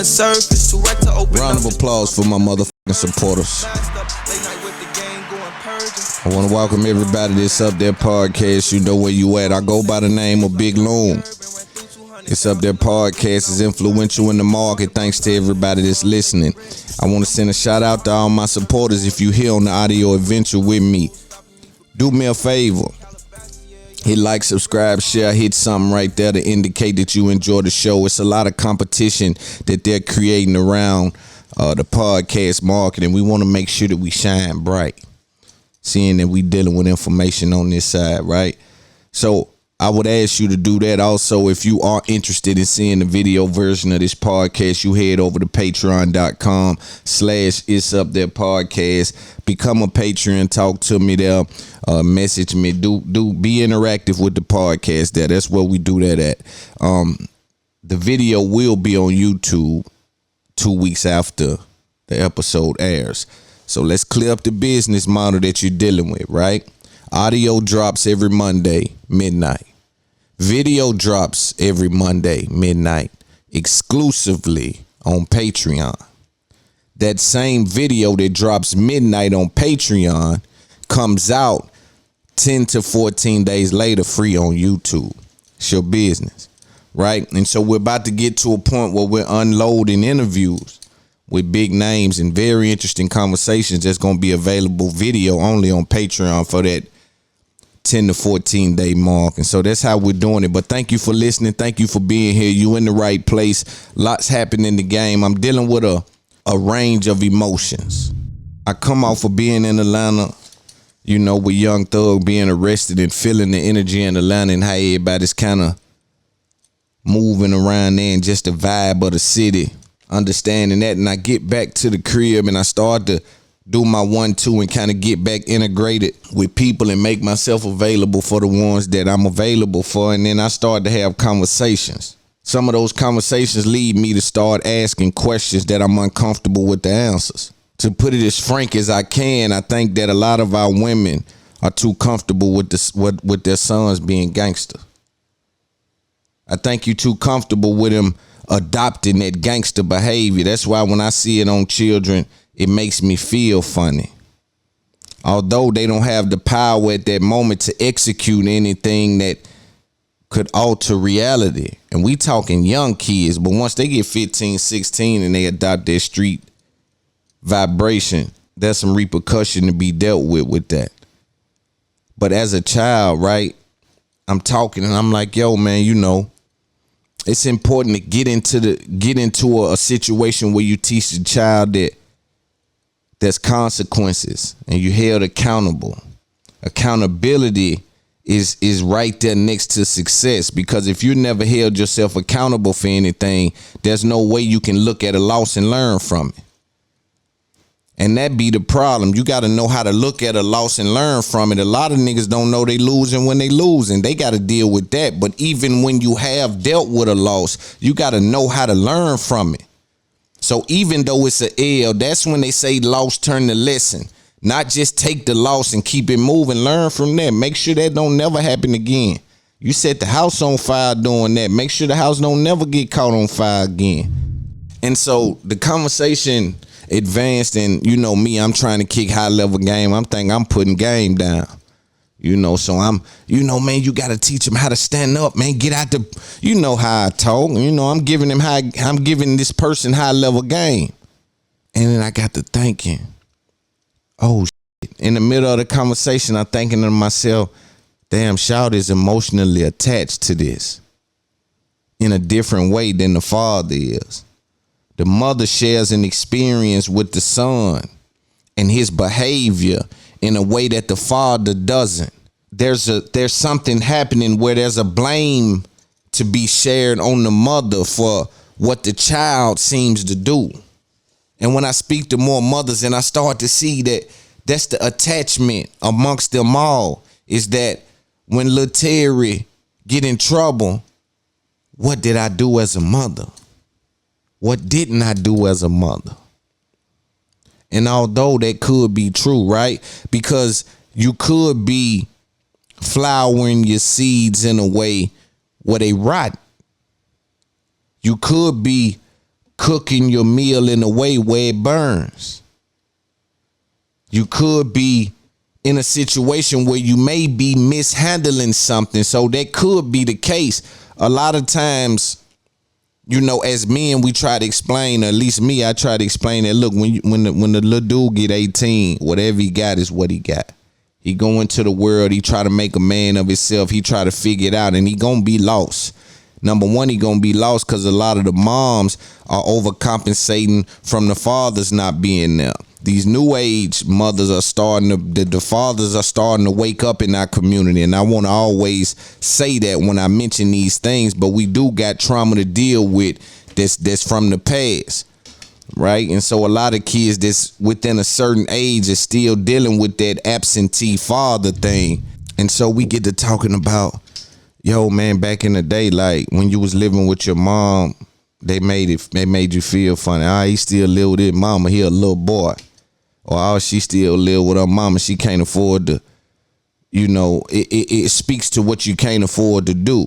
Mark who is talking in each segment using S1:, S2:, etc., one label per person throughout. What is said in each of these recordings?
S1: Surface too wet to open.
S2: Round of applause for my motherfucking supporters. I want to welcome everybody to this Up There podcast. You know where you at. I go by the name of Big Loon. It's Up There podcast is influential in the market. Thanks to everybody that's listening. I want to send a shout out to all my supporters. If you here on the audio adventure with me, do me a favor. Hit like, subscribe, share, hit something right there to indicate that you enjoy the show. It's a lot of competition that they're creating around the podcast market, and we want to make sure that we shine bright, seeing that we dealing with information on this side, right? So I would ask you to do that. Also, if you are interested in seeing the video version of this podcast, you head over to patreon.com/It's Up There podcast. Become a Patreon. Talk to me there. Message me. Do be interactive with the podcast there. That's where we do that at. The video will be on YouTube 2 weeks after the episode airs. So let's clear up the business model that you're dealing with, right? Audio drops every Monday, midnight. Video drops every Monday, midnight, exclusively on Patreon. That same video that drops midnight on Patreon comes out 10 to 14 days later free on YouTube. It's your business, right? And so we're about to get to a point where we're unloading interviews with big names and very interesting conversations that's going to be available video only on Patreon for that 10 to 14 day mark. And so that's how we're doing it. But thank you for listening. Thank you for being here. You in the right place. Lots happening in the game. I'm dealing with a range of emotions. I come off of being in Atlanta, you know, with Young Thug being arrested and feeling the energy in Atlanta and how everybody's kind of moving around there and just the vibe of the city, understanding that. And I get back to the crib and I start to do my 1-2 and kind of get back integrated with people and make myself available for the ones that I'm available for. And then I start to have conversations. Some of those conversations lead me to start asking questions that I'm uncomfortable with the answers. To put it as frank as I can, I think that a lot of our women are too comfortable with with their sons being gangster. I think you're too comfortable with them adopting that gangster behavior. That's why when I see it on children, it makes me feel funny. Although they don't have the power at that moment to execute anything that could alter reality. And we talking young kids, but once they get 15, 16 and they adopt their street vibration, there's some repercussion to be dealt with that. But as a child, right, I'm talking and I'm like, yo, man, you know, it's important to get into a situation where you teach the child that there's consequences and you held accountable. Accountability is right there next to success, because if you never held yourself accountable for anything, there's no way you can look at a loss and learn from it. And that be the problem. You got to know how to look at a loss and learn from it. A lot of niggas don't know they losing when they losing. They got to deal with that. But even when you have dealt with a loss, you got to know how to learn from it. So even though it's an L, that's when they say loss turn to lesson. Not just take the loss and keep it moving. Learn from that. Make sure that don't never happen again. You set the house on fire doing that. Make sure the house don't never get caught on fire again. And so the conversation advanced, and you know me, I'm trying to kick high level game. I'm thinking I'm putting game down. You know, so I'm, you know, man, you got to teach them how to stand up, man. Get out the, you know how I talk. You know, I'm giving this person high level game. And then I got to thinking, oh, shit. In the middle of the conversation, I'm thinking to myself, damn, Shout is emotionally attached to this in a different way than the father is. The mother shares an experience with the son and his behavior in a way that the father doesn't. There's something happening where there's a blame to be shared on the mother for what the child seems to do. And when I speak to more mothers and I start to see that that's the attachment amongst them all, is that when Lil Terry get in trouble, what did I do as a mother? What didn't I do as a mother? And although that could be true, right? Because you could be flowering your seeds in a way where they rot. You could be cooking your meal in a way where it burns. You could be in a situation where you may be mishandling something. So that could be the case. A lot of times, you know, as men, we try to explain, or at least me, I try to explain that, look, when the little dude get 18, whatever he got is what he got. He go into the world, he try to make a man of himself, he try to figure it out, and he gonna be lost. Number one, he gonna be lost because a lot of the moms are overcompensating from the fathers not being there. These new age mothers are starting to, the fathers are starting to wake up in our community. And I want to always say that when I mention these things, but we do got trauma to deal with that's from the past, right? And so a lot of kids that's within a certain age is still dealing with that absentee father thing. And so we get to talking about, yo, man, back in the day, like when you was living with your mom, they made you feel funny. He still live with his mama, he a little boy. Or she still live with her mama, she can't afford to, you know, it speaks to what you can't afford to do.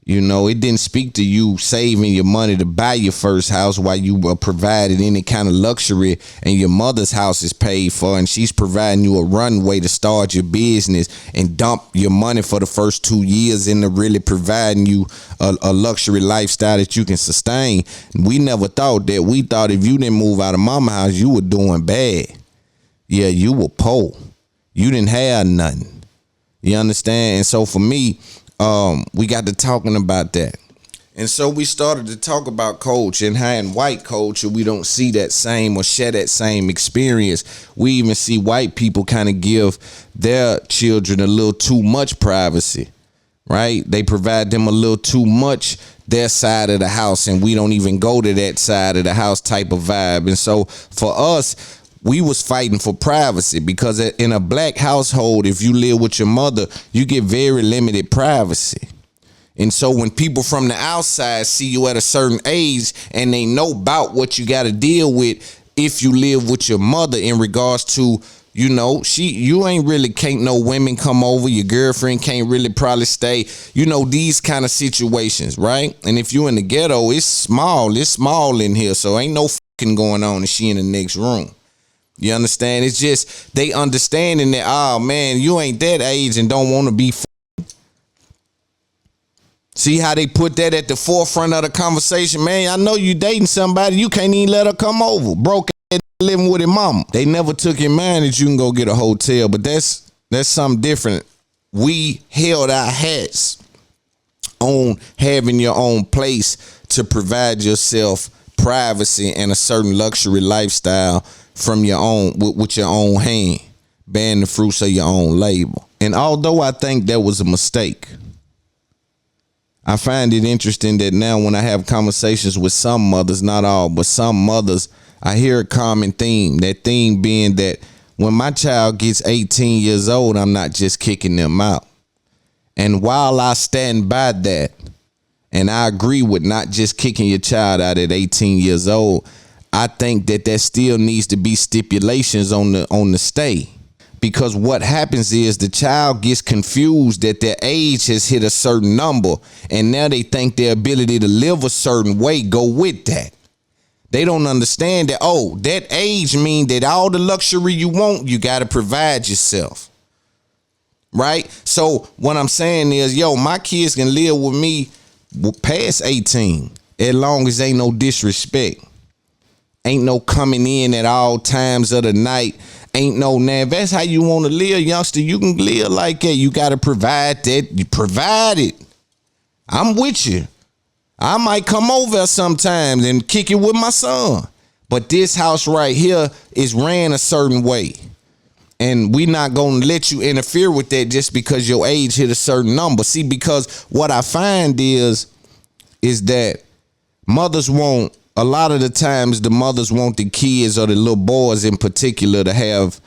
S2: You know, it didn't speak to you saving your money to buy your first house while you were provided any kind of luxury and your mother's house is paid for and she's providing you a runway to start your business and dump your money for the first 2 years into really providing you a luxury lifestyle that you can sustain. We never thought that. We thought if you didn't move out of mama house, you were doing bad. Yeah, you were poor. You didn't have nothing. You understand? And so for me, we got to talking about that. And so we started to talk about culture and how in white culture, we don't see that same or share that same experience. We even see white people kind of give their children a little too much privacy, right? They provide them a little too much their side of the house, and we don't even go to that side of the house type of vibe. And so for us, we was fighting for privacy because in a black household, if you live with your mother, you get very limited privacy. And so when people from the outside see you at a certain age and they know about what you got to deal with if you live with your mother in regards to, you know, you ain't really, can't no women come over, your girlfriend can't really probably stay, you know, these kind of situations, right? And if you in the ghetto, it's small in here, so ain't no fucking going on and she in the next room. You understand? It's just they understanding that, oh man, you ain't that age and don't want to be. See how they put that at the forefront of the conversation, man. I know you dating somebody, you can't even let her come over. Broke ass living with his mama. They never took in mind that you can go get a hotel, but that's something different. We held our hats on having your own place to provide yourself privacy and a certain luxury lifestyle from your own, with your own hand, bearing the fruits of your own labor. And although I think that was a mistake, I find it interesting that now when I have conversations with some mothers, not all, but some mothers, I hear a common theme. That theme being that when my child gets 18 years old, I'm not just kicking them out. And while I stand by that, and I agree with not just kicking your child out at 18 years old, I think that still needs to be stipulations on the stay. Because what happens is the child gets confused that their age has hit a certain number, and now they think their ability to live a certain way go with that. They don't understand that, oh, that age mean that all the luxury you want, you got to provide yourself. Right? So what I'm saying is, yo, my kids can live with me past 18 as long as ain't no disrespect. Ain't no coming in at all times of the night. Ain't no, now, if that's how you want to live, youngster, you can live like that. You got to provide that. You provide it. I'm with you. I might come over sometimes and kick it with my son. But this house right here is ran a certain way. And we not going to let you interfere with that just because your age hit a certain number. See, because what I find is that mothers want, a lot of the times the mothers want the kids or the little boys in particular to have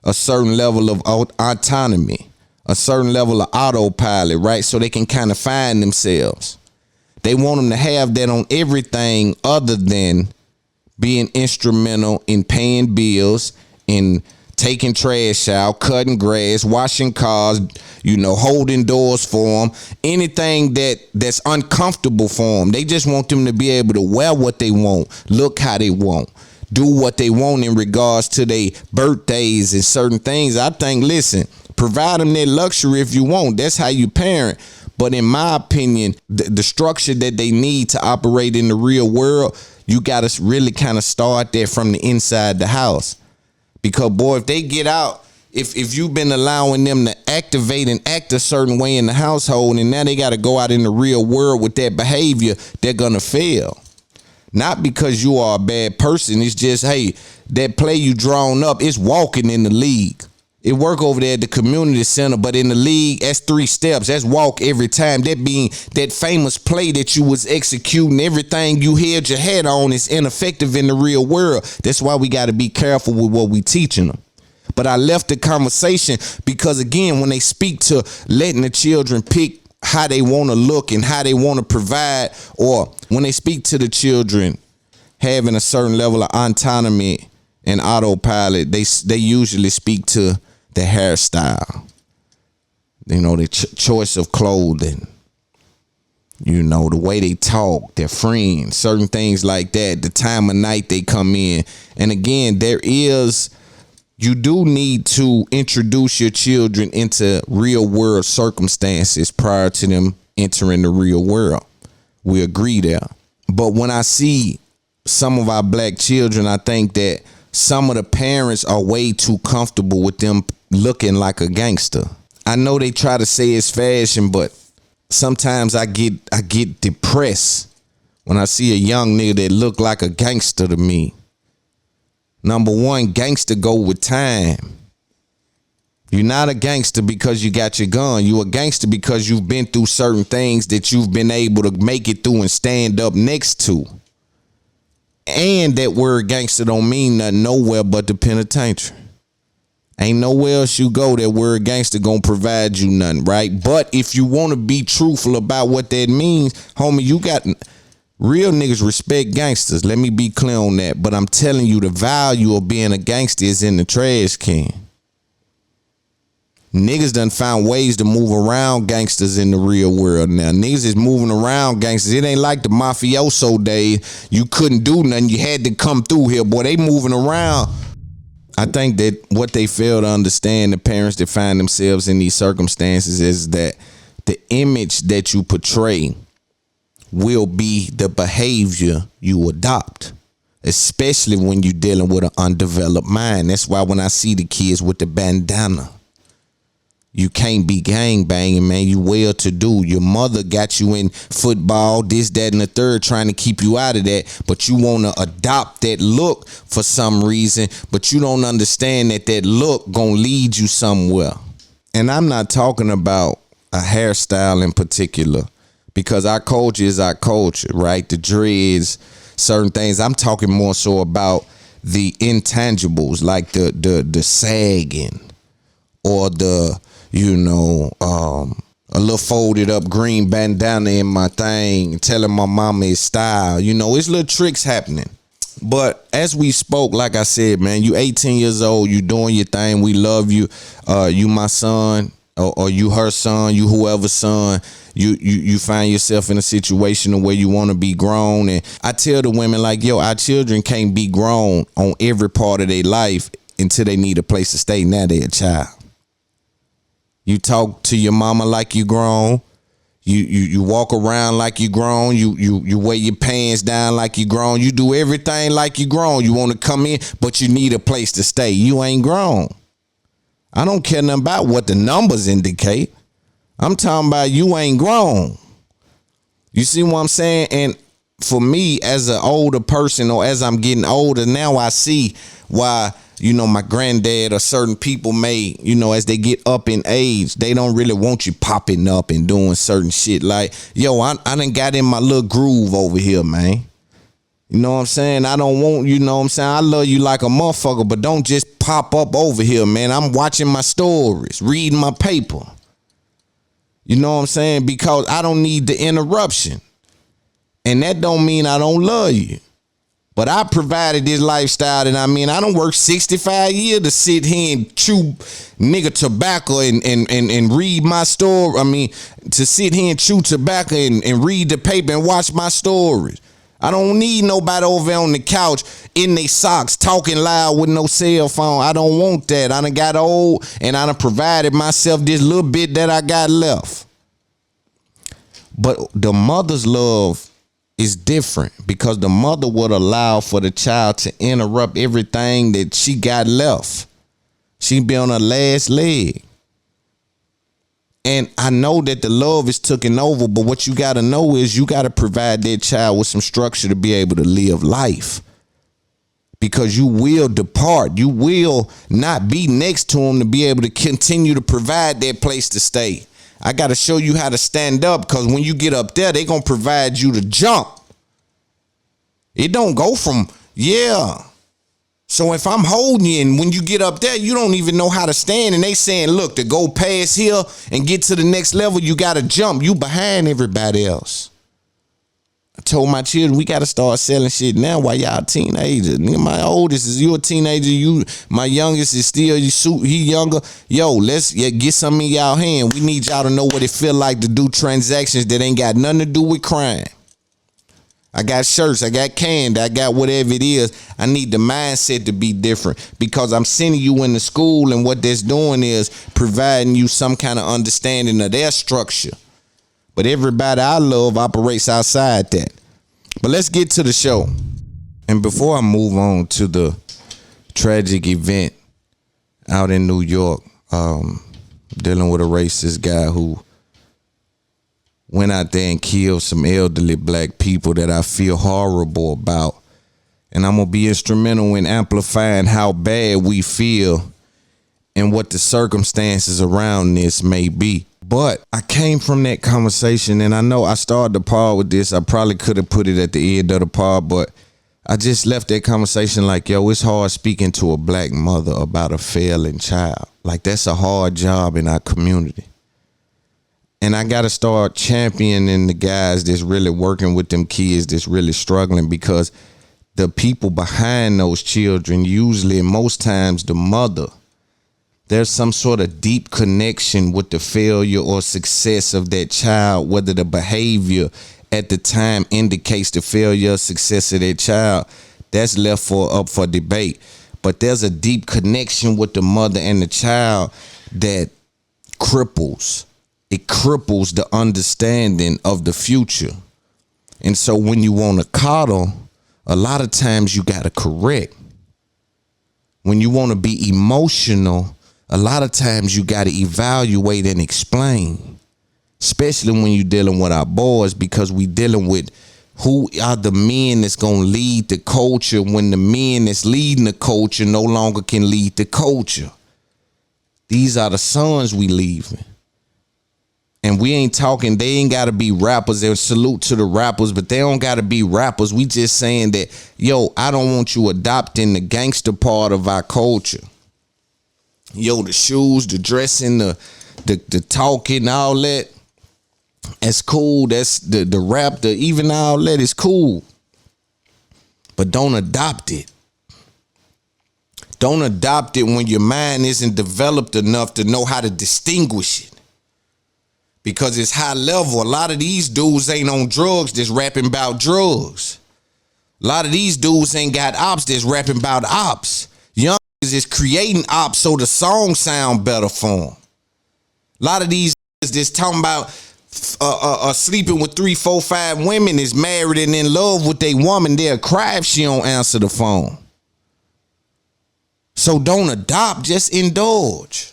S2: a certain level of autonomy, a certain level of autopilot, right? So they can kind of find themselves. They want them to have that on everything other than being instrumental in paying bills, in taking trash out, cutting grass, washing cars, holding doors for them, anything that's uncomfortable for them. They just want them to be able to wear what they want, look how they want, do what they want in regards to their birthdays and certain things. I think, listen, provide them that luxury if you want. That's how you parent. But in my opinion, the structure that they need to operate in the real world, you got to really kind of start there from the inside the house. Because, boy, if they get out, if you've been allowing them to activate and act a certain way in the household, and now they got to go out in the real world with that behavior, they're going to fail. Not because you are a bad person. It's just, hey, that play you drawn up, it's walking in the league. It work over there at the community center, but in the league, that's 3 steps. That's walk every time. That being that famous play that you was executing, everything you held your head on is ineffective in the real world. That's why we got to be careful with what we teaching them. But I left the conversation because, again, when they speak to letting the children pick how they want to look and how they want to provide, or when they speak to the children having a certain level of autonomy and autopilot, they usually speak to the hairstyle, the choice of clothing, the way they talk, their friends, certain things like that, the time of night they come in. And again, you do need to introduce your children into real world circumstances prior to them entering the real world. We agree there. But when I see some of our black children, I think that some of the parents are way too comfortable with them looking like a gangster. I know they try to say it's fashion, but sometimes I get depressed when I see a young nigga that look like a gangster to me. Number one, gangster go with time. You're not a gangster because you got your gun. You a gangster because you've been through certain things that you've been able to make it through and stand up next to. And that word gangster don't mean nothing nowhere but the penitentiary. Ain't nowhere else you go that word gangster gonna provide you nothing, right? But if you want to be truthful about what that means, homie, you got real niggas respect gangsters. Let me be clear on that. But I'm telling you, the value of being a gangster is in the trash can. Niggas done found ways to move around gangsters in the real world now. Niggas is moving around gangsters. It ain't like the mafioso days. You couldn't do nothing. You had to come through here. Boy, they moving around. I think that what they fail to understand, the parents that find themselves in these circumstances, is that the image that you portray will be the behavior you adopt, especially when you're dealing with an undeveloped mind. That's why when I see the kids with the bandana, you can't be gang banging, man. You well-to-do. Your mother got you in football, this, that, and the third, trying to keep you out of that. But you want to adopt that look for some reason. But you don't understand that look gonna lead you somewhere. And I'm not talking about a hairstyle in particular, because our culture is our culture, right? The dreads, certain things. I'm talking more so about the intangibles, like the sagging, or the a little folded up green bandana in my thing, telling my mama it's style. It's little tricks happening. But as we spoke, like I said, man, you 18 years old, you doing your thing. We love you. You my son, or you her son, you whoever's son. You find yourself in a situation where you want to be grown. And I tell the women, like, yo, our children can't be grown on every part of their life until they need a place to stay. Now they're a child. You talk to your mama like you grown. You walk around like you grown. You wear your pants down like you grown. You do everything like you grown. You want to come in, but you need a place to stay. You ain't grown. I don't care nothing about what the numbers indicate. I'm talking about you ain't grown. You see what I'm saying? And for me, as an older person, or as I'm getting older, now I see why, my granddad or certain people may, as they get up in age, they don't really want you popping up and doing certain shit. Like, yo, I done got in my little groove over here, man. You know what I'm saying? I don't want, I love you like a motherfucker, but don't just pop up over here, man. I'm watching my stories, reading my paper. You know what I'm saying? Because I don't need the interruption. And that don't mean I don't love you. But I provided this lifestyle, and I mean, I don't work 65 years to sit here and chew nigga tobacco and read my story. I mean, to sit here and chew tobacco and read the paper and watch my stories. I don't need nobody over on the couch in their socks talking loud with no cell phone. I don't want that. I done got old, and I done provided myself this little bit that I got left. But the mother's love is different, because the mother would allow for the child to interrupt everything that she got left. She be on her last leg. And I know that the love is taken over, but what you got to know is you got to provide that child with some structure to be able to live life. Because you will depart. You will not be next to them to be able to continue to provide that place to stay. I got to show you how to stand up, because when you get up there, they going to provide you the jump. It don't go from, yeah. So if I'm holding you, and when you get up there, you don't even know how to stand, and they saying, look, to go past here and get to the next level, you got to jump. You behind everybody else. I told my children, we got to start selling shit now while y'all teenagers. My oldest is, you a teenager. My youngest is still, he younger. Yo, let's get some in y'all hand. We need y'all to know what it feel like to do transactions that ain't got nothing to do with crime. I got shirts, I got candy, I got whatever it is. I need the mindset to be different, because I'm sending you into school, and what that's doing is providing you some kind of understanding of their structure. But everybody I love operates outside that. But let's get to the show. And before I move on to the tragic event out in New York, dealing with a racist guy who went out there and killed some elderly black people that I feel horrible about. And I'm going to be instrumental in amplifying how bad we feel and what the circumstances around this may be. But I came from that conversation, and I know I started the pod with this. I probably could have put it at the end of the pod, but I just left that conversation like, yo, it's hard speaking to a black mother about a failing child. Like, that's a hard job in our community. And I got to start championing the guys that's really working with them kids that's really struggling, because the people behind those children, usually and most times the mother, there's some sort of deep connection with the failure or success of that child, whether the behavior at the time indicates the failure or success of that child. That's left up for debate. But there's a deep connection with the mother and the child that cripples. It cripples the understanding of the future. And so when you want to coddle, a lot of times you got to correct. When you want to be emotional, a lot of times you got to evaluate and explain, especially when you're dealing with our boys, because we dealing with who are the men that's going to lead the culture when the men that's leading the culture no longer can lead the culture. These are the sons we leaving. And we ain't talking, they ain't got to be rappers. And salute to the rappers, but they don't got to be rappers. We just saying that, yo, I don't want you adopting the gangster part of our culture. Yo, the shoes, the dressing, the talking, all that. That's cool. That's the rap, even all that is cool. But don't adopt it. Don't adopt it when your mind isn't developed enough to know how to distinguish it. Because it's high level. A lot of these dudes ain't on drugs that's rapping about drugs. A lot of these dudes ain't got ops that's rapping about ops. Young is creating ops so the song sound better for them. A lot of these is just talking about sleeping with 3, 4, 5 women, is married and in love with a woman. They'll cry if she don't answer the phone. So don't adopt, just indulge.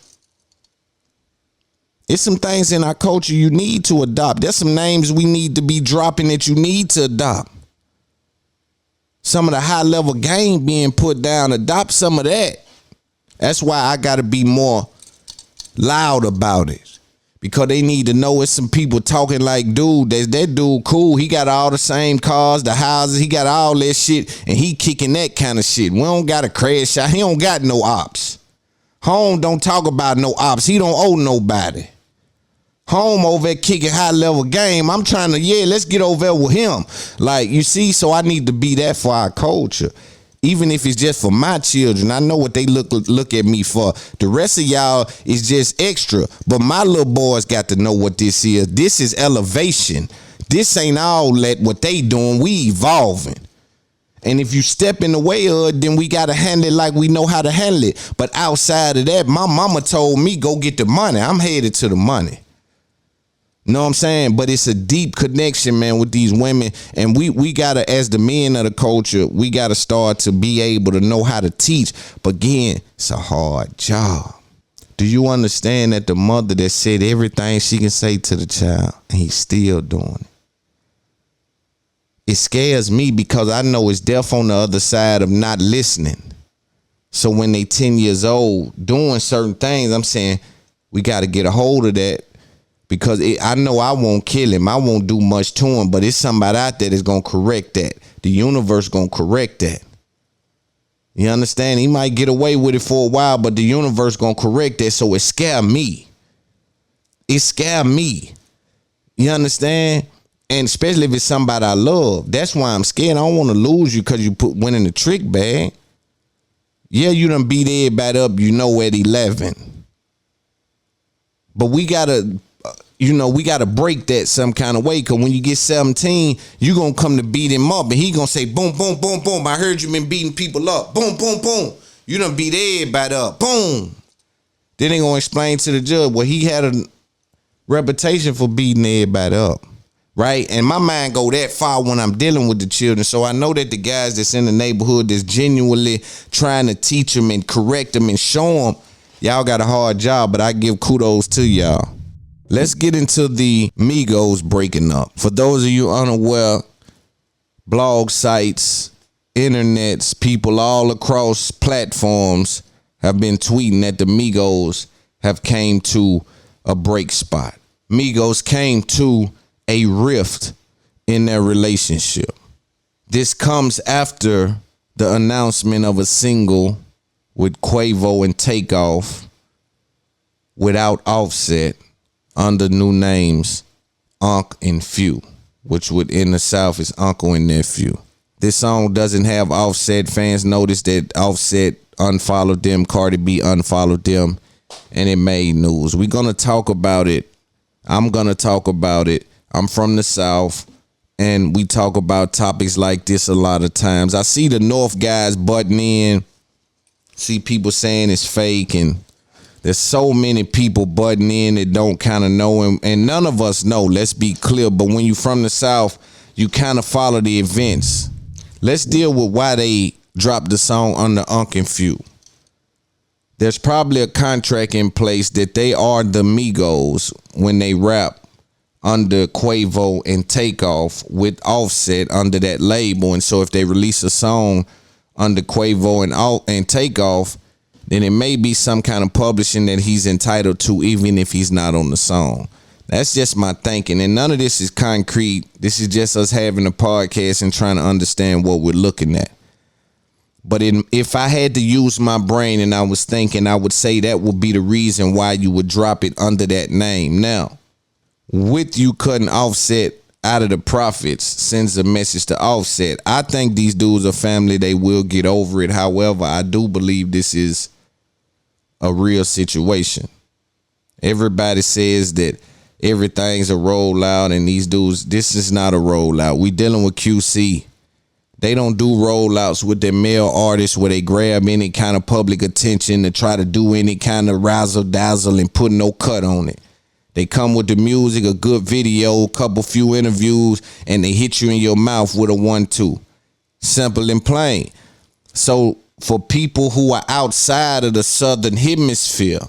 S2: There's some things in our culture you need to adopt. There's some names we need to be dropping that you need to adopt. Some of the high level game being put down, adopt some of that. That's why I got to be more loud about it. Because they need to know it's some people talking like, dude, that dude cool. He got all the same cars, the houses, he got all that shit, and he kicking that kind of shit. We don't got a crash out. He don't got no ops. Home don't talk about no ops. He don't owe nobody. Home over at kicking high level game. I'm trying to, let's get over there with him. Like, you see, so I need to be that for our culture. Even if it's just for my children, I know what they look at me for. The rest of y'all is just extra. But my little boys got to know what this is. This is elevation. This ain't all that what they doing. We evolving. And if you step in the way of it, then we got to handle it like we know how to handle it. But outside of that, my mama told me, go get the money. I'm headed to the money. Know what I'm saying? But it's a deep connection, man, with these women. And we got to, as the men of the culture, we got to start to be able to know how to teach. But again, it's a hard job. Do you understand that the mother that said everything she can say to the child, and he's still doing it? It scares me because I know it's death on the other side of not listening. So when they 10 years old doing certain things, I'm saying we got to get a hold of that. Because I know I won't kill him. I won't do much to him. But it's somebody out there that's going to correct that. The universe going to correct that. You understand? He might get away with it for a while, but the universe going to correct that. So it scared me. It scared me. You understand? And especially if it's somebody I love. That's why I'm scared. I don't want to lose you because you went in the trick bag. Yeah, you done beat everybody up, you know, at 11. But we got to... we got to break that some kind of way, because when you get 17, you going to come to beat him up, and he going to say, boom, boom, boom, boom. I heard you been beating people up. Boom, boom, boom. You done beat everybody up. Boom. Then they going to explain to the judge, well, he had a reputation for beating everybody up, right? And my mind go that far when I'm dealing with the children, so I know that the guys that's in the neighborhood that's genuinely trying to teach them and correct them and show them, y'all got a hard job, but I give kudos to y'all. Let's get into the Migos breaking up. For those of you unaware, blog sites, internets, people all across platforms have been tweeting that the Migos have came to a break spot. Migos came to a rift in their relationship. This comes after the announcement of a single with Quavo and Takeoff without Offset, under new names, Unc and Few, which would in the South is Uncle and Nephew. This song doesn't have Offset. Fans noticed that Offset unfollowed them, Cardi B unfollowed them, and it made news. We're going to talk about it. I'm going to talk about it. I'm from the South, and we talk about topics like this a lot of times. I see the North guys butting in, see people saying it's fake, and there's so many people butting in that don't kind of know him, and none of us know, let's be clear. But when you're from the South, you kind of follow the events. Let's deal with why they dropped the song under Unc and Few. There's probably a contract in place that they are the Migos when they rap under Quavo and Takeoff with Offset under that label. And so if they release a song under Quavo and Takeoff, then it may be some kind of publishing that he's entitled to, even if he's not on the song. That's just my thinking. And none of this is concrete. This is just us having a podcast and trying to understand what we're looking at. But if I had to use my brain and I was thinking, I would say that would be the reason why you would drop it under that name. Now, with you cutting Offset out of the profits sends a message to Offset. I think these dudes are family. They will get over it. However, I do believe this is a real situation. Everybody says that everything's a rollout, and these dudes, this is not a rollout. We dealing with QC. They don't do rollouts with their male artists where they grab any kind of public attention to try to do any kind of razzle dazzle and put no cut on it. They come with the music, a good video, a few interviews, and they hit you in your mouth with a 1-2. Simple and plain. So for people who are outside of the Southern Hemisphere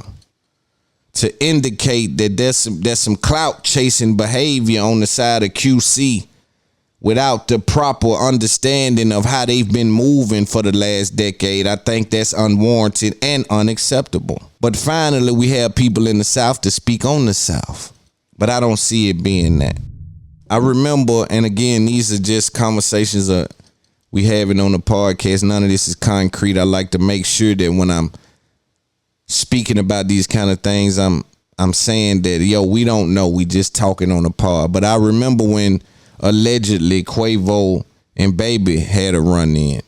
S2: to indicate that there's some clout chasing behavior on the side of QC without the proper understanding of how they've been moving for the last decade, I think that's unwarranted and unacceptable. But finally, we have people in the South to speak on the South. But I don't see it being that. I remember, and again, these are just conversations we having on the podcast. None of this is concrete. I like to make sure that when I'm speaking about these kind of things, I I'm saying that, yo, we don't know. We just talking on the pod. But I remember when allegedly Quavo and Baby had a run in.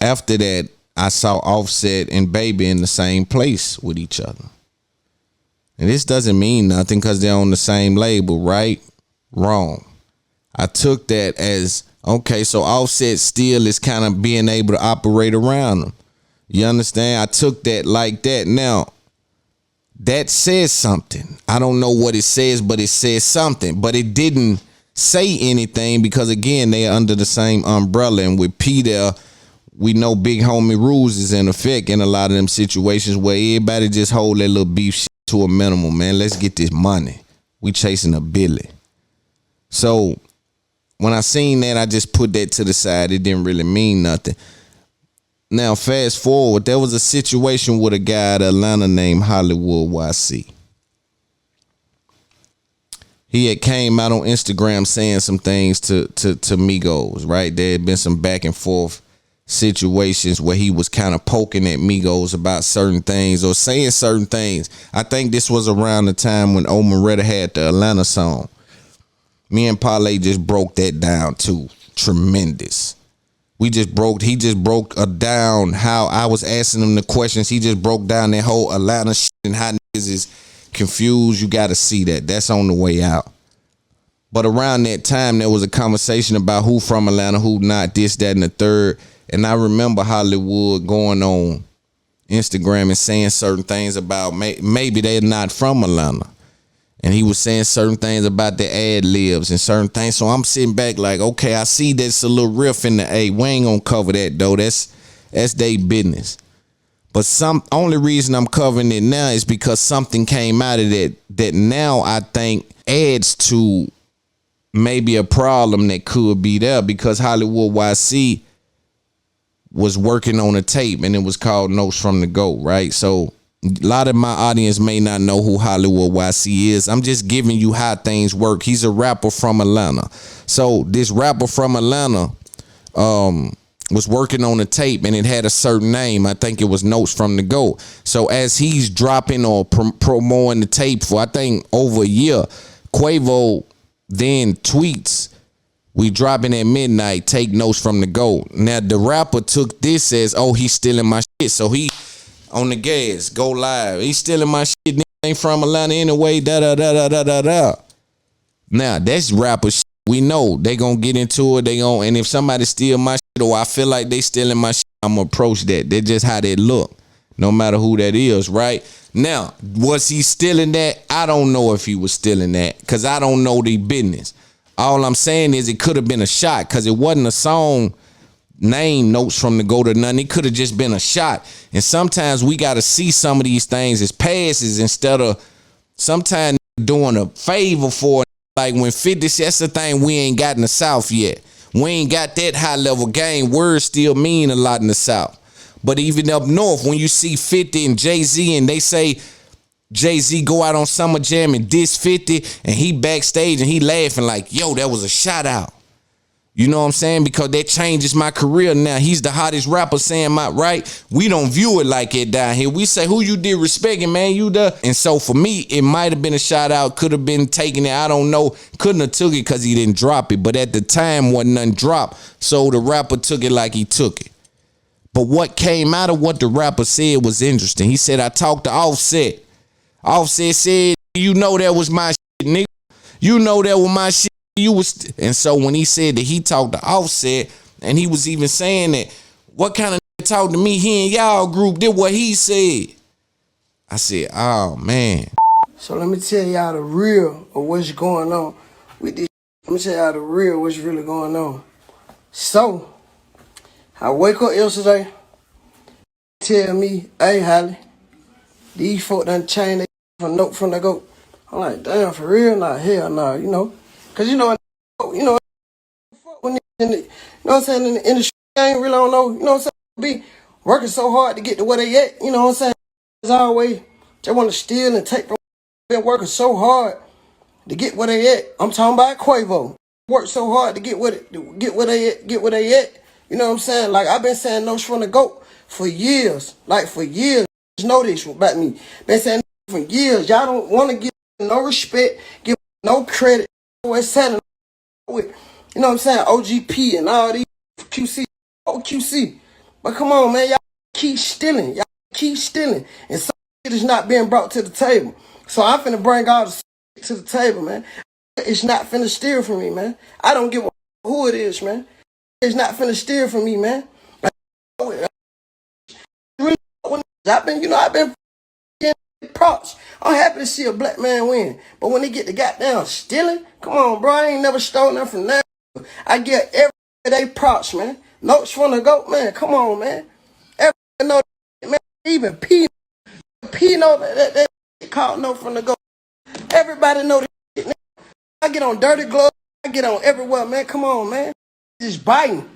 S2: After that, I saw Offset and Baby in the same place with each other. And this doesn't mean nothing because they're on the same label, right? Wrong. I took that as, okay, so Offset still is kind of being able to operate around them. You understand? I took that like that. Now, that says something. I don't know what it says, but it says something. But it didn't say anything because, again, they are under the same umbrella. And with P there, we know big homie rules is in effect in a lot of them situations where everybody just hold their little beef shit to a minimum, man. Let's get this money. We chasing a Billy. So when I seen that, I just put that to the side. It didn't really mean nothing. Now, fast forward, there was a situation with a guy at Atlanta named Hollywood YC. He had came out on Instagram saying some things to Migos, right? There had been some back and forth situations where he was kind of poking at Migos about certain things or saying certain things. I think this was around the time when Omeretta had the Atlanta song. Me and Parlay just broke that down too. Tremendous. He just broke down how I was asking him the questions. He just broke down that whole Atlanta shit and how niggas is confused. You got to see that. That's on the way out. But around that time, there was a conversation about who from Atlanta, who not, this, that, and the third. And I remember Hollywood going on Instagram and saying certain things about maybe they're not from Atlanta. And he was saying certain things about the ad libs and certain things. So I'm sitting back like, okay, I see there's a little riff in the A. We ain't gonna cover that though. That's their business. But only reason I'm covering it now is because something came out of that now I think adds to maybe a problem that could be there, because Hollywood YC was working on a tape and it was called Notes from the GOAT, right? So a lot of my audience may not know who Hollywood YC is. I'm just giving you how things work. He's a rapper from Atlanta. So this rapper from Atlanta was working on a tape and it had a certain name. I think it was Notes from the GOAT. So as he's dropping or promoting the tape for, I think, over a year, Quavo then tweets, "We dropping at midnight, take notes from the GOAT." Now the rapper took this as, oh, he's stealing my shit. So he on the gas, go live. He's stealing my shit. Nigga ain't from Atlanta anyway. Da da da da da da da. Now that's rapper shit. We know they gonna get into it. And if somebody steal my shit or I feel like they stealing my shit, I'm gonna approach that. That's just how they look. No matter who that is, right? Now, was he stealing that? I don't know if he was stealing that because I don't know the business. All I'm saying is it could have been a shot because it wasn't a song named Notes from the GOAT or nothing. It could have just been a shot. And sometimes we got to see some of these things as passes instead of sometimes doing a favor for it. Like when 50, that's the thing we ain't got in the South yet. We ain't got that high level game. Words still mean a lot in the South. But even up north, when you see 50 and Jay-Z and they say Jay-Z go out on Summer Jam and diss 50 and he backstage and he laughing like, yo, that was a shout out. You know what I'm saying? Because that changes my career now. He's the hottest rapper saying my right. We don't view it like it down here. We say who you did respecting, man. You the. And so for me, it might have been a shout out. Could have been taking it. I don't know. Couldn't have took it because he didn't drop it. But at the time, wasn't nothing dropped. So the rapper took it like he took it. But what came out of what the rapper said was interesting. He said, I talked to Offset. Offset said, you know that was my shit, nigga. You know that was my shit. You was. And so when he said that he talked to Offset, and he was even saying that, what kind of nigga talk to me? He and y'all group did what he said. I said, oh, man.
S1: So let me tell y'all the real of what's going on with this. Let me tell y'all the real what's really going on. So I wake up yesterday, tell me, hey, Holly, these folk done changed their Note from the GOAT. I'm like, damn, for real? Nah, hell nah, you know. Cause you know, when in the, you know what I'm saying, in the industry, I ain't really don't know, you know what I'm saying, be working so hard to get to where they at, you know what I'm saying. As always, they want to steal and take from, been working so hard to get where they at. I'm talking about Quavo. Worked so hard to get where they at. You know what I'm saying? Like I've been saying Notes from the GOAT for years. Like for years. Just know this about me. Been saying for years. Y'all don't want to give no respect, give no credit. What's happening with, you know what I'm saying, OGP and all these QC, OQC. But come on, man, y'all keep stealing. Y'all keep stealing. And some shit is not being brought to the table. So I'm finna bring all the shit to the table, man. It's not finna steal from me, man. I don't give a who it is, man. It's not finna steal from me, man. I've been getting props. I'm happy to see a black man win. But when they get the goddamn stealing, come on, bro. I ain't never stole nothing from them. I get every day props, man. Notes from the GOAT, man. Come on, man. Everybody know that, man. Even P know that called note from the GOAT. Everybody know that shit, man. I get on Dirty Gloves. I get on everywhere, man. Come on, man. Just biting.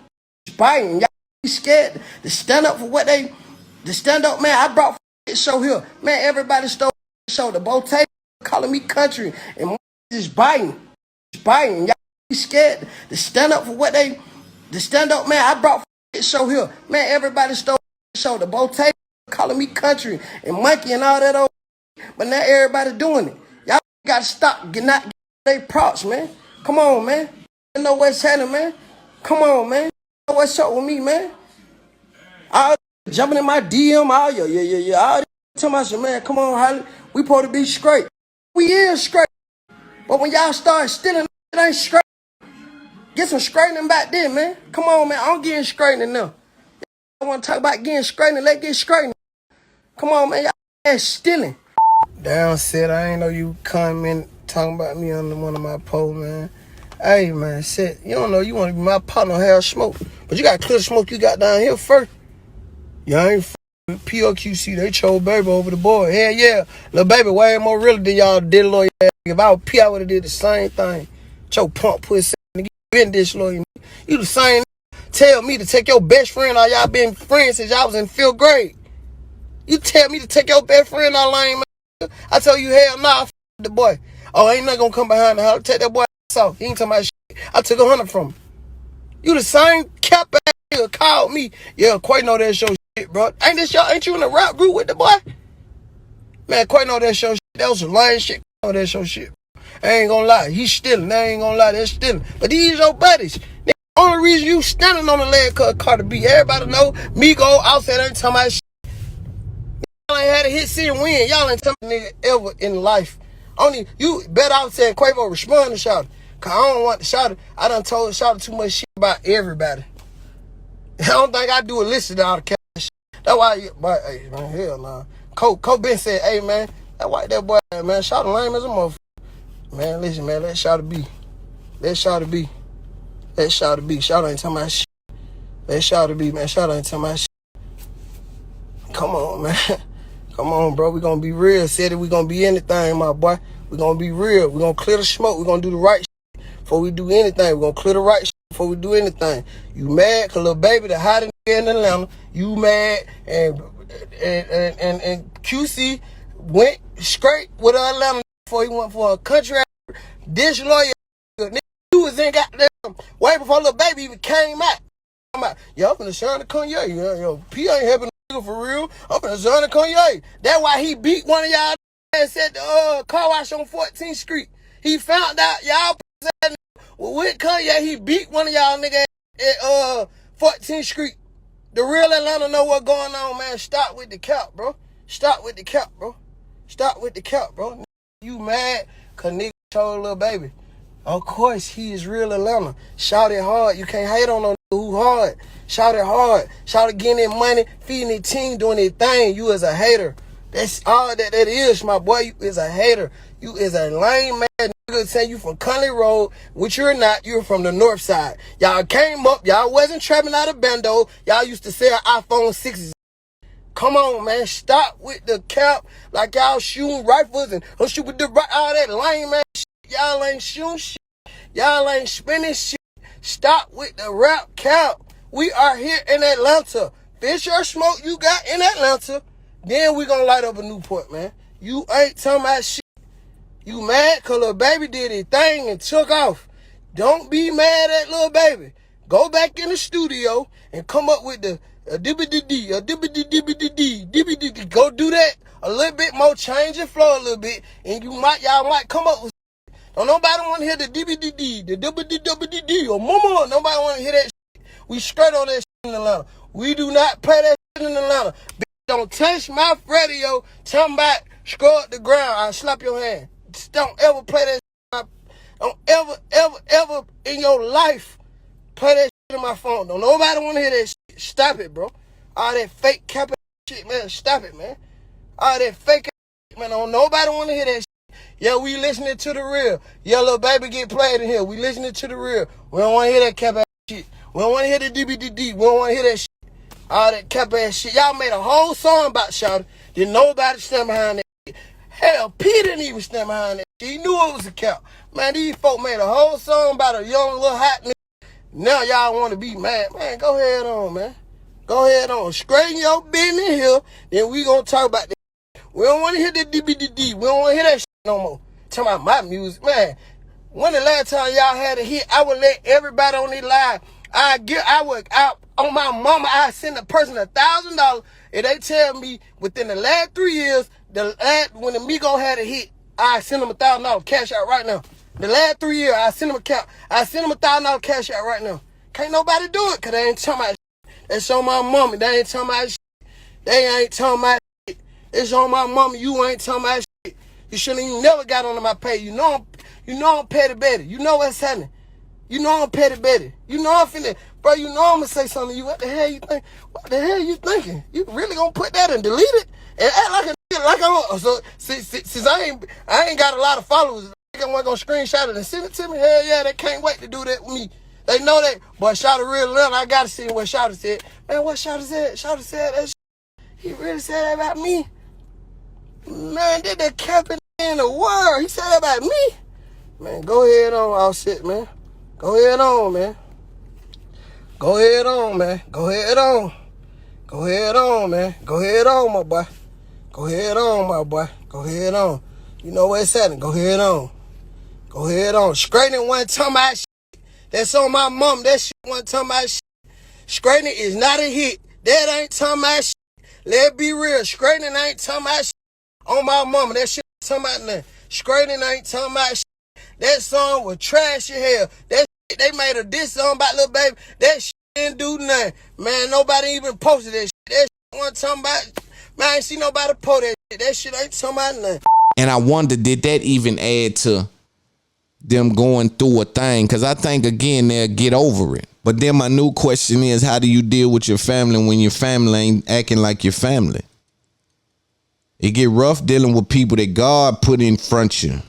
S1: Y'all be scared to stand up for what they, to stand up, man. I brought this show here. Man, everybody stole the show. The Bote calling me country. And just biting. Y'all be scared to stand up for what they, to stand up, man. I brought this show here. Man, everybody stole the show. The Bote calling me country and monkey and all that old. But now everybody doing it. Y'all got to stop getting out they props, man. Come on, man. You know what's happening, man. Come on, man. You know what's up with me, man. All jumping in my DM, all yeah. All tell myself, man, come on, Holly. We supposed to be straight. We is straight. But when y'all start stealing, it ain't straight. Get some straightening back then, man. Come on, man. I'm getting straightening now. I want to talk about getting straightening. Let's get straightening. Come on, man. Y'all ass stealing. Down said I ain't know you coming talking about me on one of my posts, man. Hey, man, shit. You don't know you want to be my partner, have smoke. But you got to clear the smoke you got down here first. Y'all ain't with POQC. They chose baby over the boy. Hell yeah. Little baby way more real than y'all did lawyer ass. If I was P, I would have did the same thing. Your pump pussy nigga. You been this lawyer. You the same tell me to take your best friend out. Y'all been friends since y'all was in 5th grade. You tell me to take your best friend out lane, man. I tell you, hell nah, f the boy. Oh, ain't nothing gonna come behind the house. Take that boy off. He ain't talking about shit. I took 100 from him. You the same cap ass nigga called me. Yeah, Quay know that show shit, bro. Ain't you in the rap group with the boy? Man, Quay know that show shit. That was some lying shit. Know that show shit. I ain't gonna lie. He's stealing. I ain't gonna lie. They're stealing. But these your buddies. The only reason you standing on the leg cause Cardi B. Everybody know Migos Offset ain't talking about shit. Y'all ain't had a hit, see, and win. Y'all ain't talking nigga ever in life. Only you better out saying Quavo respond to Shawty. Cause I don't want the Shawty. I done told Shawty too much shit about everybody. I don't think I do a list of all the cash. That's why, but hey, man, hell nah. Cole Ben said, hey man, that white that boy, man, Shawty lame as a motherfucker. Man, listen, man, let Shawty be. Let Shawty be. Let Shawty be. Shawty ain't talking about shit. Let Shawty be, man. Shawty ain't talking about shit. Come on, man. Come on, bro. We gonna be real. Said it, we gonna be anything, my boy. We gonna be real. We gonna clear the smoke. We gonna do the right shit before we do anything. We gonna clear the right shit before we do anything. You mad? Cause little baby, the hottest nigga in Atlanta. You mad? And QC went straight with Atlanta before he went for a country. This lawyer, nigga, you was in goddamn way before little baby even came out. Yo, I'm finna sign the Kanye. Yo, P ain't helping the nigga for real. I'm finna sign the Kanye. That's why he beat one of y'all and said the car wash on 14th Street. He found out y'all with Kanye, he beat one of y'all niggas at 14th Street. The real Atlanta know what's going on, man. Stop with the cap, bro. Stop with the cap, bro. Stop with the cap, bro. You mad? Cause nigga told little baby. Of course, he is real Atlanta. Shout it hard. You can't hate on no nigga who hard. Shout it hard. Shout it getting their money, feeding their team, doing their thing. You is a hater. That's all that is, my boy. You is a hater. You is a lame man. Nigga say you from Conley Road, which you're not. You're from the north side. Y'all came up. Y'all wasn't trapping out of Bando. Y'all used to sell iPhone 6s. Come on, man. Stop with the cap like y'all shooting rifles and shoot with all that lame man shit. Y'all ain't shooting shit. Y'all ain't spinning shit. Stop with the rap cap. We are here in Atlanta. Fish or smoke you got in Atlanta. Then we gonna light up a Newport, man. You ain't talking about shit. You mad cause little baby did his thing and took off. Don't be mad at little baby. Go back in the studio and come up with the a dibby-dee-dee. Go do that a little bit more, change your flow a little bit, and y'all might come up with. Don't nobody want to hear the DBDD, the WDWDD, or mama. Nobody want to hear that shit. We straight on that shit in Atlanta. We do not play that shit in Atlanta. Bitch, don't touch my radio. Talking about scroll up the ground. I'll slap your hand. Just don't ever play that shit. Don't ever in your life play that shit in my phone. Don't nobody want to hear that shit. Stop it, bro. All that fake capital shit, man. Stop it, man. All that fake shit, man. Don't nobody want to hear that shit. Yeah, we listening to the real. Yeah, little baby get played in here. We listening to the real. We don't want to hear that cap ass shit. We don't want to hear the DBDD. We don't want to hear that shit. All that cap ass shit. Y'all made a whole song about Shawty. Didn't nobody stand behind that shit. Hell, P didn't even stand behind that shit. He knew it was a cap. Man, these folk made a whole song about a young little hot nigga. Now y'all want to be mad. Man, go ahead on, man. Go ahead on. Straighten your business here. Then we gonna talk about that. We don't want to hear the DBDD. We don't want to hear that shit no more. Talking about my music, man. When the last time y'all had a hit, I would let everybody on their live. I would out on my mama. I send a person $1,000 if they tell me within the last 3 years, when the Migos had a hit, I send them $1,000 cash out right now. The last 3 years, I send them $1,000 cash out right now. Can't nobody do it, cause they ain't talking about shit. That's on my mama. They ain't talking about shit. They ain't talking about shit. It's on my mama. You ain't talking about shit. You shouldn't even never got onto my page. You know I'm petty betty. You know what's happening. You know I'm petty betty. You know I'm finna, bro, you know I'm gonna say something to you. What the hell you think? What the hell you thinking? You really gonna put that and delete it? And act like a nigga, like I'm, so, since I ain't got a lot of followers, I wasn't gonna screenshot it and send it to me. Hell yeah, they can't wait to do that with me. They know that. Boy, Shawty real little. I gotta see what Shawty said. Man, what Shawty said? Shawty said that shit. He really said that about me. Man, did that capping in the world. He said that about me. Man, go ahead on, Offset, man. Go ahead on, man. Go ahead on, man. Go ahead on. Go ahead on, man. Go ahead on, my boy. Go ahead on, my boy. Go ahead on. You know where it's happening. Go ahead on. Go ahead on. Straightening one talking about shit. That's on my mom. That shit one talking about shit. Straightening is not a hit. That ain't talking about shit. Let's be real. Straightening ain't talking about shit. On my mama, that shit ain't talking about nothing. Straightening ain't talking about shit. That song was trash as hell. That shit, they made a diss song about Lil Baby. That shit didn't do nothing. Man, nobody even posted that shit. That shit wasn't talking about, man, I ain't see nobody post that shit. That shit ain't talking about nothing.
S2: And I wonder, did that even add to them going through a thing? Because I think, again, they'll get over it. But then my new question is, how do you deal with your family when your family ain't acting like your family? It get rough dealing with people that God put in front of you.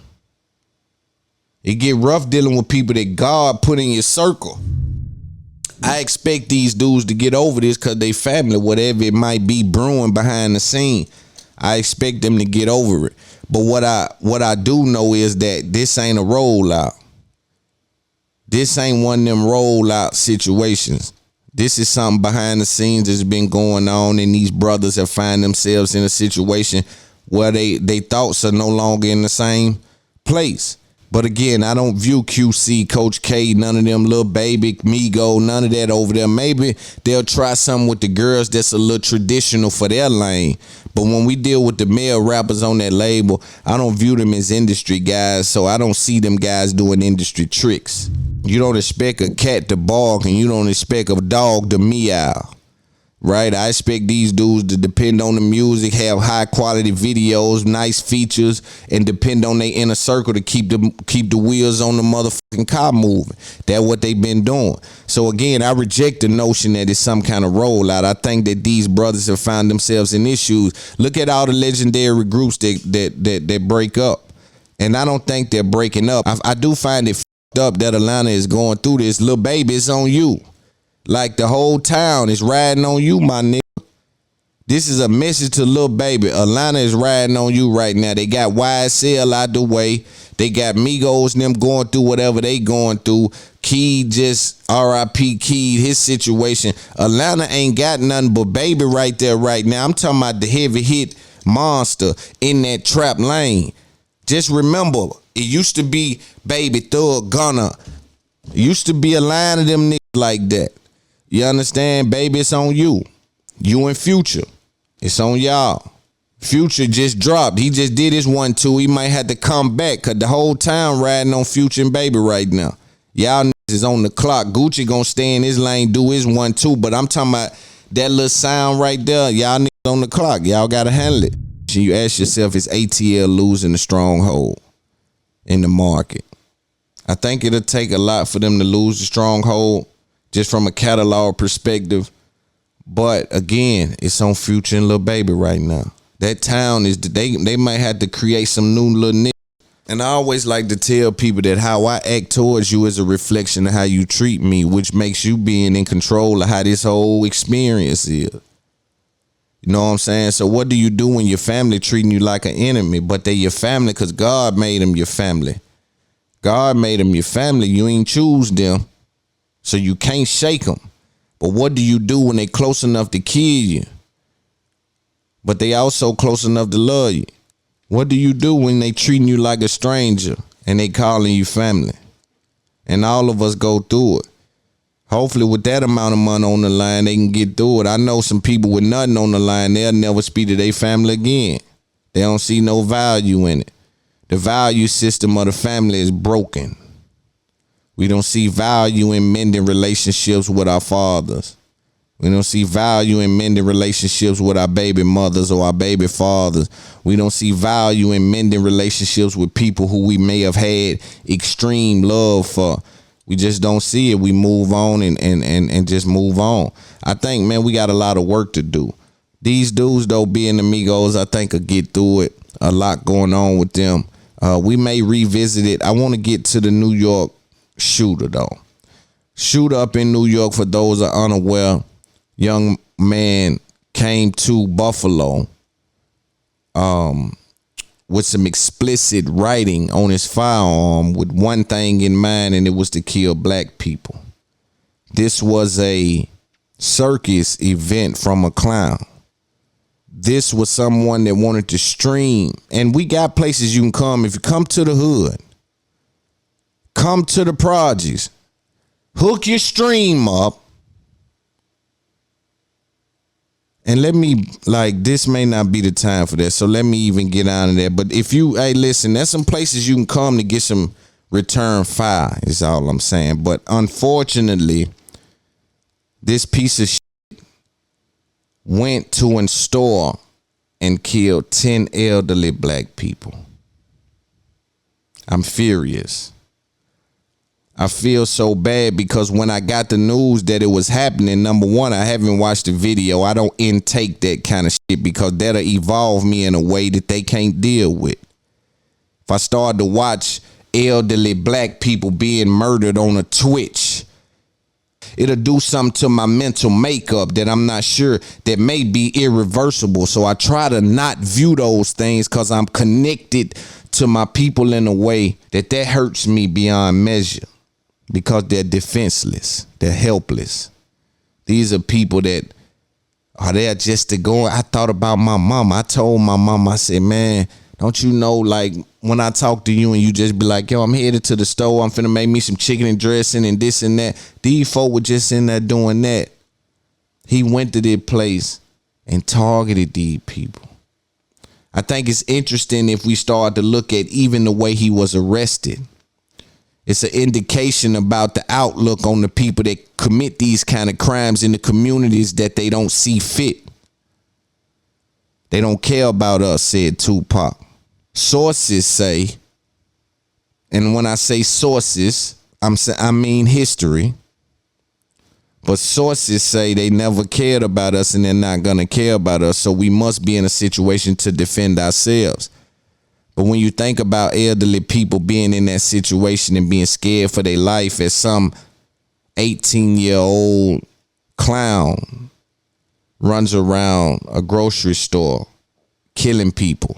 S2: It get rough dealing with people that God put in your circle. I expect these dudes to get over this because they family, whatever it might be brewing behind the scene. I expect them to get over it. But what I do know is that this ain't a rollout. This ain't one of them rollout situations. This is something behind the scenes that's been going on, and these brothers have found themselves in a situation where they thoughts are no longer in the same place. But again, I don't view QC, Coach K, none of them, Lil Baby, Migo, none of that over there. Maybe they'll try something with the girls that's a little traditional for their lane. But when we deal with the male rappers on that label, I don't view them as industry guys, so I don't see them guys doing industry tricks. You don't expect a cat to bark, and you don't expect a dog to meow. Right? I expect these dudes to depend on the music, have high quality videos, nice features, and depend on their inner circle to keep the wheels on the motherfucking car moving. That's what they've been doing. So again, I reject the notion that it's some kind of rollout. I think that these brothers have found themselves in issues. Look at all the legendary groups that break up. And I don't think they're breaking up. I do find it fucked up that Atlanta is going through this. Lil Baby, it's on you. Like the whole town is riding on you, my nigga. This is a message to Lil Baby. Atlanta is riding on you right now. They got YSL out the way. They got Migos and them going through whatever they going through. Key just RIP Key, his situation. Atlanta ain't got nothing but Baby right there right now. I'm talking about the heavy hit monster in that trap lane. Just remember, it used to be Baby, Thug, Gunna. It used to be a line of them niggas like that. You understand? Baby, it's on you. You and Future. It's on y'all. Future just dropped. He just did his 1-2. He might have to come back because the whole town riding on Future and Baby right now. Y'all niggas is on the clock. Gucci gonna stay in his lane, do his 1-2. But I'm talking about that little sound right there. Y'all niggas on the clock. Y'all gotta handle it. You ask yourself, is ATL losing the stronghold in the market? I think it'll take a lot for them to lose the stronghold just from a catalog perspective. But again, it's on Future and Lil Baby right now. That town is, they might have to create some new little niggas. And I always like to tell people that how I act towards you is a reflection of how you treat me, which makes you being in control of how this whole experience is. You know what I'm saying? So what do you do when your family treating you like an enemy, but they your family because God made them your family? God made them your family. You ain't choose them, so you can't shake them. But what do you do when they close enough to kill you, but they also close enough to love you? What do you do when they treating you like a stranger and they calling you family? And all of us go through it. Hopefully with that amount of money on the line, they can get through it. I know some people with nothing on the line, they'll never speak to their family again. They don't see no value in it. The value system of the family is broken. We don't see value in mending relationships with our fathers. We don't see value in mending relationships with our baby mothers or our baby fathers. We don't see value in mending relationships with people who we may have had extreme love for. We just don't see it. We move on and just move on. I think, man, we got a lot of work to do. These dudes, though, being Migos, I think will get through it. A lot going on with them. We may revisit it. I want to get to the New York shooter, though. Shooter up in New York, for those who are unaware, young man came to Buffalo with some explicit writing on his firearm with one thing in mind, and it was to kill black people. This was a circus event from a clown. This was someone that wanted to stream. And we got places you can come. If you come to the hood, come to the projects, hook your stream up. And let me, like, this may not be the time for that, so let me even get out of there. But if you, hey, listen, there's some places you can come to get some return fire, is all I'm saying. But unfortunately, this piece of shit went to a store and killed 10 elderly black people. I'm furious. I feel so bad because when I got the news that it was happening, number one, I haven't watched the video. I don't intake that kind of shit because that'll evolve me in a way that they can't deal with. If I start to watch elderly black people being murdered on a Twitch, it'll do something to my mental makeup that I'm not sure that may be irreversible. So I try to not view those things because I'm connected to my people in a way that hurts me beyond measure. Because they're defenseless. They're helpless. These are people that are there just to go. I thought about my mom. I told my mom, I said, man, don't you know, like, when I talk to you and you just be like, yo, I'm headed to the store. I'm finna make me some chicken and dressing and this and that. These folk were just in there doing that. He went to their place and targeted these people. I think it's interesting if we start to look at even the way he was arrested. It's an indication about the outlook on the people that commit these kind of crimes in the communities that they don't see fit. They don't care about us, said Tupac. Sources say, and when I say sources, I mean history. But sources say they never cared about us and they're not going to care about us. So we must be in a situation to defend ourselves. But when you think about elderly people being in that situation and being scared for their life as some 18-year-old clown runs around a grocery store killing people.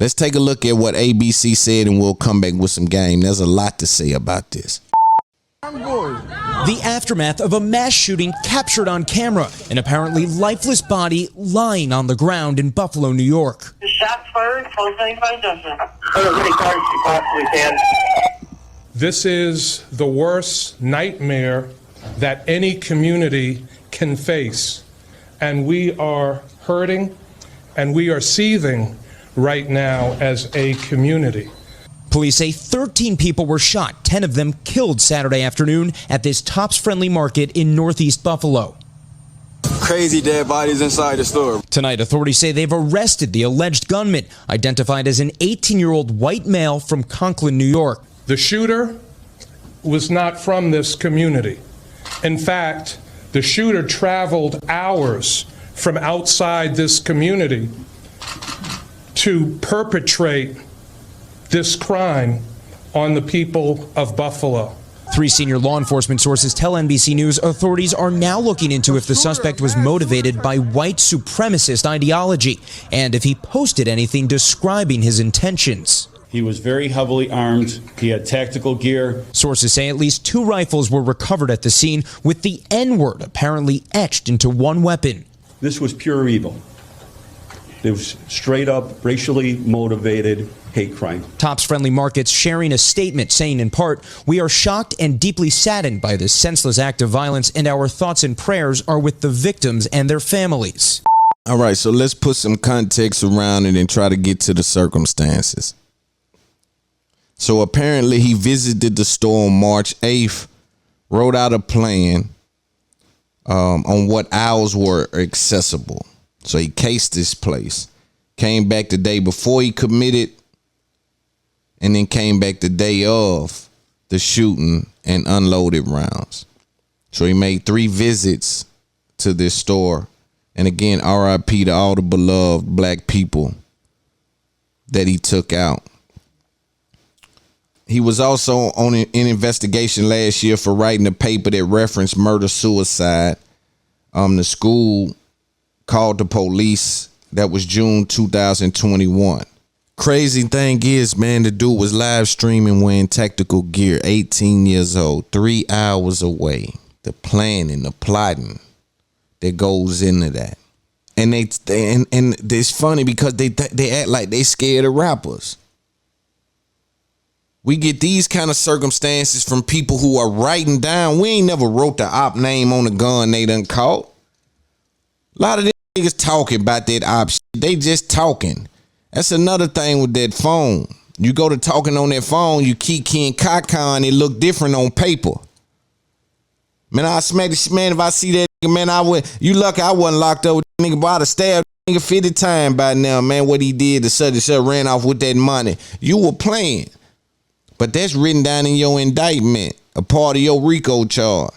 S2: Let's take a look at what ABC said and we'll come back with some game. There's a lot to say about this.
S3: The aftermath of a mass shooting captured on camera, an apparently lifeless body lying on the ground in Buffalo, New York.
S4: Shots fired, close 95 Justin. As many cars as you possibly can.
S5: This is the worst nightmare that any community can face. And we are hurting and we are seething right now as a community.
S3: Police say 13 people were shot, 10 of them killed Saturday afternoon at this Tops-friendly market in Northeast Buffalo.
S6: Crazy dead bodies inside the store.
S3: Tonight, authorities say they've arrested the alleged gunman, identified as an 18-year-old white male from Conklin, New York.
S5: The shooter was not from this community. In fact, the shooter traveled hours from outside this community to perpetrate this crime on the people of Buffalo.
S3: 3 senior law enforcement sources tell NBC News authorities are now looking into if the suspect was motivated by white supremacist ideology and if he posted anything describing his intentions.
S7: He was very heavily armed. He had tactical gear.
S3: Sources say at least 2 rifles were recovered at the scene, with the N-word apparently etched into one weapon.
S7: This was pure evil. It was straight up racially motivated hate crime.
S3: Tops-friendly markets sharing a statement saying in part, "We are shocked and deeply saddened by this senseless act of violence, and our thoughts and prayers are with the victims and their families."
S2: All right, so let's put some context around it and try to get to the circumstances. So apparently he visited the store on March 8th, wrote out a plan on what hours were accessible. So he cased this place, came back the day before he committed, and then came back the day of the shooting and unloaded rounds. So he made 3 visits to this store. And again, RIP to all the beloved black people that he took out. He was also on an investigation last year for writing a paper that referenced murder-suicide. The school called the police. That was June 2021. Crazy thing is, man, the dude was live streaming wearing tactical gear, 18 years old, 3 hours away. The planning, the plotting that goes into that. And it's funny because they act like they scared of rappers. We get these kind of circumstances from people who are writing down. We ain't never wrote the op name on the gun they done caught. A lot of them niggas talking about that op shit. They just talking. That's another thing with that phone. You go to talking on that phone, you kiki and caca, and it look different on paper. Man, I smack this man if I see that nigga, man, I would. You lucky I wasn't locked up with that nigga, but I'd have stabbed that nigga 50 times by now, man. What he did to such and such, ran off with that money. You were playing. But that's written down in your indictment, a part of your RICO charge.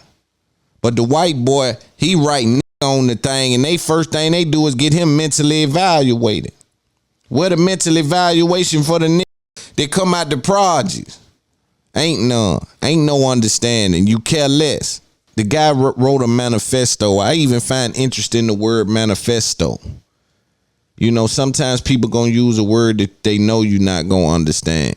S2: But the white boy, he writing on the thing, and they first thing they do is get him mentally evaluated. What a mental evaluation for the nigga that come out the projects? Ain't none. Ain't no understanding. You care less. The guy wrote a manifesto. I even find interest in the word manifesto. You know, sometimes people gonna use a word that they know you're not gonna understand.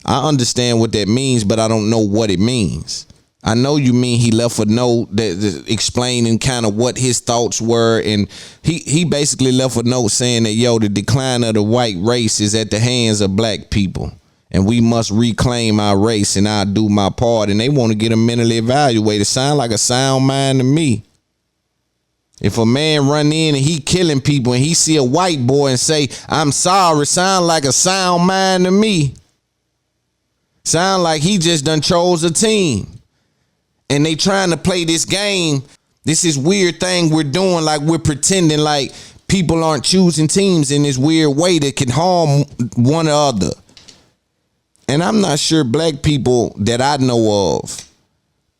S2: I understand what that means, but I don't know what it means. I know you mean he left a note that explaining kind of what his thoughts were, and he basically left a note saying that, yo, the decline of the white race is at the hands of black people, and we must reclaim our race, and I'll do my part. And they want to get him mentally evaluated. Sound like a sound mind to me. If a man run in and he killing people and he see a white boy and say, "I'm sorry," sound like a sound mind to me. Sound like he just done chose a team. And they trying to play this game. This is weird thing we're doing, like we're pretending like people aren't choosing teams in this weird way that can harm one another. And I'm not sure black people that I know of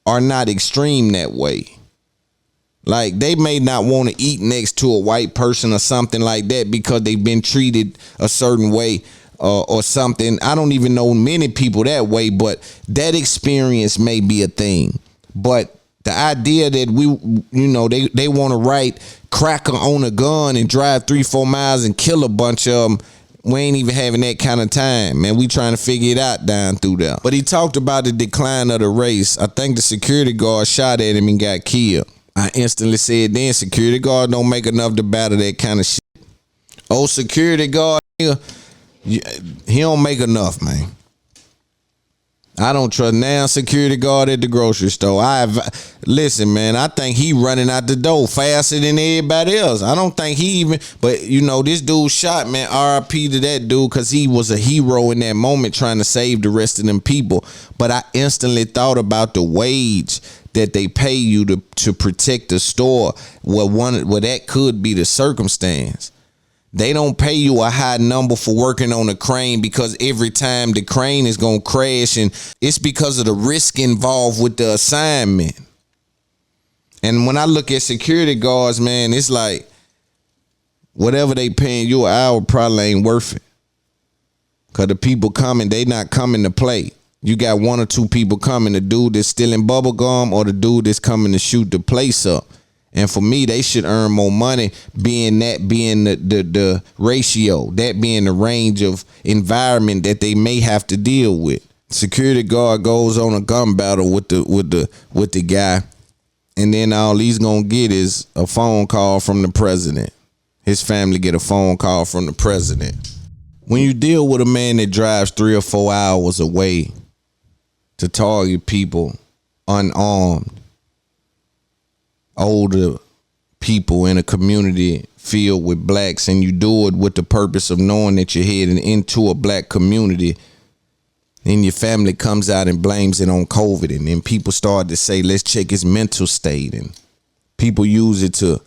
S2: are not extreme that way. Like, they may not want to eat next to a white person or something like that because they've been treated a certain way. Or something. I don't even know many people that way, but that experience may be a thing. But the idea that they want to write cracker on a gun and drive 3-4 miles and kill a bunch of them, we ain't even having that kind of time, man. We trying to figure it out down through there. But he talked about the decline of the race. I think the security guard shot at him and got killed. I instantly said, then security guard don't make enough to battle that kind of shit. Oh, security guard, he don't make enough, man. I don't trust now security guard at the grocery store. Listen, man, I think he running out the door faster than everybody else. I don't think he even, but you know, this dude shot, man, RIP to that dude, because he was a hero in that moment trying to save the rest of them people. But I instantly thought about the wage that they pay you to protect the store, where that could be the circumstance. They don't pay you a high number for working on a crane because every time the crane is going to crash, and it's because of the risk involved with the assignment. And when I look at security guards, man, it's like whatever they paying you an hour probably ain't worth it. Because the people coming, they not coming to play. You got one or two people coming, the dude that's stealing bubble gum or the dude that's coming to shoot the place up. And for me, they should earn more money, being the ratio, that being the range of environment that they may have to deal with. Security guard goes on a gun battle with the guy, and then all he's gonna get is a phone call from the president. His family get a phone call from the president. When you deal with a man that drives 3 or 4 hours away to target people unarmed, older people in a community filled with blacks, and you do it with the purpose of knowing that you're heading into a black community, then your family comes out and blames it on COVID, and then people start to say, let's check his mental state, and people use it to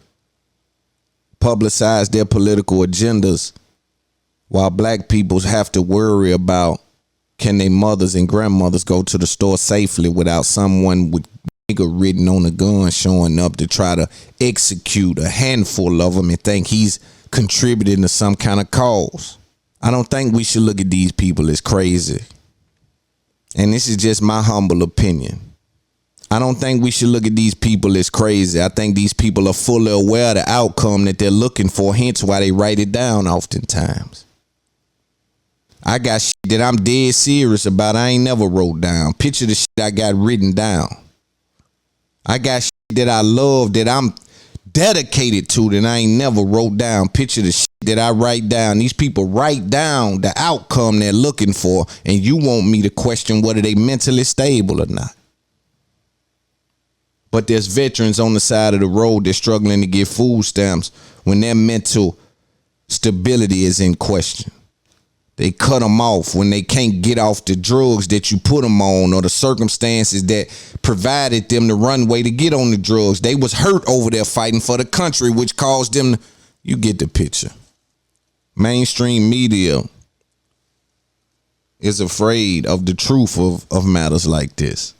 S2: publicize their political agendas, while black people have to worry about, can their mothers and grandmothers go to the store safely without someone with nigga written on a gun showing up to try to execute a handful of them and think he's contributing to some kind of cause. I don't think we should look at these people as crazy. And this is just my humble opinion. I don't think we should look at these people as crazy. I think these people are fully aware of the outcome that they're looking for, hence why they write it down oftentimes. I got shit that I'm dead serious about. I ain't never wrote down. Picture the shit I got written down. I got shit that I love, that I'm dedicated to, that I ain't never wrote down. Picture the shit that I write down. These people write down the outcome they're looking for, and you want me to question whether they mentally stable or not. But there's veterans on the side of the road that's struggling to get food stamps when their mental stability is in question. They cut them off when they can't get off the drugs that you put them on, or the circumstances that provided them the runway to get on the drugs. They was hurt over there fighting for the country, which caused them to, you get the picture. Mainstream media is afraid of the truth of matters like this.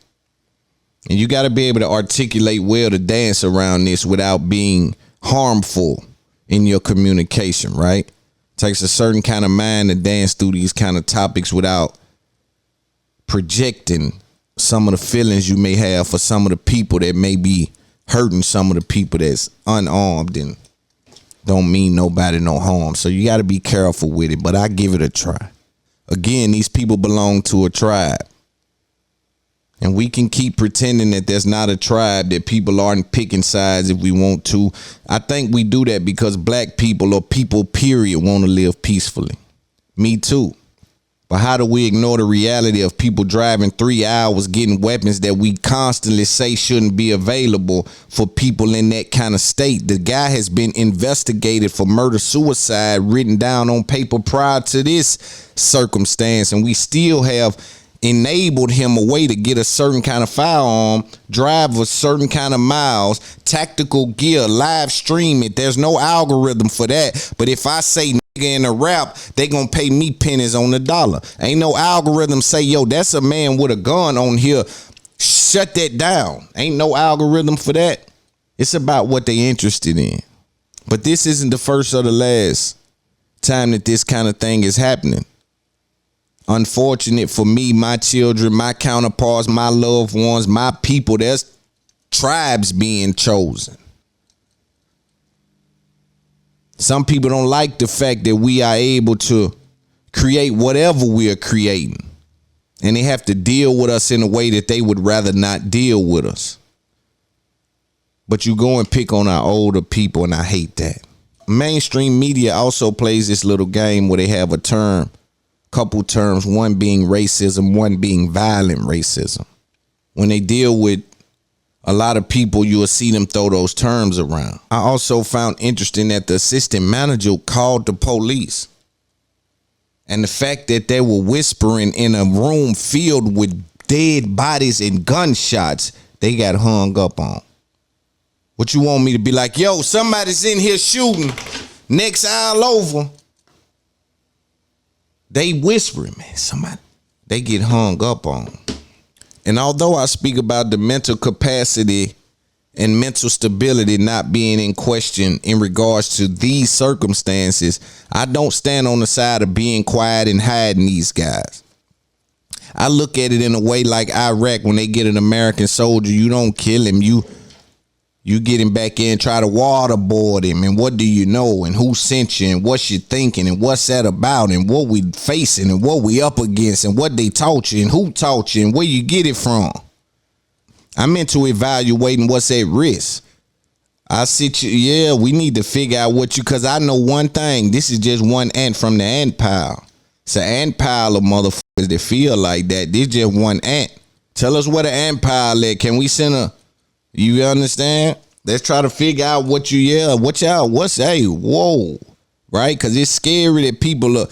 S2: And you got to be able to articulate well to dance around this without being harmful in your communication, right? Takes a certain kind of mind to dance through these kind of topics without projecting some of the feelings you may have for some of the people that may be hurting some of the people that's unarmed and don't mean nobody no harm. So you got to be careful with it, but I give it a try. Again, these people belong to a tribe. And we can keep pretending that there's not a tribe, that people aren't picking sides if we want to. I think we do that because black people, or people period, want to live peacefully. Me too. But how do we ignore the reality of people driving 3 hours getting weapons that we constantly say shouldn't be available for people in that kind of state? The guy has been investigated for murder-suicide, written down on paper prior to this circumstance, and we still have enabled him a way to get a certain kind of firearm, drive a certain kind of miles, tactical gear, live stream it. There's no algorithm for that. But if I say nigga in a rap, they gonna pay me pennies on the dollar. Ain't no algorithm say, yo, that's a man with a gun on here, shut that down. Ain't no algorithm for that. It's about what they interested in. But this isn't the first or the last time that this kind of thing is happening. Unfortunate for me, my children, my counterparts, my loved ones, my people, there's tribes being chosen. Some people don't like the fact that we are able to create whatever we are creating, and they have to deal with us in a way that they would rather not deal with us. But you go and pick on our older people, and I hate that. Mainstream media also plays this little game where they have a term couple terms, one being racism, one being violent racism. When they deal with a lot of people, you will see them throw those terms around. I also found interesting that the assistant manager called the police. And the fact that they were whispering in a room filled with dead bodies and gunshots, they got hung up on. What you want me to be like, yo, somebody's in here shooting, next aisle over. They whispering, man, somebody. They get hung up on. And although I speak about the mental capacity and mental stability not being in question in regards to these circumstances, I don't stand on the side of being quiet and hiding these guys. I look at it in a way like Iraq, when they get an American soldier, you don't kill him. You get him back in, try to waterboard him, and what do you know, and who sent you, and what you thinking, and what's that about, and what we facing, and what we up against, and what they taught you, and who taught you, and where you get it from. I'm into evaluating what's at risk. I sit you, yeah, we need to figure out what you, because I know one thing, this is just one ant from the ant pile. It's an ant pile of motherfuckers that feel like that. This just one ant. Tell us where the ant pile at. Can we send a, you understand? Let's try to figure out what you, yeah, what y'all, what's, hey, whoa, right? Because it's scary that people are,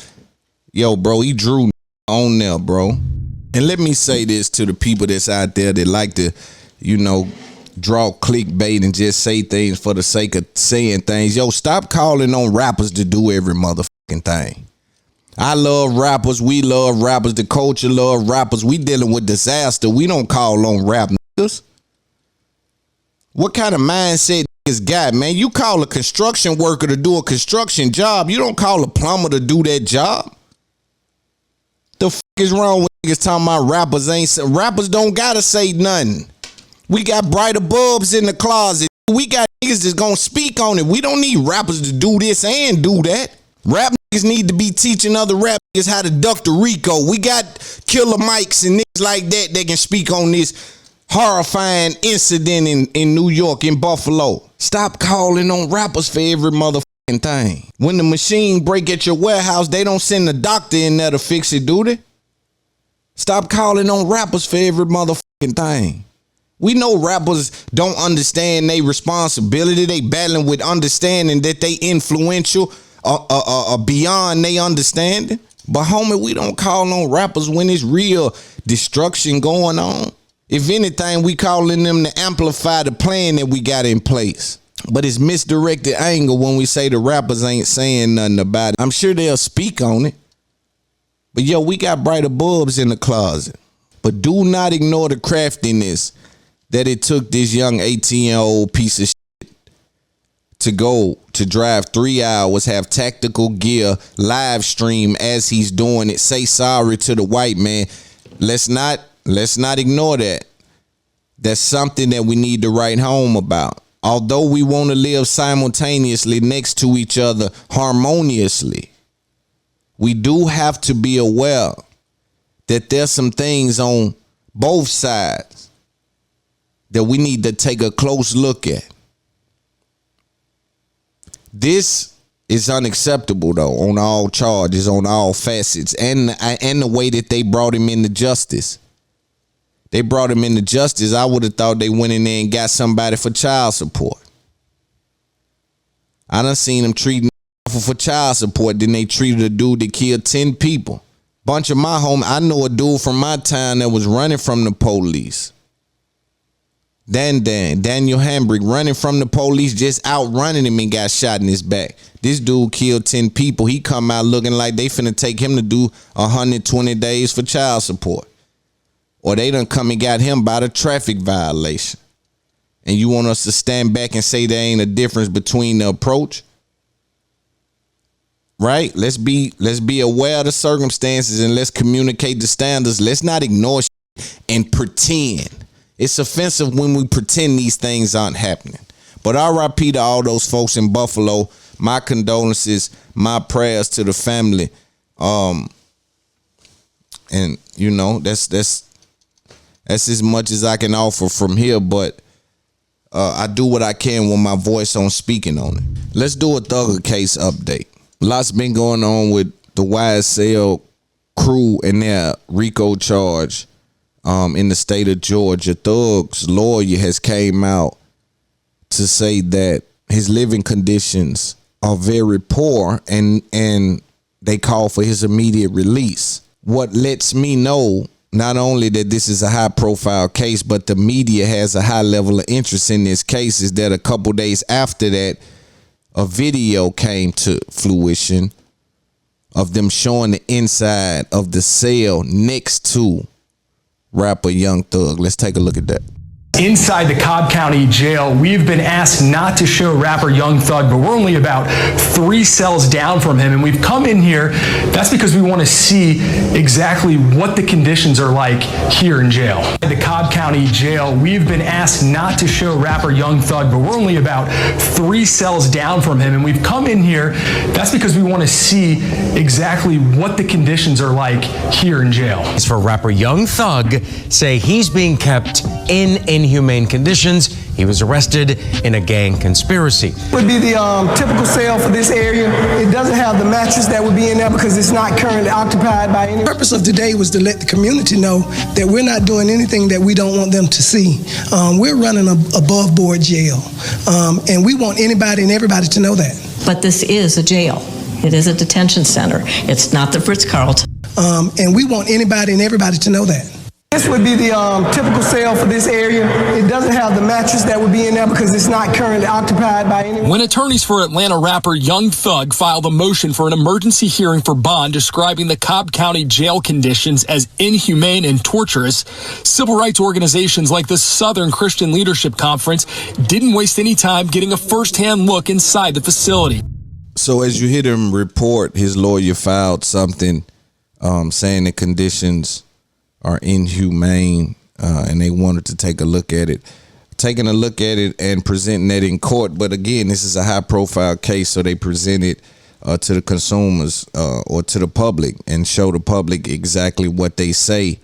S2: yo, bro, he drew on there, bro. And let me say this to the people that's out there that like to, you know, draw clickbait and just say things for the sake of saying things. Yo, stop calling on rappers to do every motherfucking thing. I love rappers. We love rappers. The culture love rappers. We dealing with disaster. We don't call on rap niggas. What kind of mindset niggas got, man? You call a construction worker to do a construction job. You don't call a plumber to do that job. The fuck is wrong with niggas talking about rappers ain't, rappers don't gotta say nothing. We got brighter bulbs in the closet. We got niggas that's gonna speak on it. We don't need rappers to do this and do that. Rap niggas need to be teaching other rap niggas how to duck the Rico. We got killer mics and niggas like that that can speak on this horrifying incident in New York, in Buffalo. Stop calling on rappers for every motherfucking thing. When the machine break at your warehouse, they don't send a doctor in there to fix it, do they? Stop calling on rappers for every motherfucking thing. We know rappers don't understand their responsibility. They battling with understanding that they influential beyond their understanding. But homie, we don't call on rappers when it's real destruction going on. If anything, we calling them to amplify the plan that we got in place. But it's misdirected anger when we say the rappers ain't saying nothing about it. I'm sure they'll speak on it. But yo, we got brighter bulbs in the closet. But do not ignore the craftiness that it took this young 18-year-old piece of shit to go to drive 3 hours, have tactical gear, live stream as he's doing it, say sorry to the white man. Let's not ignore that. That's something that we need to write home about. Although we want to live simultaneously next to each other harmoniously, we do have to be aware that there's some things on both sides that we need to take a close look at. This is unacceptable, though, on all charges, on all facets, and the way that they brought him into justice. They brought him into justice. I would have thought they went in there and got somebody for child support. I done seen them treating for child support. Then they treated a dude that killed 10 people. Bunch of my homies. I know a dude from my town that was running from the police. Daniel Hambrick running from the police, just outrunning him and got shot in his back. This dude killed 10 people. He come out looking like they finna take him to do 120 days for child support. Or they done come and got him by the traffic violation. And you want us to stand back and say there ain't a difference between the approach? Right? Let's be aware of the circumstances and let's communicate the standards. Let's not ignore shit and pretend. It's offensive when we pretend these things aren't happening. But RIP to all those folks in Buffalo. My condolences, my prayers to the family. And you know, that's as much as I can offer from here, but I do what I can with my voice on speaking on it. Let's do a Thugger case update. Lots been going on with the YSL crew and their RICO charge in the state of Georgia. Thug's lawyer has came out to say that his living conditions are very poor and they call for his immediate release. What lets me know not only that this is a high profile case, but the media has a high level of interest in this case is that a couple days after that, a video came to fruition of them showing the inside of the cell next to rapper Young Thug. Let's take a look at that.
S8: Inside the Cobb County Jail, we've been asked not to show rapper Young Thug, but we're only about 3 cells down from him, and we've come in here. That's because we want to see exactly what the conditions are like here in jail. At the Cobb County Jail, we've been asked not to show rapper Young Thug, but we're only about 3 cells down from him, and we've come in here. That's because we want to see exactly what the conditions are like here in jail.
S9: As for rapper Young Thug, say he's being kept in inhumane conditions. He was arrested in a gang conspiracy.
S10: Would be the typical cell for this area. It doesn't have the mattress that would be in there because it's not currently occupied by anyone.
S1: The purpose of today was to let the community know that we're not doing anything that we don't want them to see. We're running an above board jail, and we want anybody and everybody to know that.
S11: But this is a jail. It is a detention center. It's not the Ritz-Carlton.
S1: And we want anybody and everybody to know that.
S10: This would be the typical cell for this area. It doesn't have the mattress that would be in there because it's not currently occupied by anyone.
S8: When attorneys for Atlanta rapper Young Thug filed a motion for an emergency hearing for bond describing the Cobb County jail conditions as inhumane and torturous, civil rights organizations like the Southern Christian Leadership Conference didn't waste any time getting a first-hand look inside the facility.
S2: So as you hear him report, his lawyer filed something saying the conditions are inhumane, and they wanted to take a look at it. Taking a look at it and presenting that in court. But again, this is a high profile case, so they present it to the consumers or to the public and show the public exactly what they say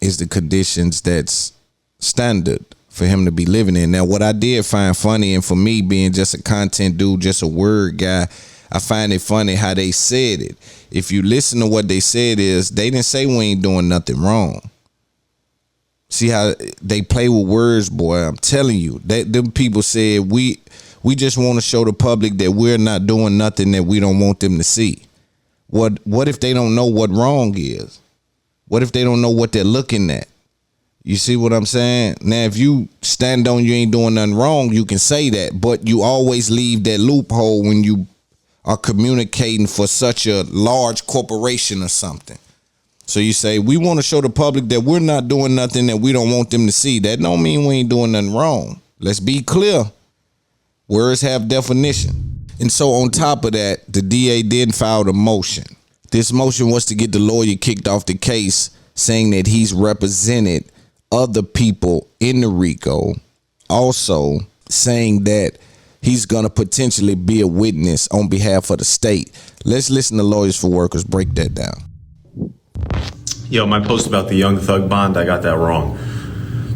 S2: is the conditions that's standard for him to be living in. Now, what I did find funny, and for me being just a content dude, just a word guy, I find it funny how they said it. If you listen to what they said is, they didn't say we ain't doing nothing wrong. See how they play with words, boy. I'm telling you. Them people said we just want to show the public that we're not doing nothing that we don't want them to see. What if they don't know what wrong is? What if they don't know what they're looking at? You see what I'm saying? Now, if you stand on you ain't doing nothing wrong, you can say that. But you always leave that loophole when you are communicating for such a large corporation or something. So you say, we want to show the public that we're not doing nothing that we don't want them to see. That don't mean we ain't doing nothing wrong. Let's be clear. Words have definition. And so on top of that, the DA did file a motion. This motion was to get the lawyer kicked off the case, saying that he's represented other people in the RICO. Also saying that he's going to potentially be a witness on behalf of the state. Let's listen to Lawyers for Workers break that down.
S12: Yo, my post about the Young Thug bond, I got that wrong.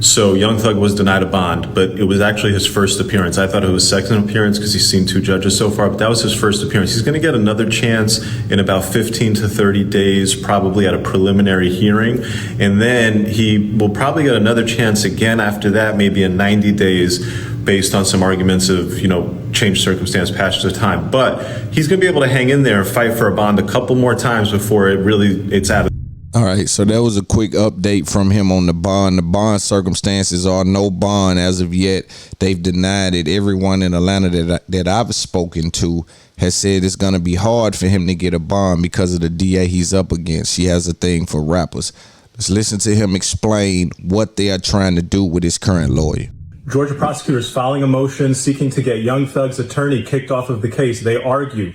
S12: So Young Thug was denied a bond, but it was actually his first appearance. I thought it was second appearance because he's seen 2 judges so far, but that was his first appearance. He's going to get another chance in about 15 to 30 days, probably at a preliminary hearing. And then he will probably get another chance again after that, maybe in 90 days, based on some arguments of, changed circumstance, passage of time. But he's going to be able to hang in there and fight for a bond a couple more times before it's out of.
S2: All right, so that was a quick update from him on the bond. The bond circumstances are no bond as of yet. They've denied it. Everyone in Atlanta that I've spoken to has said it's going to be hard for him to get a bond because of the DA he's up against. She has a thing for rappers. Let's listen to him explain what they are trying to do with his current lawyer.
S13: Georgia prosecutors filing a motion seeking to get Young Thug's attorney kicked off of the case. They argue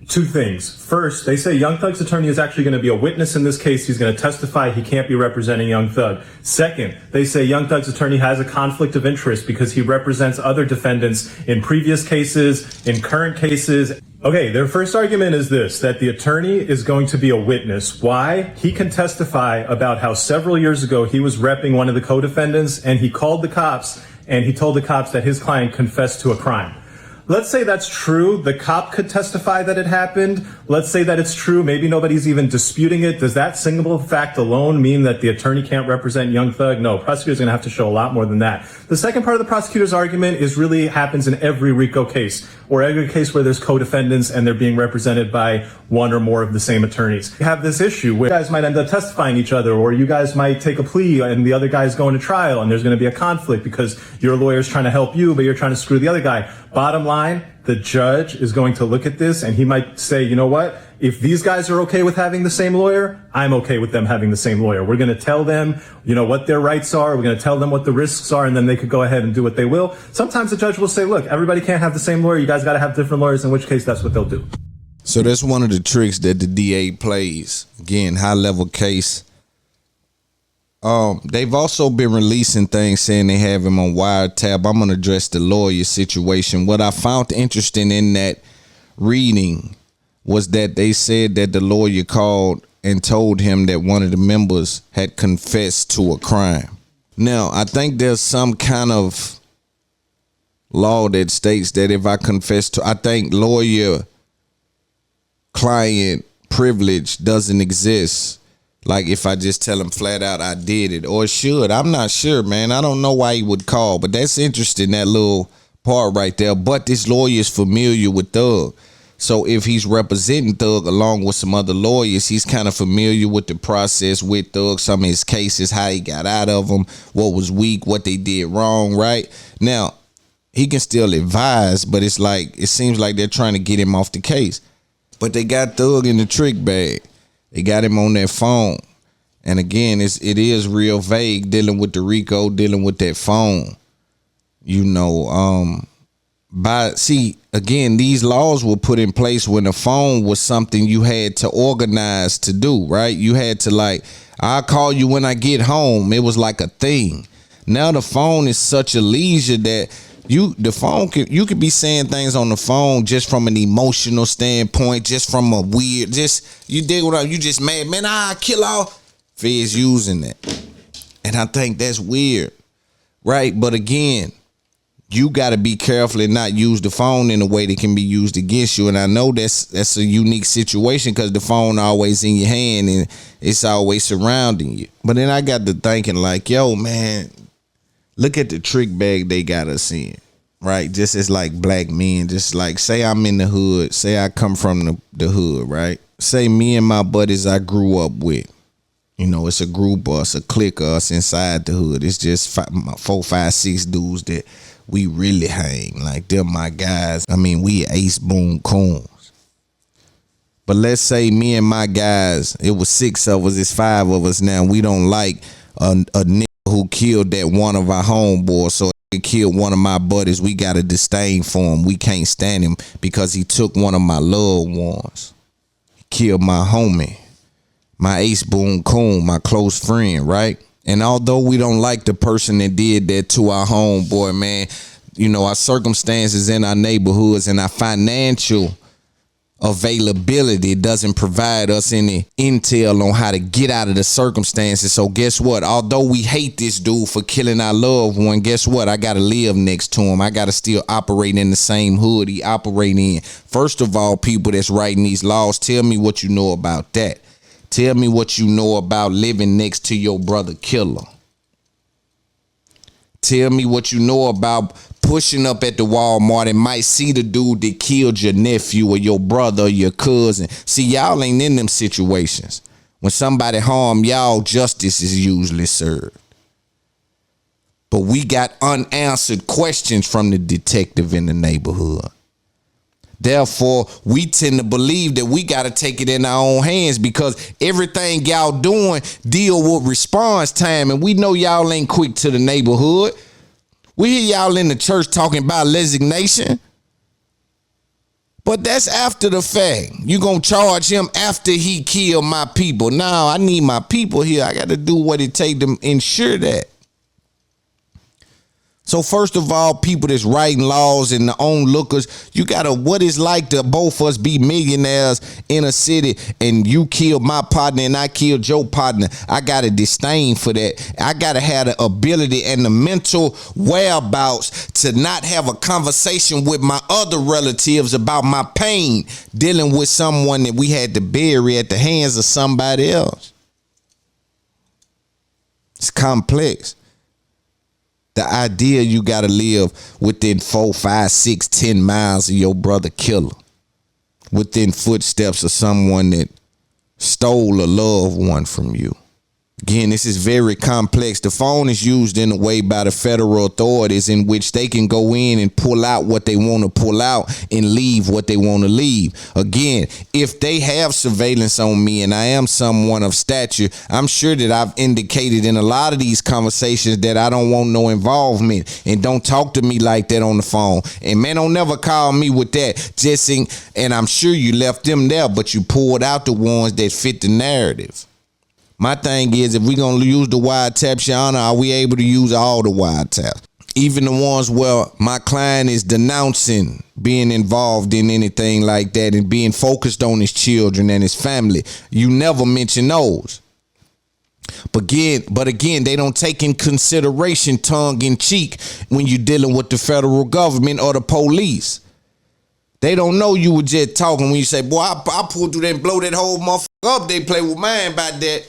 S13: 2 things. First, they say Young Thug's attorney is actually going to be a witness in this case. He's going to testify. He can't be representing Young Thug. Second, they say Young Thug's attorney has a conflict of interest because he represents other defendants in previous cases, in current cases. Okay, their first argument is this, that the attorney is going to be a witness. Why? He can testify about how several years ago he was repping one of the co-defendants and he called the cops and he told the cops that his client confessed to a crime. let's say that's true. The cop could testify that it happened. Let's say that it's true. Maybe nobody's even disputing it. Does that single fact alone mean that the attorney can't represent Young Thug? No, prosecutor's going to have to show a lot more than that. The second part of the prosecutor's argument is really happens in every RICO case, or every case where there's co-defendants and they're being represented by one or more of the same attorneys. You have this issue where you guys might end up testifying each other, or you guys might take a plea and the other guy's going to trial, and there's going to be a conflict because your lawyer's trying to help you, but you're trying to screw the other guy. Bottom line, the judge is going to look at this and he might say, you know what? If these guys are okay with having the same lawyer, I'm okay with them having the same lawyer. We're going to tell them, you know, what their rights are. We're going to tell them what the risks are, and then they could go ahead and do what they will. Sometimes the judge will say, look, everybody can't have the same lawyer. You guys got to have different lawyers, in which case that's what they'll do.
S2: So that's one of the tricks that the DA plays. Again, high level case. They've also been releasing things saying they have him on wiretap. I'm going to address the lawyer situation. What I found interesting in that reading was that they said that the lawyer called and told him that one of the members had confessed to a crime. Now, I think there's some kind of law that states that if I confess to, I think lawyer client privilege doesn't exist. Like if I just tell him flat out I did it, or should. I'm not sure, man. I don't know why he would call, but that's interesting, that little part right there. But this lawyer is familiar with Thug. So if he's representing Thug along with some other lawyers, he's kind of familiar with the process with Thug, some of his cases, how he got out of them, what was weak, what they did wrong, right? Now, he can still advise, but it's like, it seems like they're trying to get him off the case. But they got Thug in the trick bag. They got him on their phone. And again, it is real vague dealing with the RICO, dealing with that phone. You know, again, these laws were put in place when the phone was something you had to organize to do, right? You had to, like, I'll call you when I get home. It was like a thing. Now the phone is such a leisure that you could be saying things on the phone just from an emotional standpoint, just from a weird, you dig what you just mad, man, I kill all feds using it. And I think that's weird, right? But again, you got to be careful and not use the phone in a way that can be used against you. And I know that's a unique situation because the phone always in your hand and it's always surrounding you. But then I got to thinking like, yo, man, look at the trick bag they got us in, right? Just as like black men, just like say I'm in the hood, say I come from the hood, right? Say me and my buddies I grew up with. You know, it's a group of us, a clique of us inside the hood. It's just 4, 5, 6 dudes that we really hang. Like, they're my guys. I mean, we ace boom coons. But let's say me and my guys, it was 6 of us, it's 5 of us now. We don't like a nigga who killed that one of our homeboys. So he killed one of my buddies. We got a disdain for him. We can't stand him because he took one of my loved ones. He killed my homie, my ace boom coon, my close friend, right? And although we don't like the person that did that to our homeboy, man, you know, our circumstances in our neighborhoods and our financial availability doesn't provide us any intel on how to get out of the circumstances. So guess what? Although we hate this dude for killing our loved one, guess what? I got to live next to him. I got to still operate in the same hood he operating in. First of all, people that's writing these laws, tell me what you know about that. Tell me what you know about living next to your brother killer. Tell me what you know about pushing up at the Walmart and might see the dude that killed your nephew or your brother or your cousin. See, y'all ain't in them situations. When somebody harm y'all, justice is usually served. But we got unanswered questions from the detective in the neighborhood. Therefore, we tend to believe that we got to take it in our own hands because everything y'all doing deal with response time. And we know y'all ain't quick to the neighborhood. We hear y'all in the church talking about resignation. But that's after the fact. You going to charge him after he killed my people. Now, I need my people here. I got to do what it take to ensure that. So first of all, people that's writing laws and the onlookers, you gotta, what it's like to both us be millionaires in a city and you kill my partner and I killed your partner. I got a disdain for that. I gotta have the ability and the mental whereabouts to not have a conversation with my other relatives about my pain dealing with someone that we had to bury at the hands of somebody else. It's complex. The idea you gotta live within 4, 5, 6, 10 miles of your brother killer, within footsteps of someone that stole a loved one from you. Again, this is very complex. The phone is used in a way by the federal authorities in which they can go in and pull out what they want to pull out and leave what they want to leave. Again, if they have surveillance on me and I am someone of stature, I'm sure that I've indicated in a lot of these conversations that I don't want no involvement and don't talk to me like that on the phone. And man, don't never call me with that. And I'm sure you left them there, but you pulled out the ones that fit the narrative. My thing is, if we're going to use the wiretaps, Your Honor, are we able to use all the wiretaps? Even the ones where my client is denouncing being involved in anything like that and being focused on his children and his family. You never mention those. But again, they don't take in consideration tongue in cheek when you're dealing with the federal government or the police. They don't know you were just talking when you say, boy, I pulled through there and blow that whole motherfucker up. They play with mine about that.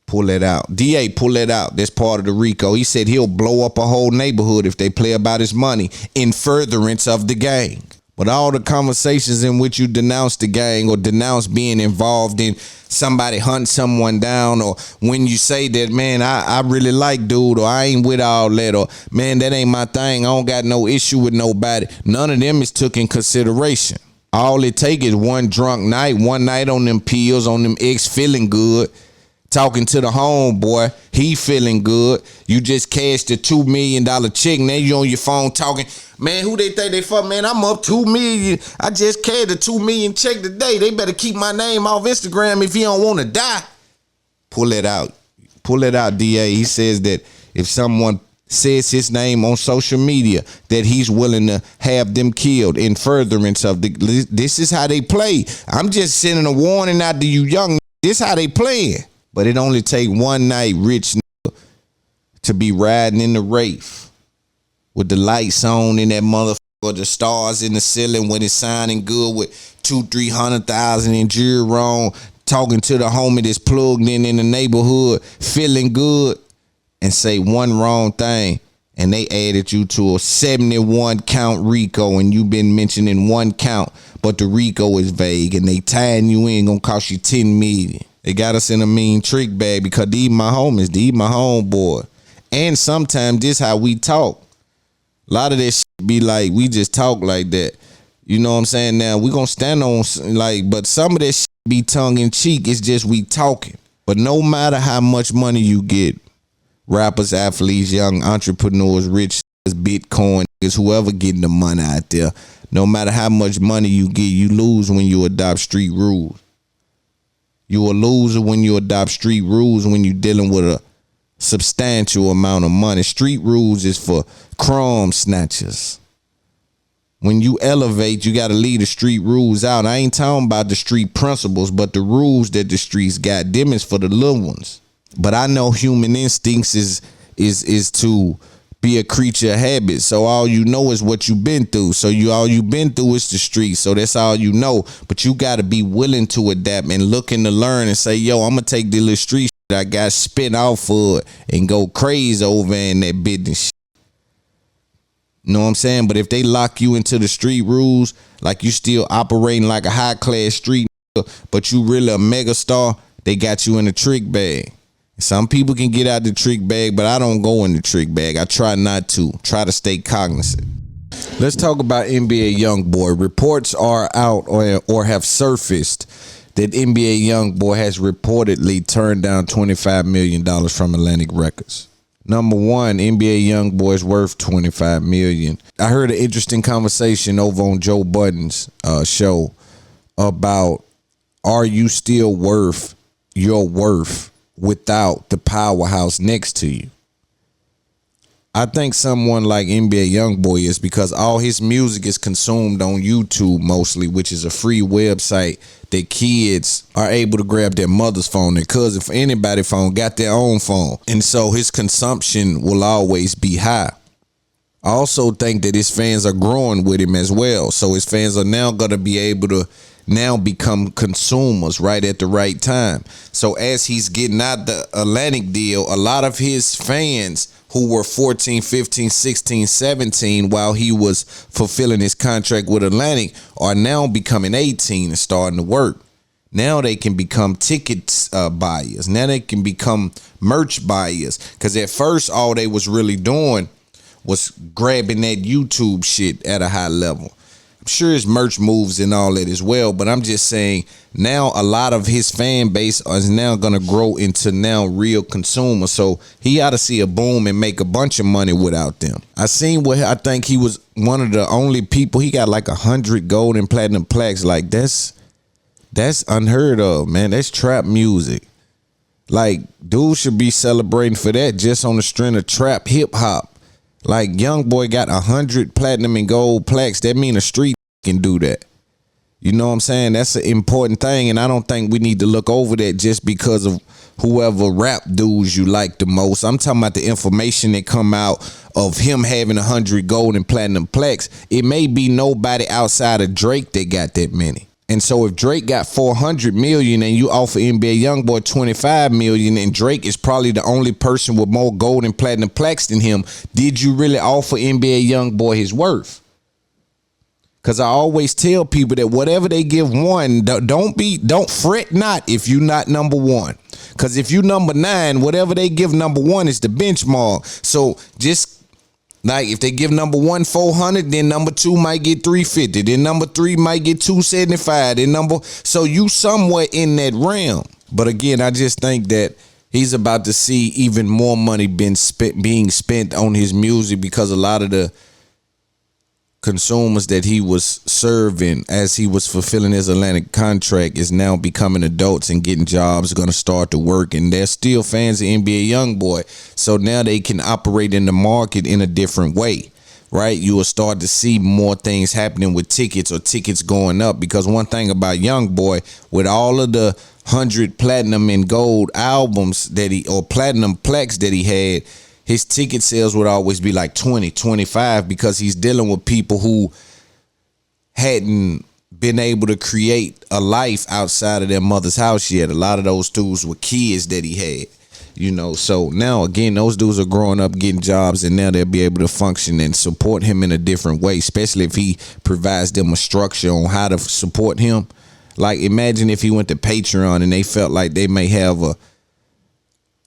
S2: Pull that out. DA, pull that out. That's part of the RICO. He said he'll blow up a whole neighborhood if they play about his money in furtherance of the gang. But all the conversations in which you denounce the gang or denounce being involved in somebody hunting someone down, or when you say that, man, I really like dude, or I ain't with all that, or man, that ain't my thing, I don't got no issue with nobody. None of them is took in consideration. All it take is one drunk night, one night on them pills, on them X feeling good, talking to the homeboy, he feeling good. You just cashed a $2 million check. Now you on your phone talking, man, who they think they fuck? Man, I'm up $2 million. I just cashed a $2 million check today. They better keep my name off Instagram if he don't want to die. Pull it out. Pull it out, DA. He says that if someone says his name on social media, that he's willing to have them killed in furtherance of this is how they play. I'm just sending a warning out to you young. This how they playing. But it only take one night, rich nigga, to be riding in the Wraith with the lights on in that motherfucker, the stars in the ceiling when it's sounding good with 200,000-300,000 in jewelry on, talking to the homie that's plugged in the neighborhood, feeling good, and say one wrong thing, and they added you to a 71 count RICO, and you've been mentioning one count, but the RICO is vague, and they tying you in, gonna cost you $10 million. They got us in a mean trick bag because these my homies, these my homeboy. And sometimes this how we talk. A lot of this shit be like, we just talk like that. You know what I'm saying? Now, we gonna stand on, like, but some of this shit be tongue in cheek. It's just we talking. But no matter how much money you get, rappers, athletes, young entrepreneurs, rich, Bitcoin, whoever getting the money out there, no matter how much money you get, you lose when you adopt street rules. You a loser when you adopt street rules when you're dealing with a substantial amount of money. Street rules is for crumb snatchers. When you elevate, you got to leave the street rules out. I ain't talking about the street principles, but the rules that the streets got. Them is for the little ones. But I know human instincts is to be a creature of habit. So all you know is what you've been through. So all you've been through is the streets. So that's all you know. But you got to be willing to adapt and looking to learn and say, yo, I'm going to take this little street shit I got spit out for it and go crazy over in that business shit. You know what I'm saying? But if they lock you into the street rules, like you still operating like a high class street, but you really a mega star, they got you in a trick bag. Some people can get out the trick bag, but I don't go in the trick bag. I try not to. Try to stay cognizant. Let's talk about NBA YoungBoy. Reports are out or have surfaced that NBA YoungBoy has reportedly turned down $25 million from Atlantic Records. Number one, NBA YoungBoy is worth $25 million. I heard an interesting conversation over on Joe Budden's show about, are you still worth your worth without the powerhouse next to you? I think someone like NBA YoungBoy is because all his music is consumed on YouTube mostly, which is a free website that kids are able to grab their mother's phone, their cousin, for anybody phone, got their own phone. And so his consumption will always be high. I also think that his fans are growing with him as well. So his fans are now going to be able to now become consumers right at the right time. So as he's getting out the Atlantic deal, a lot of his fans who were 14, 15, 16, 17 while he was fulfilling his contract with Atlantic are now becoming 18 and starting to work. Now they can become tickets buyers. Now they can become merch buyers. Because at first, all they was really doing was grabbing that YouTube shit at a high level. I'm sure his merch moves and all that as well, but I'm just saying now a lot of his fan base is now going to grow into now real consumers. So he ought to see a boom and make a bunch of money without them. I seen what I think he was one of the only people. He got like 100 gold and platinum plaques. Like that's unheard of, man. That's trap music. Like dude should be celebrating for that just on the string of trap hip hop. Like YoungBoy got 100 platinum and gold plaques. That mean a street can do that. You know what I'm saying? That's an important thing, and I don't think we need to look over that just because of whoever rap dudes you like the most. I'm talking about the information that come out of him having 100 gold and platinum plaques. It may be nobody outside of Drake that got that many. And so if Drake got 400 million and you offer NBA YoungBoy 25 million and Drake is probably the only person with more gold and platinum plaques than him, did you really offer NBA YoungBoy his worth? Because I always tell people that whatever they give one, don't fret not if you not number one. Because if you number 9, whatever they give number 1 is the benchmark. So just like if they give number 1 400, then number 2 might get 350, then number 3 might get 275, then so you somewhere in that realm. But again, I just think that he's about to see even more money being spent on his music because a lot of the consumers that he was serving as he was fulfilling his Atlantic contract is now becoming adults and getting jobs, going to start to work, and they're still fans of NBA YoungBoy. So now they can operate in the market in a different way, right? You will start to see more things happening with tickets or tickets going up, because one thing about YoungBoy, with all of the 100 platinum and gold albums or platinum plaques that he had, his ticket sales would always be like 20, 25 because he's dealing with people who hadn't been able to create a life outside of their mother's house yet. A lot of those dudes were kids that he had, you know. So now, again, those dudes are growing up, getting jobs, and now they'll be able to function and support him in a different way, especially if he provides them a structure on how to support him. Like, imagine if he went to Patreon and they felt like they may have a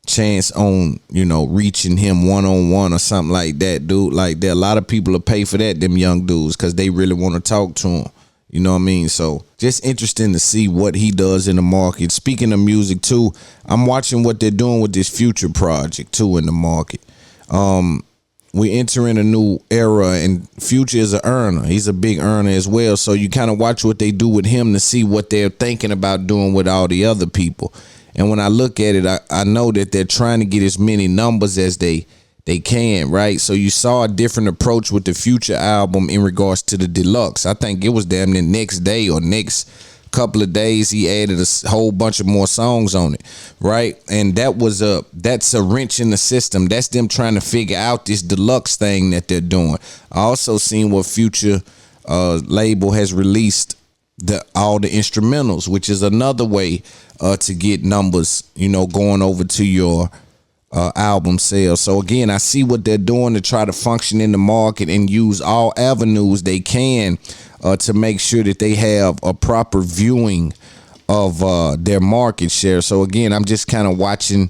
S2: chance on, you know, reaching him one-on-one or something like that, dude. Like that, a lot of people will pay for that, them young dudes, because they really want to talk to him. You know what I mean? So just interesting to see what he does in the market. Speaking of music too, I'm watching what they're doing with this Future project too in the market. We entering a new era, and Future is an earner. He's a big earner as well. So you kind of watch what they do with him to see what they're thinking about doing with all the other people. And when I look at it, I know that they're trying to get as many numbers as they can, right? So you saw a different approach with the Future album in regards to the deluxe. I think it was damn the next day or next couple of days he added a whole bunch of more songs on it, right? And that's a wrench in the system. That's them trying to figure out this deluxe thing that they're doing. I also seen what Future label has released all the instrumentals, which is another way to get numbers, you know, going over to your album sales. So again, I see what they're doing to try to function in the market and use all avenues they can to make sure that they have a proper viewing of their market share. So again, I'm just kind of watching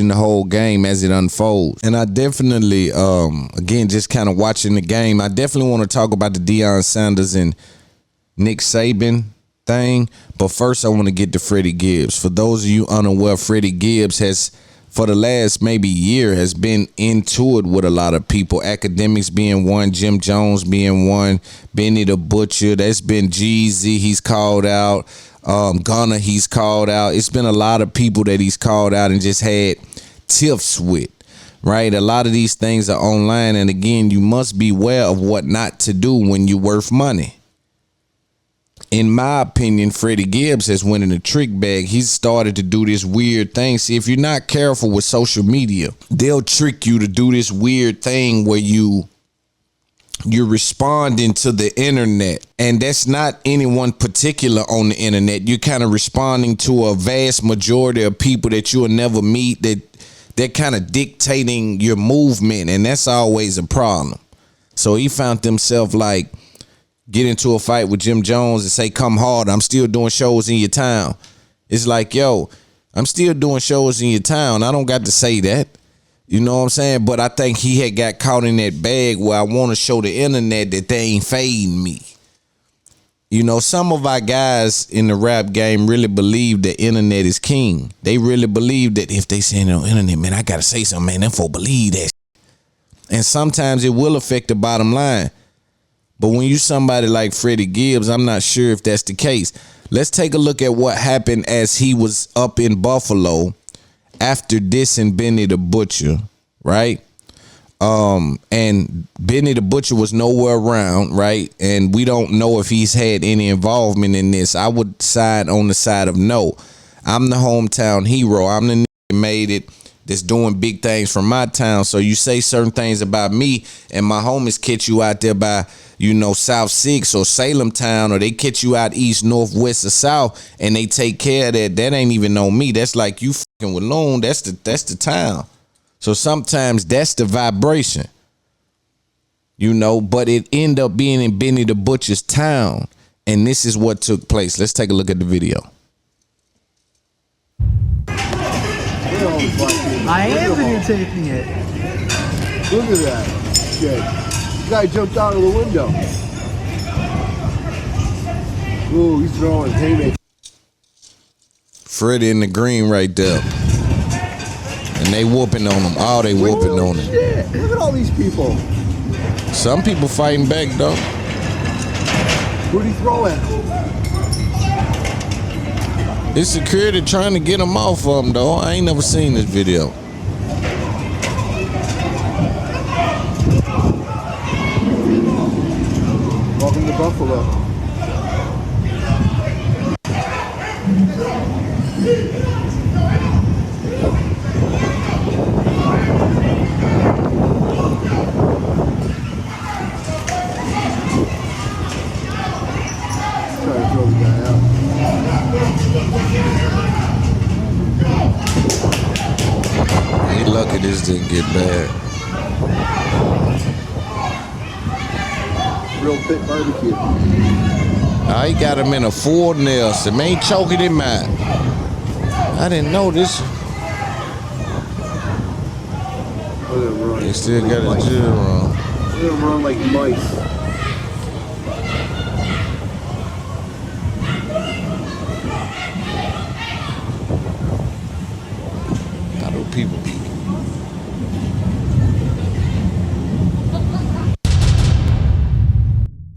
S2: the whole game as it unfolds. And I definitely, again, just kind of watching the game. I definitely want to talk about the Deion Sanders and Nick Saban thing, but first I want to get to Freddie Gibbs. For those of you unaware, Freddie Gibbs has, for the last maybe year, has been into it with a lot of people. Academics being one, Jim Jones being one, Benny the Butcher, that's been Jeezy, he's called out, Gunna, he's called out. It's been a lot of people that he's called out and just had tiffs with, right? A lot of these things are online, and again, you must be aware of what not to do when you're worth money. In my opinion, Freddie Gibbs has went in a trick bag. He's started to do this weird thing. See, if you're not careful with social media, they'll trick you to do this weird thing where you're responding to the internet, and that's not anyone particular on the internet. You're kind of responding to a vast majority of people that you'll never meet, that they're kind of dictating your movement, and that's always a problem. So he found himself like get into a fight with Jim Jones and say, come hard, I'm still doing shows in your town. It's like, yo, I'm still doing shows in your town. I don't got to say that. You know what I'm saying? But I think he had got caught in that bag where I want to show the internet that they ain't fading me. You know, some of our guys in the rap game really believe the internet is king. They really believe that if they say on the internet, man, I got to say something, man, them folk believe that. And sometimes it will affect the bottom line. But when you somebody like Freddie Gibbs, I'm not sure if that's the case. Let's take a look at what happened as he was up in Buffalo after dissing Benny the Butcher, right? And Benny the Butcher was nowhere around, right? And we don't know if he's had any involvement in this. I would side on the side of no. I'm the hometown hero. I'm the nigga that made it, that's doing big things from my town. So you say certain things about me and my homies catch you out there by, you know, South 6 or Salem Town, or they catch you out east, north, west, or south, and they take care of that. That ain't even on me. That's like you fucking with Loon. That's the town. So sometimes that's the vibration, you know, but it end up being in Benny the Butcher's town. And this is what took place. Let's take a look at the video.
S14: I am videotaping it.
S15: Look at that shit. The guy jumped out of the window. Ooh, he's throwing haymakers.
S2: Freddie in the green right there. And they whooping on him. Oh, they whooping on him.
S15: Shit. Look at all these people.
S2: Some people fighting back, though.
S15: Who'd he throw at?
S2: It's security trying to get him off of him, though. I ain't never seen this video.
S15: Welcome to Buffalo. Trying to throw the guy out.
S2: He lucky this didn't get bad.
S15: Real thick barbecue.
S2: He got him in a full Nelson. Man, choking him out. I didn't know this.
S15: Look at him run.
S2: They still got his jewel on.
S15: Look at him run like mice.
S2: How do people be?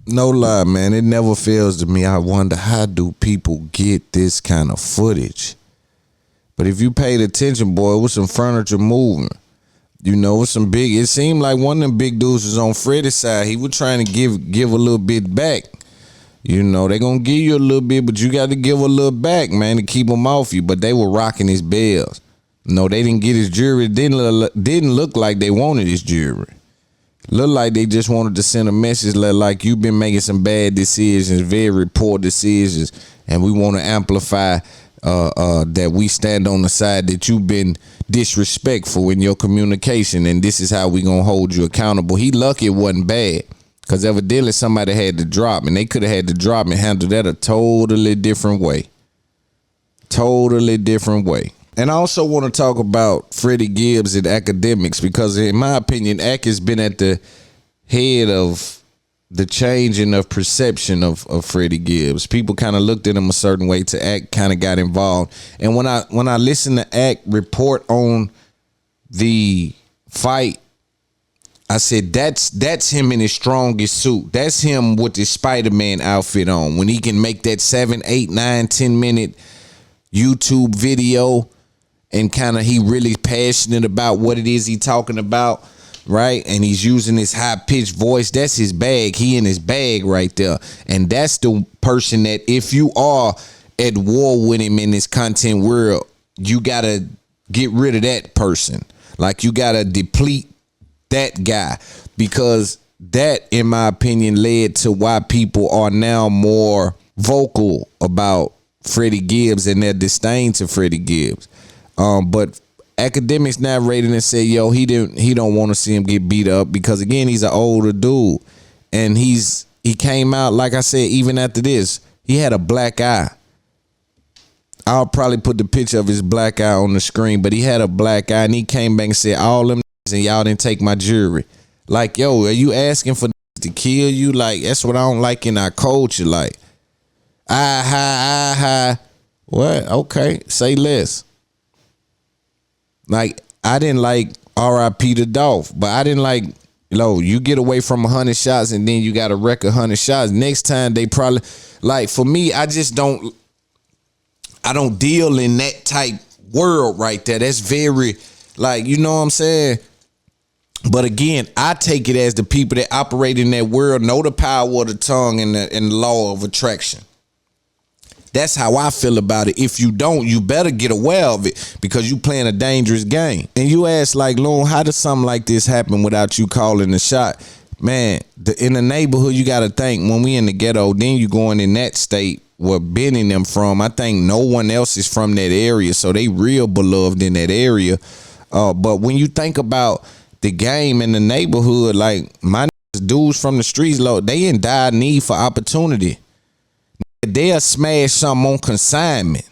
S2: No lie, man. It never fails to me. I wonder, how do people get this kind of footage? But if you paid attention, boy, with some furniture moving, you know, with some big, it seemed like one of them big dudes was on Freddie's side. He was trying to give a little bit back. You know, they gonna give you a little bit, but you got to give a little back, man, to keep him off you. But they were rocking his bells. No, they didn't get his jewelry. It didn't look like they wanted his jewelry. Look like they just wanted to send a message like you've been making some bad decisions, very poor decisions, and we want to amplify that we stand on the side that you've been disrespectful in your communication, and this is how we gonna hold you accountable. He lucky it wasn't bad, because evidently somebody had to drop, and they could have had to drop and handle that a totally different way. Totally different way. And I also want to talk about Freddie Gibbs and academics, because in my opinion, Ak has been at the head of the changing of perception of Freddie Gibbs. People kind of looked at him a certain way to Ak kind of got involved. And when I listened to Ak report on the fight, I said, that's him in his strongest suit. That's him with his Spider-Man outfit on. When he can make that 7, 8, 9, 10 minute YouTube video and kind of he really passionate about what it is he talking about, right? And he's using his high-pitched voice. That's his bag. He in his bag right there. And that's the person that if you are at war with him in this content world, you got to get rid of that person. Like, you got to deplete that guy, because that, in my opinion, led to why people are now more vocal about Freddie Gibbs and their disdain to Freddie Gibbs. But academics narrated and said, yo, he don't want to see him get beat up, because again, he's an older dude, and he came out, like I said, even after this, he had a black eye. I'll probably put the picture of his black eye on the screen, but he had a black eye, and he came back and said, all them and y'all didn't take my jury. Like, yo, are you asking for to kill you? Like, that's what I don't like in our culture. Like, what? Okay, say less. Like, I didn't like R.I.P. to Dolph, but I didn't like, you get away from 100 shots and then you got to wreck 100 shots. Next time they probably, like, for me, I don't deal in that type world right there. That's very, like, you know what I'm saying? But again, I take it as the people that operate in that world know the power of the tongue and the law of attraction. That's how I feel about it. If you don't, you better get aware of it, because you playing a dangerous game. And you ask, like, Loon, how does something like this happen without you calling the shot? Man, in the neighborhood, you got to think, when we in the ghetto, then you going in that state where Benny them from. I think no one else is from that area, so they real beloved in that area. But when you think about the game in the neighborhood, like, my dudes from the streets, they in dire need for opportunity. They'll smash something on consignment.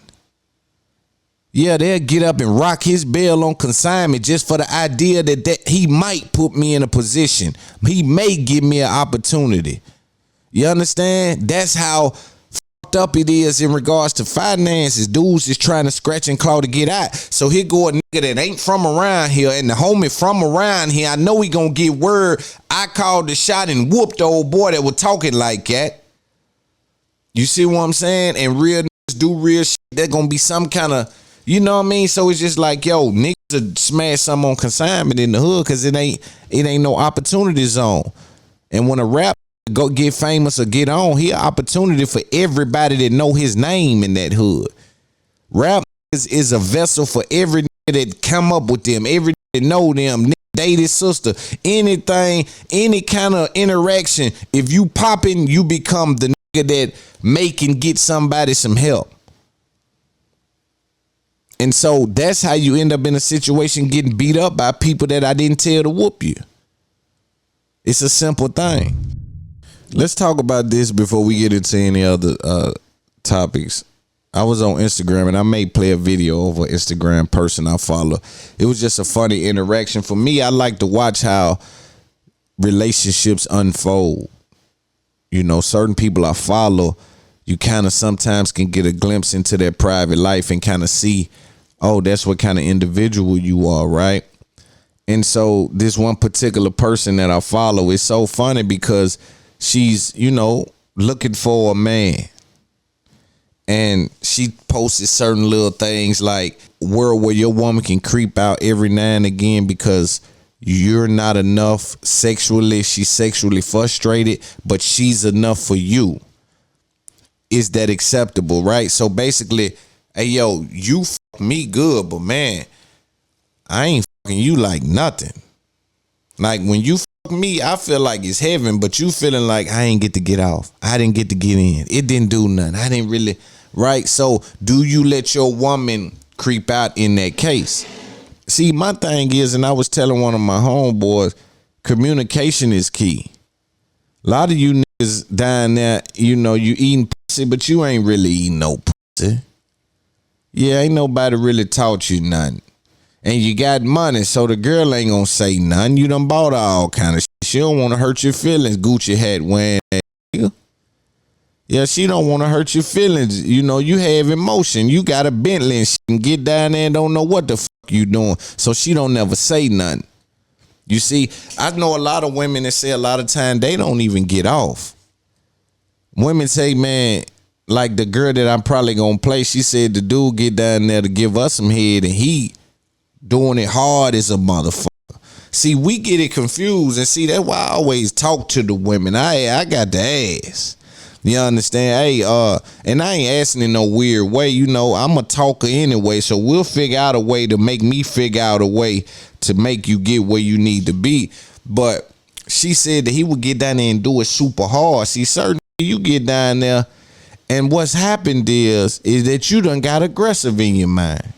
S2: Yeah, they'll get up and rock his bell on consignment just for the idea that he might put me in a position. He may give me an opportunity. You understand? That's how fucked up it is in regards to finances. Dudes is trying to scratch and claw to get out. So here go a nigga that ain't from around here, and the homie from around here, I know he gonna get word. I called the shot and whooped the old boy that was talking like that. You see what I'm saying? And real niggas do real shit. There's gonna be some kind of, you know what I mean? So it's just like, yo, niggas will smash something on consignment in the hood, because it ain't no opportunity zone. And when a rap go get famous or get on, he an opportunity for everybody that know his name in that hood. Rap is a vessel for every nigga that come up with them, every nigga that know them, nigga date his sister, anything, any kind of interaction. If you poppin', you become the nigga that make and get somebody some help. And so that's how you end up in a situation getting beat up by people that I didn't tell to whoop you. It's a simple thing. Let's talk about this before we get into any other topics. I was on Instagram, and I may play a video of an Instagram person I follow. It was just a funny interaction. For me, I like to watch how relationships unfold. You know, certain people I follow, you kind of sometimes can get a glimpse into their private life and kind of see, oh, that's what kind of individual you are, right? And so this one particular person that I follow is so funny, because she's, you know, looking for a man. And she posted certain little things like, world where your woman can creep out every now and again because you're not enough sexually. She's sexually frustrated, but she's enough for you. Is that acceptable, right? So basically, hey, yo, you fuck me good, but man, I ain't fucking you like nothing. Like, when you fuck me, I feel like it's heaven, but you feeling like I ain't get to get off. I didn't get to get in. It didn't do nothing. I didn't really, right? So do you let your woman creep out in that case? See, my thing is, and I was telling one of my homeboys, communication is key. A lot of you niggas down there, you know, you eating pussy, but you ain't really eating no pussy. Yeah, ain't nobody really taught you nothing. And you got money, so the girl ain't gonna say nothing. You done bought all kind of shit. She don't want to hurt your feelings, Gucci hat wearing that nigga. Yeah, she don't want to hurt your feelings. You know, you have emotion. You got a Bentley and she can get down there and don't know what the fuck you doing. So she don't never say nothing. You see, I know a lot of women that say a lot of time they don't even get off. Women say, man, like the girl that I'm probably gonna play, she said the dude get down there to give us some head and he doing it hard as a motherfucker. See, we get it confused, and see, that's why I always talk to the women. I got the ass. You understand? Hey, and I ain't asking in no weird way. You know, I'm a talker anyway, so we'll figure out a way to make me figure out a way to make you get where you need to be. But she said that he would get down there and do it super hard. See, certainly you get down there, and what's happened is that you done got aggressive in your mind.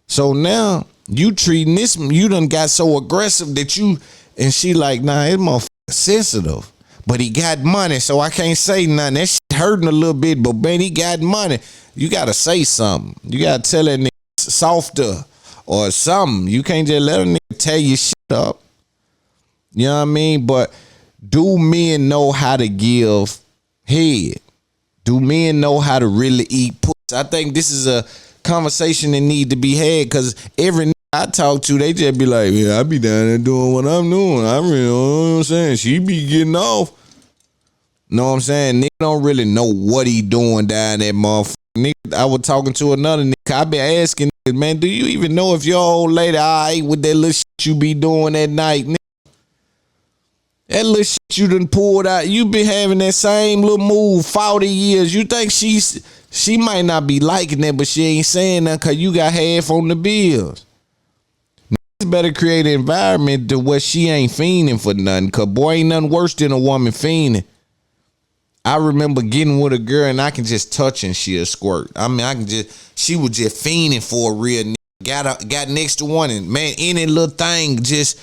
S2: So now you treating this, you done got so aggressive that you, and she like, nah, it's motherfucker sensitive. But he got money, so I can't say nothing. That shit hurting a little bit, but man, he got money. You gotta say something. You gotta tell that nigga softer or something. You can't just let a nigga tear your shit up. You know what I mean? But do men know how to give head? Do men know how to really eat pussy? I think this is a conversation that need to be had, because every nigga I talk to, they just be like, yeah, I be down there doing what I'm doing. I really, you know what I'm saying? She be getting off. Know what I'm saying? Nigga don't really know what he doing down that motherfucker. Nigga, I was talking to another nigga. I been asking niggas, man, do you even know if your old lady alright with that little shit you be doing at night, nigga? That little shit you done pulled out, you been having that same little move 40 years. You think she might not be liking that, but she ain't saying that because you got half on the bills. Niggas better create an environment to where she ain't fiending for nothing, because boy, ain't nothing worse than a woman fiending. I remember getting with a girl and I can just touch and she'll squirt. I mean, she was just fiending for a real nigga. Got next to one, and man, any little thing just,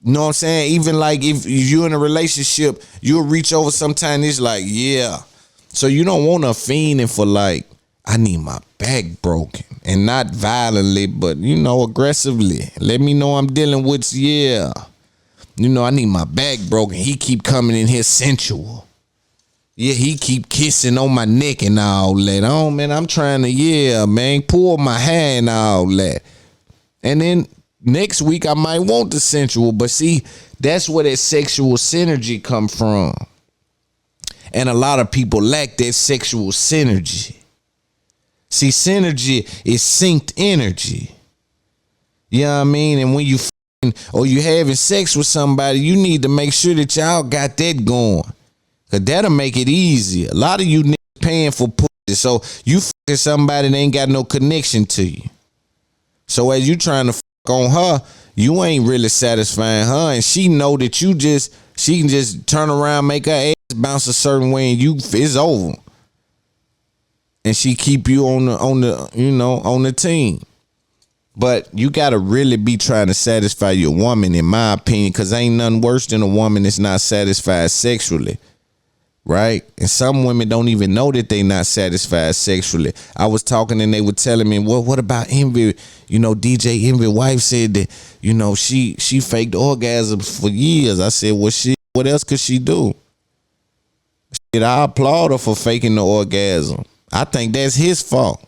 S2: you know what I'm saying? Even like if you're in a relationship, you'll reach over sometime, it's like, yeah. So you don't want her fiending for like, I need my back broken. And not violently, but, you know, aggressively. Let me know I'm dealing with, yeah. You know, I need my back broken. He keep coming in here sensual. Yeah, he keep kissing on my neck and all that. Oh, man, I'm trying to, yeah, man, pull my hair and all that. And then next week I might want the sensual, but see, that's where that sexual synergy come from. And a lot of people lack that sexual synergy. See, synergy is synced energy. You know what I mean? And when you or you having sex with somebody, you need to make sure that y'all got that going. Cause that'll make it easier. A lot of you niggas paying for pussy, so you fucking somebody that ain't got no connection to you. So as you trying to fuck on her, you ain't really satisfying her, and she know that she can just turn around, make her ass bounce a certain way, and it's over. And she keep you on the team. But you gotta really be trying to satisfy your woman, in my opinion, because ain't nothing worse than a woman that's not satisfied sexually. Right? And some women don't even know that they not satisfied sexually. I was talking and they were telling me, well, what about Envy? You know, DJ Envy wife said that, you know, she faked orgasms for years. I said, well, shit, what else could she do? Shit, I applaud her for faking the orgasm. I think that's his fault.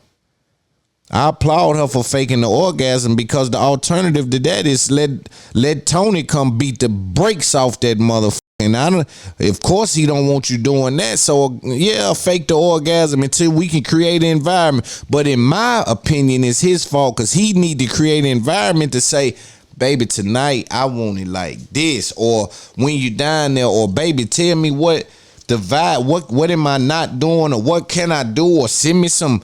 S2: I applaud her for faking the orgasm, because the alternative to that is let Tony come beat the brakes off that motherfucker. And of course he don't want you doing that. So yeah, fake the orgasm until we can create an environment. But in my opinion, it's his fault, because he need to create an environment to say, baby, tonight I want it like this. Or when you down there, or baby, tell me what the vibe, what am I not doing, or what can I do, or send me some.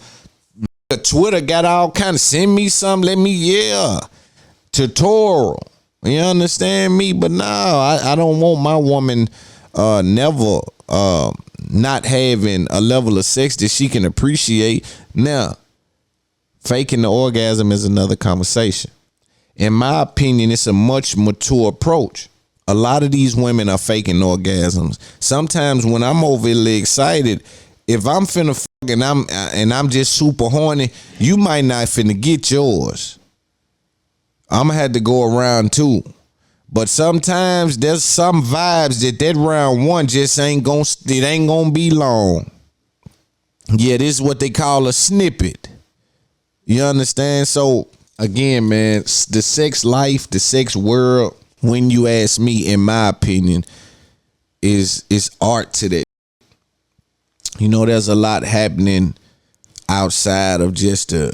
S2: Twitter got all kind of, send me some, let me, yeah, tutorial. You understand me? But no, I don't want my woman never not having a level of sex that she can appreciate. Now, faking the orgasm is another conversation. In my opinion, it's a much mature approach. A lot of these women are faking orgasms. Sometimes when I'm overly excited, if I'm finna fuck and I'm just super horny, you might not finna get yours. I'm gonna have to go around too. But sometimes there's some vibes that round one just ain't gonna be long. Yeah, this is what they call a snippet. You understand? So again, man, the sex life, the sex world, when you ask me, in my opinion, is art to that. You know, there's a lot happening outside of just the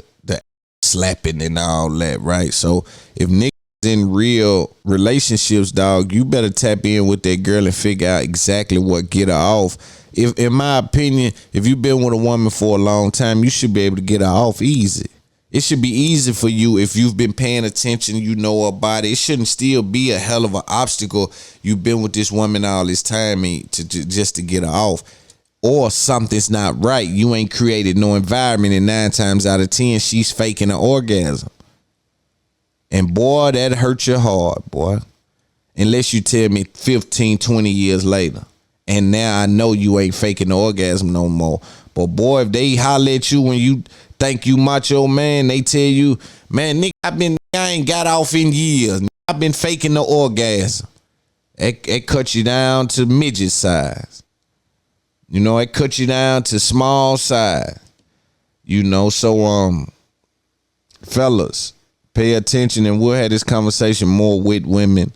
S2: slapping and all that, right? So if niggas in real relationships, dog, you better tap in with that girl and figure out exactly what get her off. If, in my opinion, if you've been with a woman for a long time, you should be able to get her off easy. It should be easy for you if you've been paying attention, you know her body. It shouldn't still be a hell of an obstacle. You've been with this woman all this time just to get her off. Or something's not right. You ain't created no environment, and 9 times out of 10, she's faking an orgasm. And boy, that hurt your heart, boy. Unless you tell me 15, 20 years later. And now I know you ain't faking the orgasm no more. But boy, if they holler at you when you think you macho man, they tell you, man, nigga, I ain't got off in years. I've been faking the orgasm. It cut you down to midget size. You know, it cut you down to small size. You know, so fellas, pay attention, and we'll have this conversation more with women,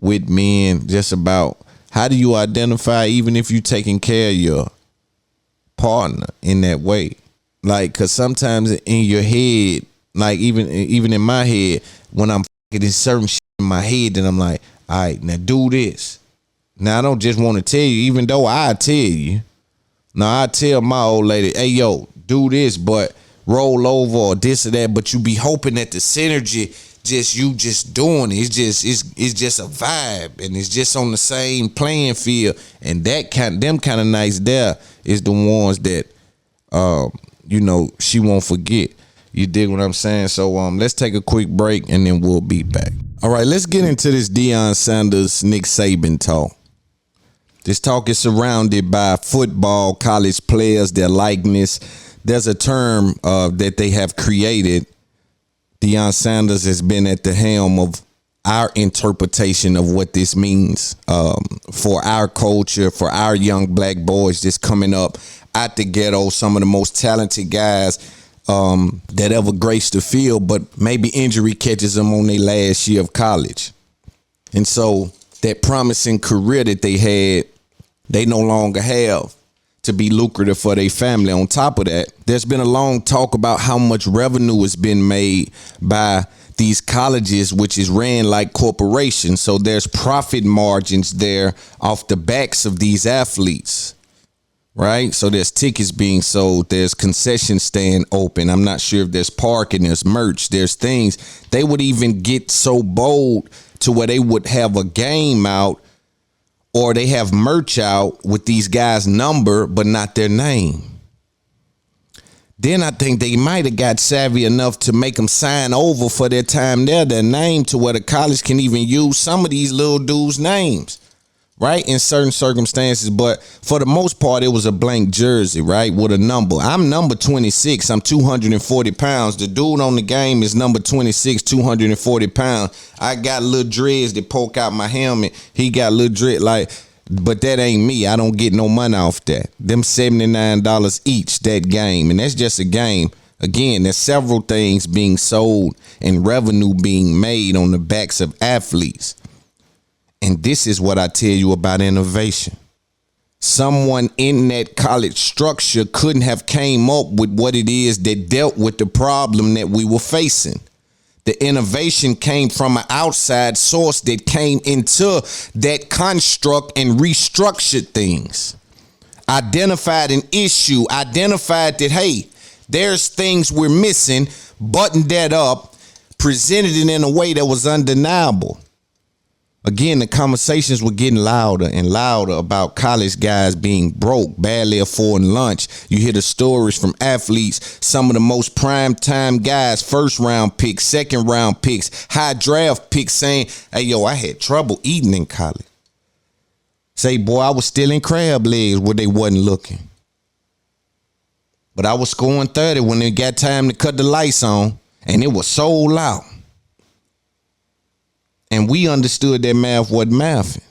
S2: with men, just about how do you identify, even if you taking care of your partner in that way. Like, cause sometimes in your head, like even in my head, when I'm fucking certain shit in my head, then I'm like, all right, now do this. Now I don't just want to tell you, even though I tell you. Now I tell my old lady, hey yo, do this, but roll over or this or that. But you be hoping that the synergy, just doing it. It's just a vibe, and it's just on the same playing field. And them kind of nights there is the ones that you know, she won't forget. You dig what I'm saying? So let's take a quick break and then we'll be back. All right, let's get into this Deion Sanders, Nick Saban talk. This talk is surrounded by football, college players, their likeness. There's a term that they have created. Deion Sanders has been at the helm of our interpretation of what this means for our culture, for our young black boys just coming up out the ghetto, some of the most talented guys that ever graced the field, but maybe injury catches them on their last year of college. And so that promising career that they had, they no longer have to be lucrative for their family. On top of that, there's been a long talk about how much revenue has been made by these colleges, which is ran like corporations. So there's profit margins there off the backs of these athletes, right? So there's tickets being sold. There's concession stand open. I'm not sure if there's parking, there's merch, there's things. They would even get so bold to where they would have a game out or they have merch out with these guys' number, but not their name. Then I think they might have got savvy enough to make them sign over for their time there, their name, to where the college can even use some of these little dudes' names, right, in certain circumstances. But for the most part, it was a blank jersey, right, with a number. I'm number 26. I'm 240 pounds. The dude on the game is number 26, 240 pounds. I got little dreads that poke out my helmet. He got little dread, like, but that ain't me. I don't get no money off that. Them $79 each, that game. And that's just a game. Again, there's several things being sold and revenue being made on the backs of athletes. And this is what I tell you about innovation. Someone in that college structure couldn't have came up with what it is that dealt with the problem that we were facing. The innovation came from an outside source that came into that construct and restructured things. Identified an issue, identified that, hey, there's things we're missing, buttoned that up, presented it in a way that was undeniable. Again, the conversations were getting louder and louder about college guys being broke, barely affording lunch. You hear the stories from athletes, some of the most prime time guys, first round picks, second round picks, high draft picks, saying, hey, yo, I had trouble eating in college. Say, boy, I was stealing crab legs where they wasn't looking. But I was scoring 30 when it got time to cut the lights on, and it was so loud. And we understood that math wasn't mathing.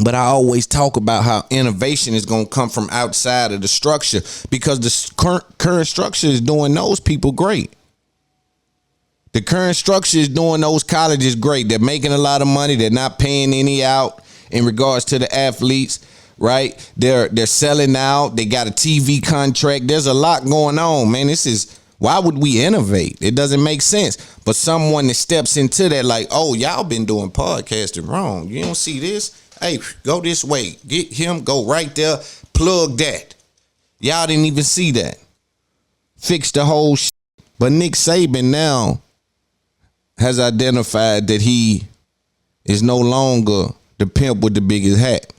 S2: But I always talk about how innovation is going to come from outside of the structure, because the current structure is doing those people great. The current structure is doing those colleges great. They're making a lot of money. They're not paying any out in regards to the athletes. right? They're selling out. They got a TV contract. There's a lot going on, man. Why would we innovate? It doesn't make sense. But someone that steps into that like, oh, y'all been doing podcasting wrong. You don't see this? Hey, go this way. Get him, go right there, plug that. Y'all didn't even see that. Fix the whole shit. But Nick Saban now has identified that he is no longer the pimp with the biggest hat.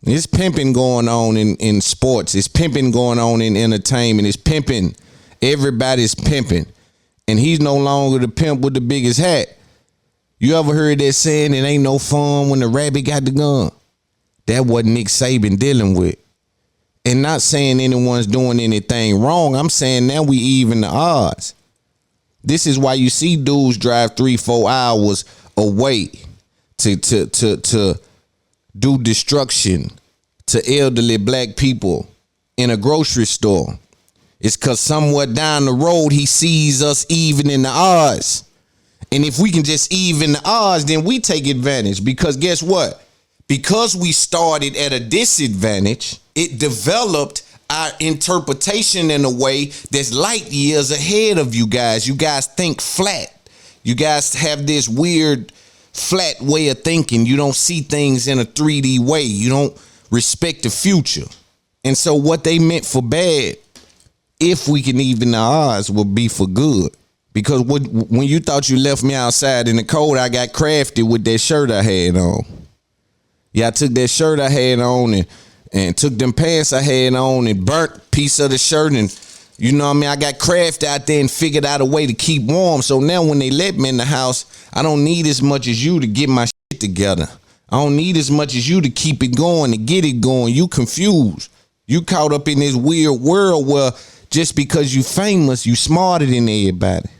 S2: It's pimping going on in sports. It's pimping going on in entertainment. It's pimping. Everybody's pimping. And he's no longer the pimp with the biggest hat. You ever heard that saying, it ain't no fun when the rabbit got the gun? That what Nick Saban dealing with. And not saying anyone's doing anything wrong. I'm saying now we even the odds. This is why you see dudes drive 3-4 hours away to do destruction to elderly black people in a grocery store. It's because somewhere down the road he sees us even in the odds. And if we can just even the odds, then we take advantage. Because guess what? Because we started at a disadvantage, it developed our interpretation in a way that's light years ahead of you guys. You guys think flat. You guys have this weird flat way of thinking. You don't see things in a 3D way. You don't respect the future. And so what they meant for bad, if we can even the odds, will be for good. Because when you thought you left me outside in the cold, I got crafty with that shirt I had on. Yeah, I took that shirt I had on and took them pants I had on and burnt a piece of the shirt. And you know what I mean? I got crafty out there and figured out a way to keep warm. So now when they let me in the house, I don't need as much as you to get my shit together. I don't need as much as you to keep it going, to get it going. You confused. You caught up in this weird world where just because you famous, you smarter than everybody.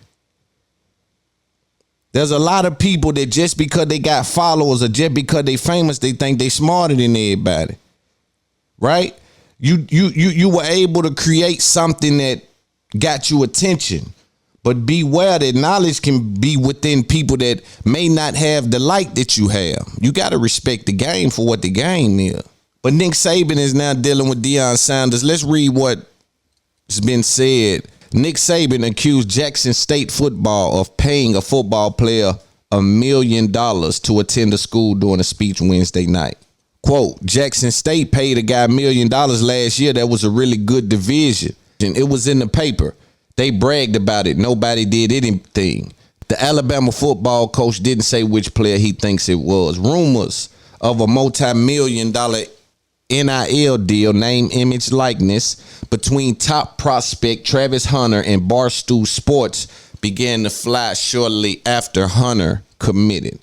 S2: There's a lot of people that just because they got followers or just because they famous, they think they smarter than everybody. Right? You were able to create something that got you attention. But beware that knowledge can be within people that may not have the light that you have. You got to respect the game for what the game is. But Nick Saban is now dealing with Deion Sanders. Let's read what's been said. Nick Saban accused Jackson State football of paying a football player $1 million to attend a school during a speech Wednesday night. Quote, Jackson State paid a guy $1 million last year. That was a really good division. And it was in the paper. They bragged about it. Nobody did anything. The Alabama football coach didn't say which player he thinks it was. Rumors of a multi-million-dollar NIL deal, name, image, likeness, between top prospect Travis Hunter and Barstool Sports began to fly shortly after Hunter committed.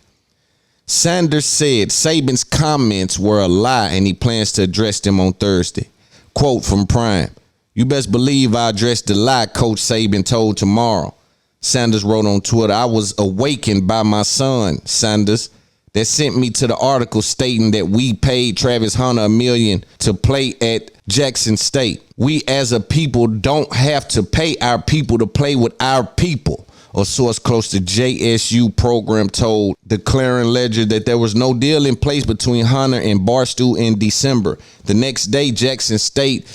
S2: Sanders said Saban's comments were a lie and he plans to address them on Thursday. Quote from Prime, you best believe I addressed the lie Coach Saban told tomorrow. Sanders wrote on Twitter, I was awakened by my son, Sanders, that sent me to the article stating that we paid Travis Hunter $1 million to play at Jackson State. We as a people don't have to pay our people to play with our people. A source close to JSU program told the Clarion Ledger that there was no deal in place between Hunter and Barstool in December. The next day, Jackson State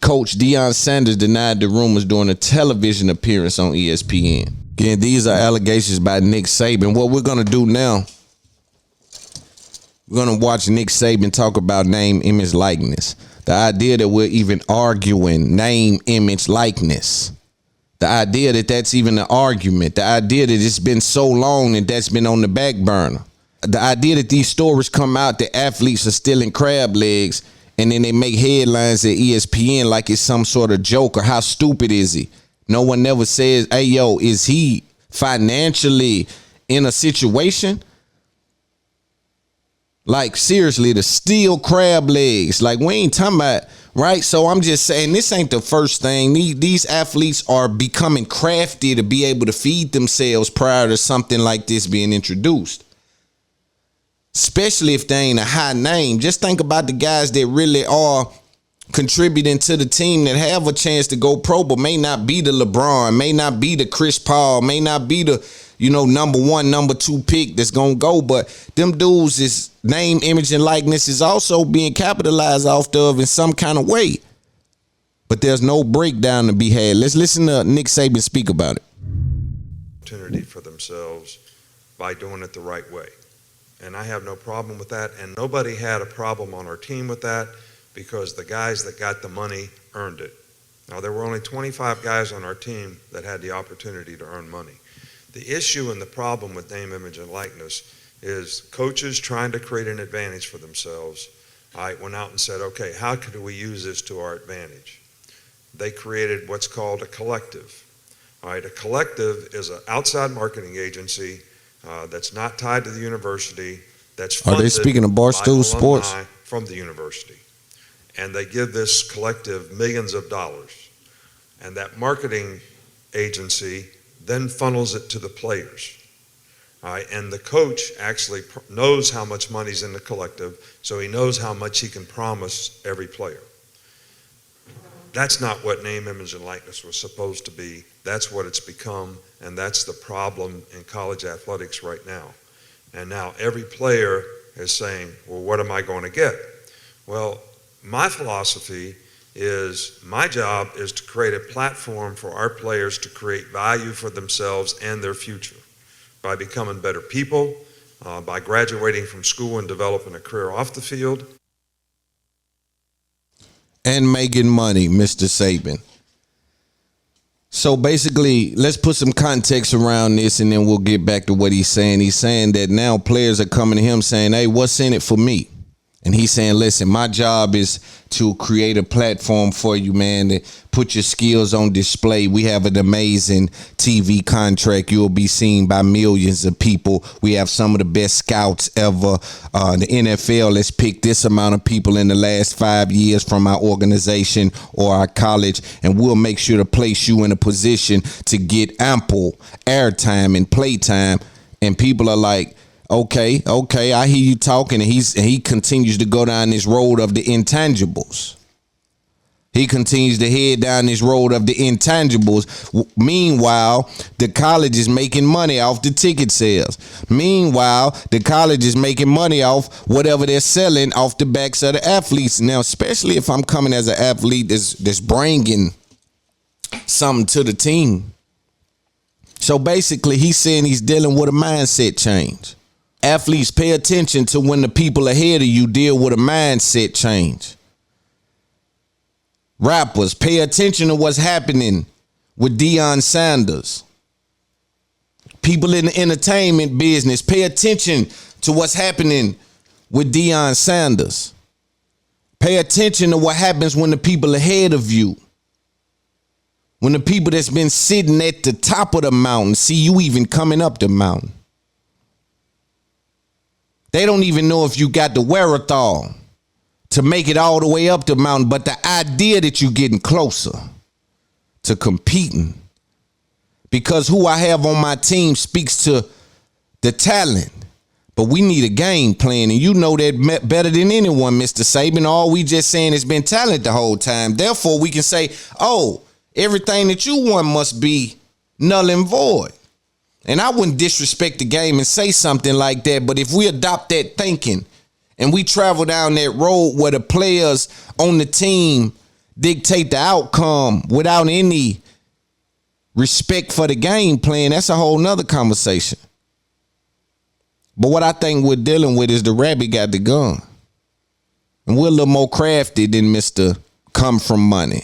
S2: coach Deion Sanders denied the rumors during a television appearance on ESPN. Again, these are allegations by Nick Saban. What we're going to do now, we're going to watch Nick Saban talk about name, image, likeness. The idea that we're even arguing name, image, likeness. The idea that that's even an argument. The idea that it's been so long and that's been on the back burner. The idea that these stories come out that athletes are stealing crab legs and then they make headlines at ESPN like it's some sort of joke or how stupid is he? No one never says, hey, yo, is he financially in a situation? Like, seriously, to steal crab legs. Like, we ain't talking about, right? So I'm just saying this ain't the first thing. These athletes are becoming crafty to be able to feed themselves prior to something like this being introduced. Especially if they ain't a high name. Just think about the guys that really are contributing to the team that have a chance to go pro, but may not be the LeBron, may not be the Chris Paul, may not be the number 1, number 2 pick that's gonna go. But them dudes is name, image, and likeness is also being capitalized off of in some kind of way. But there's no breakdown to be had. Let's listen to Nick Saban speak about it.
S16: Opportunity for themselves by doing it the right way. And I have no problem with that. And nobody had a problem on our team with that because the guys that got the money earned it. Now, there were only 25 guys on our team that had the opportunity to earn money. The issue and the problem with name, image, and likeness is coaches trying to create an advantage for themselves. I went out and said, okay, how could we use this to our advantage? They created what's called a collective. All right, a collective is an outside marketing agency that's not tied to the university, that's funded
S2: Are they speaking of Barstool Sports?
S16: From the university. And they give this collective millions of dollars. And that marketing agency then funnels it to the players. All right, and the coach actually knows how much money's in the collective, so he knows how much he can promise every player. That's not what name, image, and likeness was supposed to be. That's what it's become, and that's the problem in college athletics right now. And now every player is saying, well, what am I going to get? Well, my philosophy is my job is to create a platform for our players to create value for themselves and their future by becoming better people, by graduating from school and developing a career off the field.
S2: And making money, Mr. Saban. So basically, let's put some context around this and then we'll get back to what he's saying. He's saying that now players are coming to him saying, hey, what's in it for me? And he's saying, listen, my job is to create a platform for you, man, to put your skills on display. We have an amazing TV contract. You'll be seen by millions of people. We have some of the best scouts ever. The NFL has picked this amount of people in the last 5 years from our organization or our college, and we'll make sure to place you in a position to get ample airtime and playtime. And people are like, Okay, I hear you talking, and he continues to go down this road of the intangibles. He continues to head down this road of the intangibles. Meanwhile, the college is making money off the ticket sales. Meanwhile, the college is making money off whatever they're selling off the backs of the athletes. Now, especially if I'm coming as an athlete that's bringing something to the team. So basically, he's saying he's dealing with a mindset change. Athletes, pay attention to when the people ahead of you deal with a mindset change. Rappers, pay attention to what's happening with Deion Sanders. People in the entertainment business, pay attention to what's happening with Deion Sanders. Pay attention to what happens when the people ahead of you, when the people that's been sitting at the top of the mountain see you even coming up the mountain. They don't even know if you got the wherewithal to make it all the way up the mountain, but the idea that you're getting closer to competing, because who I have on my team speaks to the talent, but we need a game plan, and you know that better than anyone, Mr. Saban. All we just saying has been talent the whole time. Therefore, we can say, oh, everything that you want must be null and void. And I wouldn't disrespect the game and say something like that, but if we adopt that thinking and we travel down that road where the players on the team dictate the outcome without any respect for the game plan, that's a whole nother conversation. But what I think we're dealing with is the rabbit got the gun. And we're a little more crafty than Mr. Come From Money.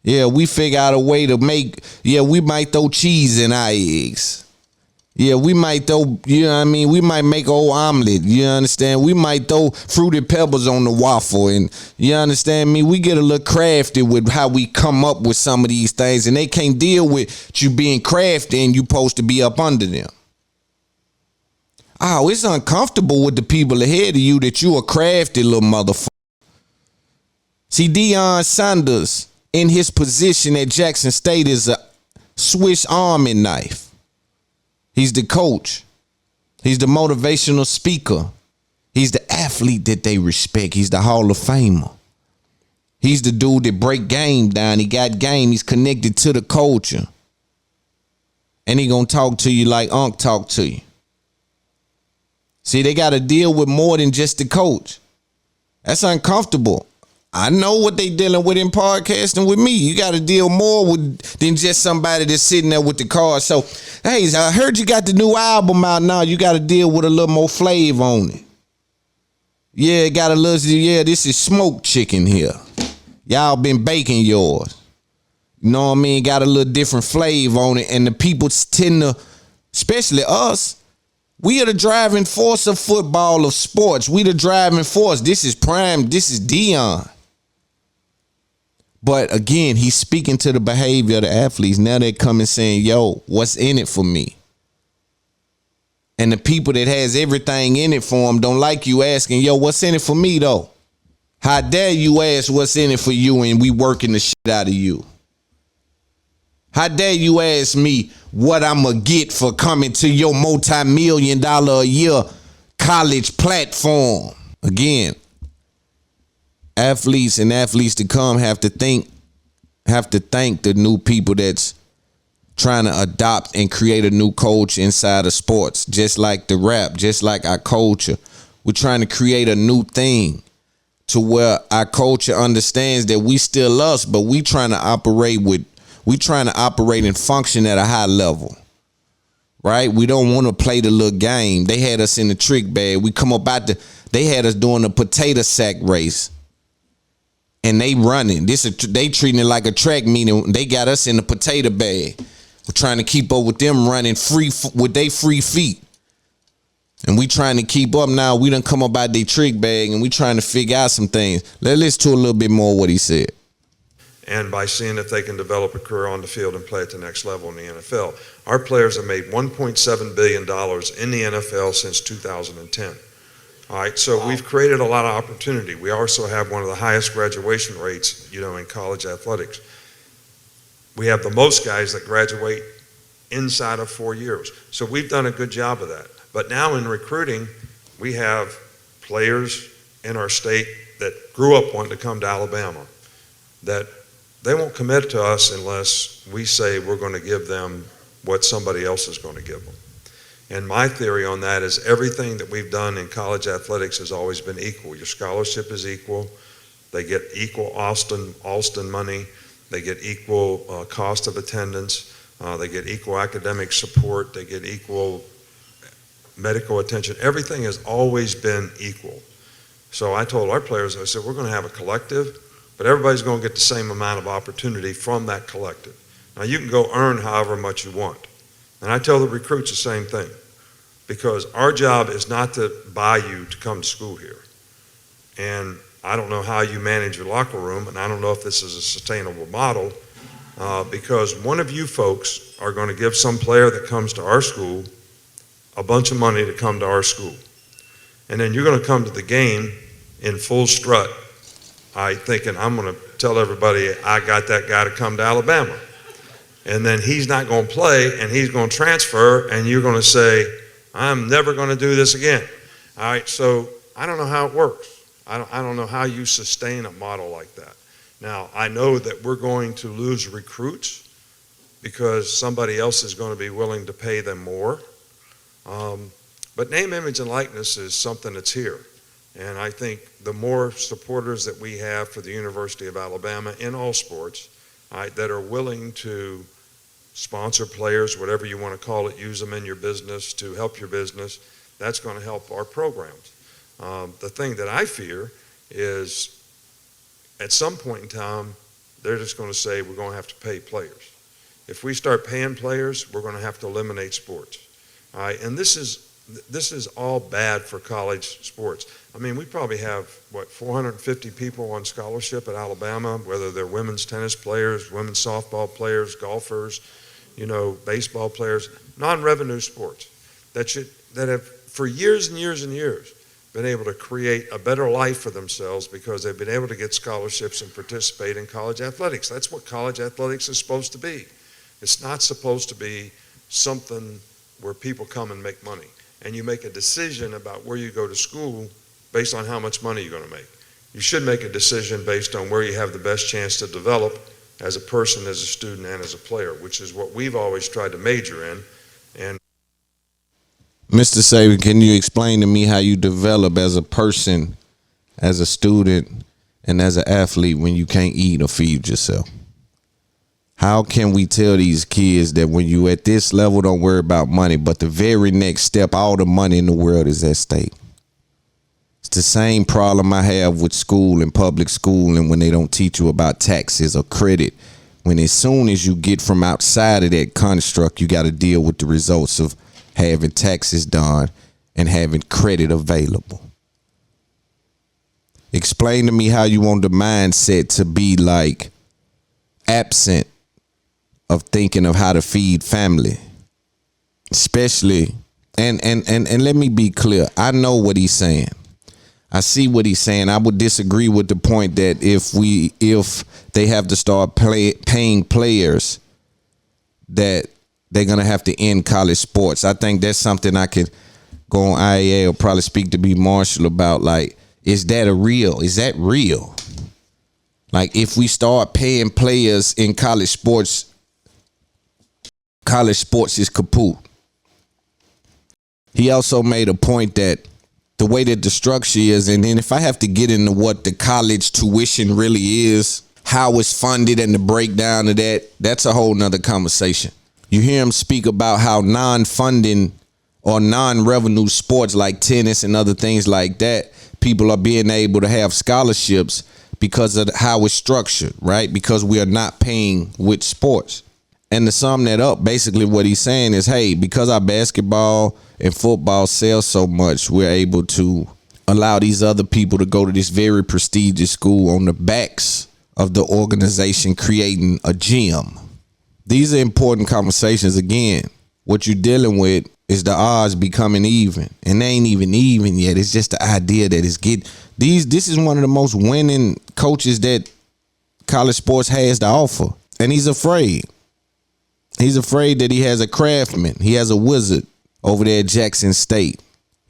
S2: Yeah, we figure out a way to make, we might throw cheese in our eggs. Yeah, we might throw, we might make an old omelet, you understand? We might throw fruited pebbles on the waffle, and you understand me? We get a little crafty with how we come up with some of these things, and they can't deal with you being crafty and you supposed to be up under them. Oh, it's uncomfortable with the people ahead of you that you a crafty little motherfucker. See, Deion Sanders in his position at Jackson State is a Swiss Army knife. He's the coach. He's the motivational speaker. He's the athlete that they respect. He's the Hall of Famer. He's the dude that break game down. He got game. He's connected to the culture. And he gonna talk to you like Unc talk to you. See, they got to deal with more than just the coach. That's uncomfortable. I know what they dealing with in podcasting with me. You got to deal more with than just somebody that's sitting there with the card. So, hey, I heard you got the new album out now. You got to deal with a little more flavor on it. Yeah, it got a little, yeah, this is smoked chicken here. Y'all been baking yours. You know what I mean? Got a little different flavor on it. And the people tend to, especially us, we are the driving force of football, of sports. We the driving force. This is prime. This is Deion. But again, he's speaking to the behavior of the athletes. Now they're coming saying, yo, what's in it for me? And the people that has everything in it for them don't like you asking, yo, what's in it for me, though? How dare you ask what's in it for you and we working the shit out of you? How dare you ask me what I'm going to get for coming to your multi-million-dollar a year college platform? Again, athletes and athletes to come have to thank the new people that's trying to adopt and create a new culture inside of sports. Just like the rap, just like our culture. We're trying to create a new thing to where our culture understands that we still us, but we trying to operate and function at a high level. Right? We don't want to play the little game. They had us in the trick bag. We come up out they had us doing a potato sack race. And they running. They treating it like a track meeting. They got us in the potato bag. We're trying to keep up with them running free with their free feet. And we trying to keep up now. We done come up out their trick bag and we trying to figure out some things. Let's listen to a little bit more what he said.
S16: And by seeing if they can develop a career on the field and play at the next level in the NFL. Our players have made $1.7 billion in the NFL since 2010. All right, so we've created a lot of opportunity. We also have one of the highest graduation rates, in college athletics. We have the most guys that graduate inside of 4 years. So we've done a good job of that. But now in recruiting, we have players in our state that grew up wanting to come to Alabama, that they won't commit to us unless we say we're going to give them what somebody else is going to give them. And my theory on that is everything that we've done in college athletics has always been equal. Your scholarship is equal. They get equal Alston money. They get equal cost of attendance. They get equal academic support. They get equal medical attention. Everything has always been equal. So I told our players, I said, we're going to have a collective, but everybody's going to get the same amount of opportunity from that collective. Now you can go earn however much you want. And I tell the recruits the same thing, because our job is not to buy you to come to school here. And I don't know how you manage your locker room, and I don't know if this is a sustainable model, because one of you folks are going to give some player that comes to our school a bunch of money to come to our school. And then you're going to come to the game in full strut, thinking, I'm going to tell everybody I got that guy to come to Alabama. And then he's not going to play, and he's going to transfer, and you're going to say, I'm never going to do this again. All right, so I don't know how it works. I don't know how you sustain a model like that. Now, I know that we're going to lose recruits because somebody else is going to be willing to pay them more. But name, image, and likeness is something that's here. And I think the more supporters that we have for the University of Alabama in all sports, that are willing to sponsor players, whatever you want to call it, use them in your business to help your business, that's going to help our programs. The thing that I fear is at some point in time, they're just going to say we're going to have to pay players. If we start paying players, we're going to have to eliminate sports. All right, and this is all bad for college sports. I mean, we probably have, 450 people on scholarship at Alabama, whether they're women's tennis players, women's softball players, golfers, baseball players, non-revenue sports that have for years and years and years been able to create a better life for themselves because they've been able to get scholarships and participate in college athletics. That's what college athletics is supposed to be. It's not supposed to be something where people come and make money. And you make a decision about where you go to school based on how much money you're going to make. You should make a decision based on where you have the best chance to develop as a person, as a student, and as a player, which is what we've always tried to major in. And
S2: Mr. Saban, can you explain to me how you develop as a person, as a student, and as an athlete when you can't eat or feed yourself? How can we tell these kids that when you at this level, don't worry about money, but the very next step, all the money in the world is at stake? It's the same problem I have with school and public school and when they don't teach you about taxes or credit. When as soon as you get from outside of that construct, you got to deal with the results of having taxes done and having credit available. Explain to me how you want the mindset to be like absent of thinking of how to feed family, especially, and let me be clear. I know what he's saying. I see what he's saying. I would disagree with the point that if they have to start paying players, that they're gonna have to end college sports. I think that's something I could go on IAA or probably speak to B. Marshall about. Like, is that real? Like, if we start paying players in college sports is kaput. He also made a point that the way that the structure is, and then if I have to get into what the college tuition really is, how it's funded and the breakdown of that, that's a whole nother conversation. You hear him speak about how non-funding or non-revenue sports like tennis and other things like that, people are being able to have scholarships because of how it's structured, right? Because we are not paying with sports. And to sum that up, basically what he's saying is, hey, because our basketball and football sell so much, we're able to allow these other people to go to this very prestigious school on the backs of the organization creating a gym. These are important conversations. Again, what you're dealing with is the odds becoming even. And they ain't even yet. It's just the idea that it's this is one of the most winning coaches that college sports has to offer. And he's afraid. He's afraid that he has a craftsman. He has a wizard over there at Jackson State.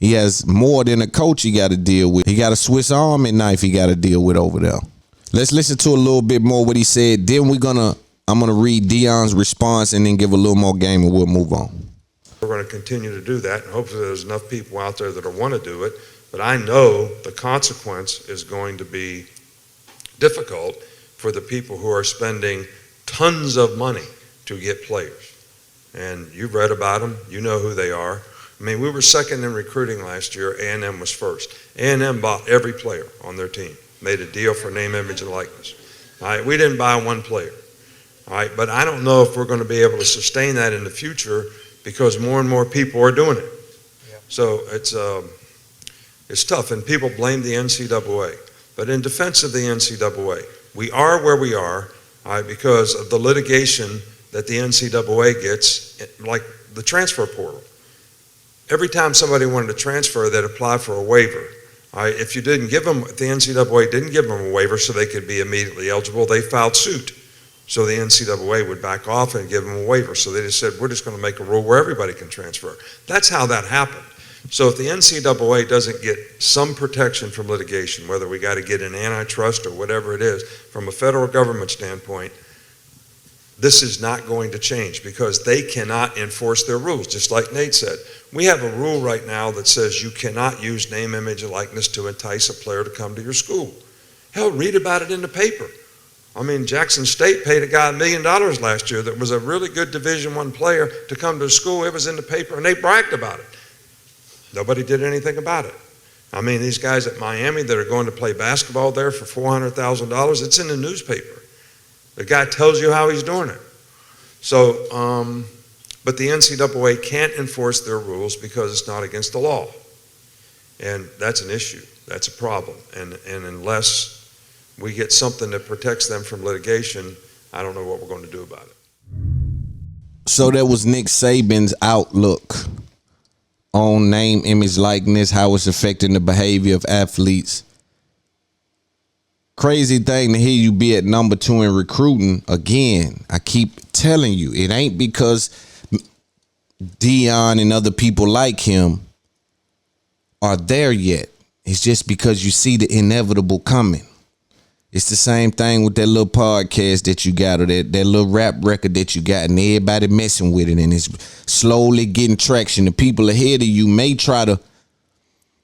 S2: He has more than a coach he got to deal with. He got a Swiss Army knife he got to deal with over there. Let's listen to a little bit more what he said. Then I'm gonna read Deion's response and then give a little more game and we'll move on.
S16: we're going to continue to do that, and hopefully there's enough people out there that want to do it. But I know the consequence is going to be difficult for the people who are spending tons of money to get players. And you've read about them, you know who they are. I mean, we were second in recruiting last year, A&M was first. A&M bought every player on their team, made a deal for name, image, and likeness. All right, we didn't buy one player. All right, but I don't know if we're going to be able to sustain that in the future because more and more people are doing it. Yeah. So it's tough, and people blame the NCAA. But in defense of the NCAA, we are where we are, all right, because of the litigation that the NCAA gets, like the transfer portal. Every time somebody wanted to transfer, they'd apply for a waiver. All right, if you didn't give them, if the NCAA didn't give them a waiver so they could be immediately eligible, they filed suit. So the NCAA would back off and give them a waiver. So they just said, we're just going to make a rule where everybody can transfer. That's how that happened. So if the NCAA doesn't get some protection from litigation, whether we got to get an antitrust or whatever it is, from a federal government standpoint, this is not going to change because they cannot enforce their rules. Just like Nate said, we have a rule right now that says you cannot use name, image, and likeness to entice a player to come to your school. Hell, read about it in the paper. I mean, Jackson State paid a guy $1 million last year that was a really good Division I player to come to the school. It was in the paper, and they bragged about it. Nobody did anything about it. I mean, these guys at Miami that are going to play basketball there for $400,000, it's in the newspaper. The guy tells you how he's doing it. So, but the NCAA can't enforce their rules because it's not against the law. And that's an issue. That's a problem. And unless we get something that protects them from litigation, I don't know what we're going to do about it.
S2: So that was Nick Saban's outlook on name, image, likeness, how it's affecting the behavior of athletes. Crazy thing to hear you be at number 2 in recruiting. Again, I keep telling you, it ain't because Deion and other people like him are there yet. It's just because you see the inevitable coming. It's the same thing with that little podcast that you got, or that little rap record that you got, and everybody messing with it, and it's slowly getting traction. The people ahead of you may try to,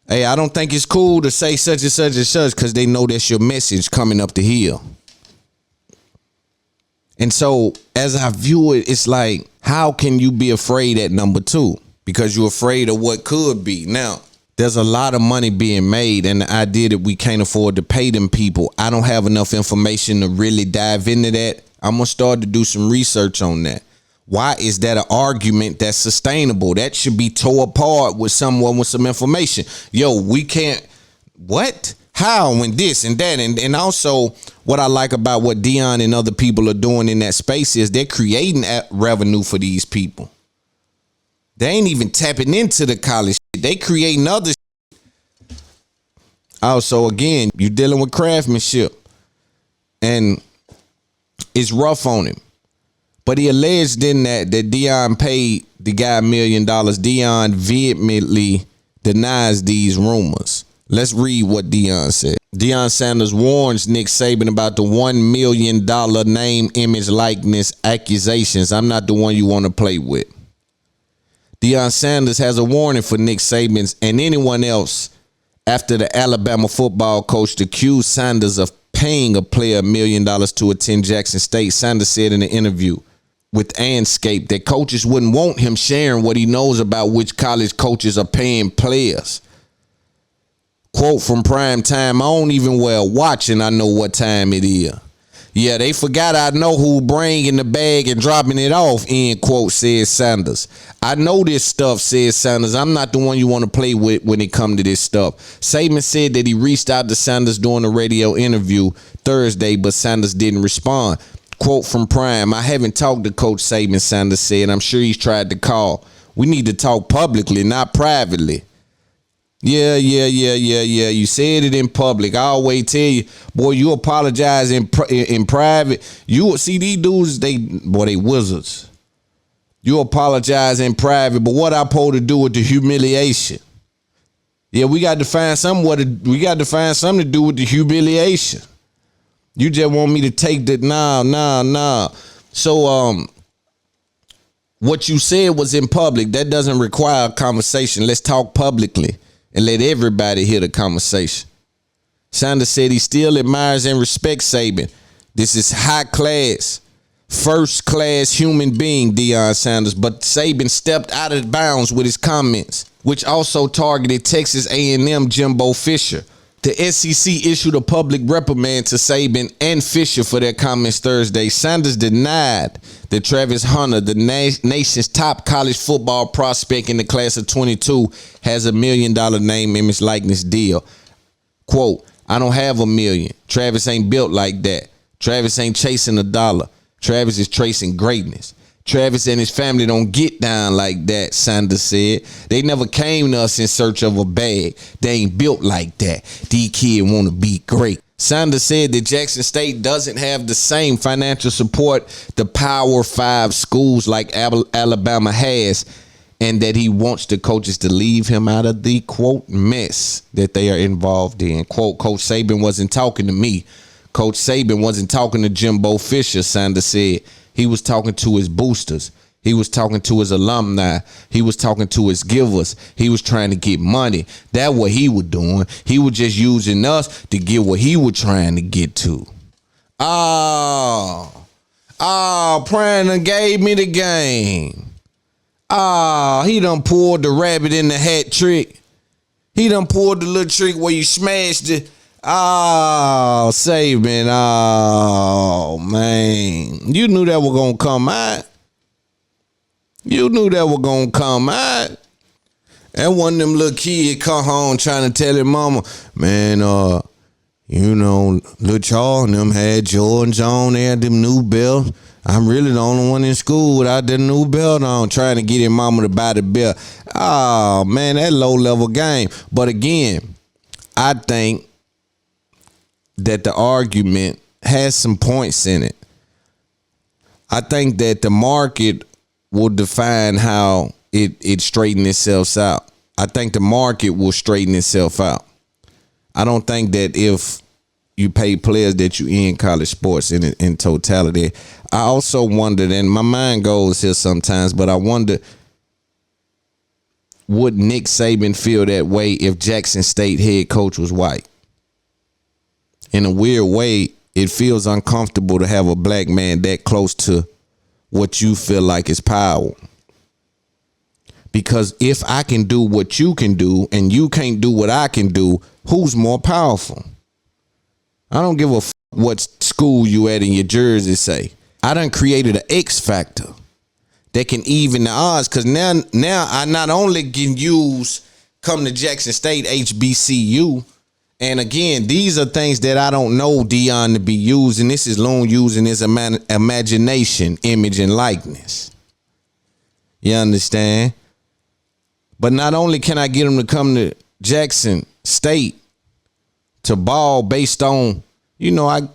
S2: hey, I don't think it's cool to say such and such and such, because they know that's your message coming up the hill. And so as I view it, it's like, how can you be afraid at number 2? Because you're afraid of what could be. Now, there's a lot of money being made, and the idea that we can't afford to pay them people, I don't have enough information to really dive into that. I'm going to start to do some research on that. Why is that an argument that's sustainable? That should be tore apart with someone with some information. Yo, we can't, what? How? And this and that. And also, what I like about what Deion and other people are doing in that space is they're creating revenue for these people. They ain't even tapping into the college shit. They creating other shit. Also, again, you're dealing with craftsmanship. And it's rough on him. But he alleged in that Deion paid the guy $1 million. Deion vehemently denies these rumors. Let's read what Deion said. Deion Sanders warns Nick Saban about the $1 million name, image, likeness accusations. I'm not the one you want to play with. Deion Sanders has a warning for Nick Saban and anyone else after the Alabama football coach accused Sanders of paying a player $1 million to attend Jackson State. Sanders said in an interview with Anscape that coaches wouldn't want him sharing what he knows about which college coaches are paying players. Quote from Prime Time, I don't even wear a watch and I know what time it is. Yeah, they forgot I know who bringing the bag and dropping it off, end quote, says Sanders. I know this stuff, says Sanders. I'm not the one you want to play with when it comes to this stuff. Saban said that he reached out to Sanders during a radio interview Thursday, but Sanders didn't respond. Quote from Prime, I haven't talked to Coach Saban, Sanders said. I'm sure he's tried to call. We need to talk publicly, not privately. Yeah. You said it in public. I always tell you, boy, you apologize in private. You see these dudes, they wizards. You apologize in private, but what I supposed to do with the humiliation? Yeah, we got to find something to do with the humiliation. You just want me to take that? Nah. So what you said was in public. That doesn't require a conversation. Let's talk publicly and let everybody hear the conversation. Sanders said he still admires and respects Saban. This is high class, first class human being, Deion Sanders. But Saban stepped out of bounds with his comments, which also targeted Texas A&M Jimbo Fisher. The SEC issued a public reprimand to Saban and Fisher for their comments Thursday. Sanders denied that Travis Hunter, the nation's top college football prospect in the class of 22, has $1 million name, image, likeness deal. Quote, I don't have $1 million. Travis ain't built like that. Travis ain't chasing a dollar. Travis is chasing greatness. Travis and his family don't get down like that, Sanders said. They never came to us in search of a bag. They ain't built like that. These kids want to be great. Sanders said that Jackson State doesn't have the same financial support the Power 5 schools like Alabama has, and that he wants the coaches to leave him out of the, quote, mess that they are involved in. Quote, Coach Saban wasn't talking to me. Coach Saban wasn't talking to Jimbo Fisher, Sanders said. He was talking to his boosters. He was talking to his alumni. He was talking to his givers. He was trying to get money. That's what he was doing. He was just using us to get what he was trying to get to. Prime done gave me the game. He done pulled the rabbit in the hat trick. He done pulled the little trick where you smashed it. Saban. Oh, man. You knew that was going to come out. And one of them little kids come home trying to tell his mama, man, Lil Charles and them had Jordans on. They had them new belts. I'm really the only one in school without that new belt on, trying to get his mama to buy the belt. Oh, man, that low-level game. But again, I think that the argument has some points in it. I think that the market will define how it straighten itself out. I think the market will straighten itself out. I don't think that if you pay players that you in college sports in totality. I also wondered, and my mind goes here sometimes, but I wonder, would Nick Saban feel that way if Jackson State head coach was white? In a weird way, it feels uncomfortable to have a black man that close to what you feel like is power. Because if I can do what you can do and you can't do what I can do, who's more powerful? I don't give a f what school you at in your jersey say. I done created an X factor that can even the odds, because now I not only can come to Jackson State, HBCU, and again, these are things that I don't know Deion to be using. This is Loon using his imagination, image, and likeness. You understand? But not only can I get him to come to Jackson State to ball based on, we plug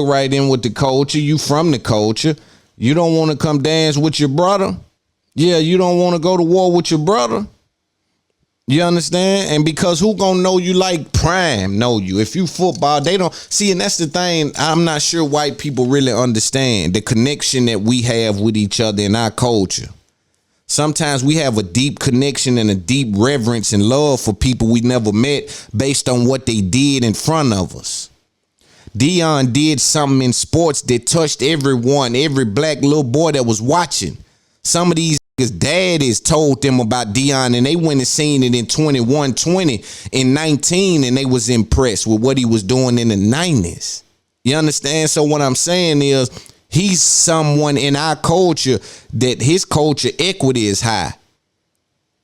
S2: right in with the culture. You from the culture. You don't want to come dance with your brother. Yeah, you don't want to go to war with your brother. You understand? And because who gonna know you like Prime know you? If you football, they don't see, and that's the thing. I'm not sure white people really understand the connection that we have with each other in our culture. Sometimes we have a deep connection and a deep reverence and love for people we never met based on what they did in front of us. Deion did something in sports that touched everyone, every black little boy that was watching. Some of these daddies told them about Deion, and they went and seen it in 21, 20, and 19, and they was impressed with what he was doing in the 90s. You understand? So what I'm saying is, he's someone in our culture that his culture equity is high.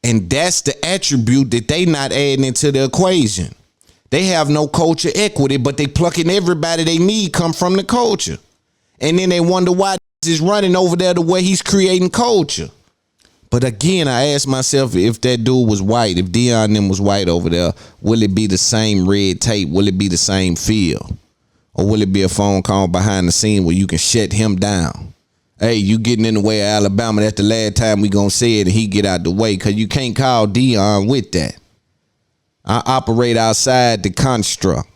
S2: And that's the attribute that they not adding into the equation. They have no culture equity, but they plucking everybody they need come from the culture. And then they wonder why is running over there the way he's creating culture. But again, I ask myself, if that dude was white, if Deion them was white over there, will it be the same red tape? Will it be the same feel? Or will it be a phone call behind the scene where you can shut him down? Hey, you getting in the way of Alabama. That's the last time we gonna say it, and he get out the way, because you can't call Deion with that. I operate outside the construct.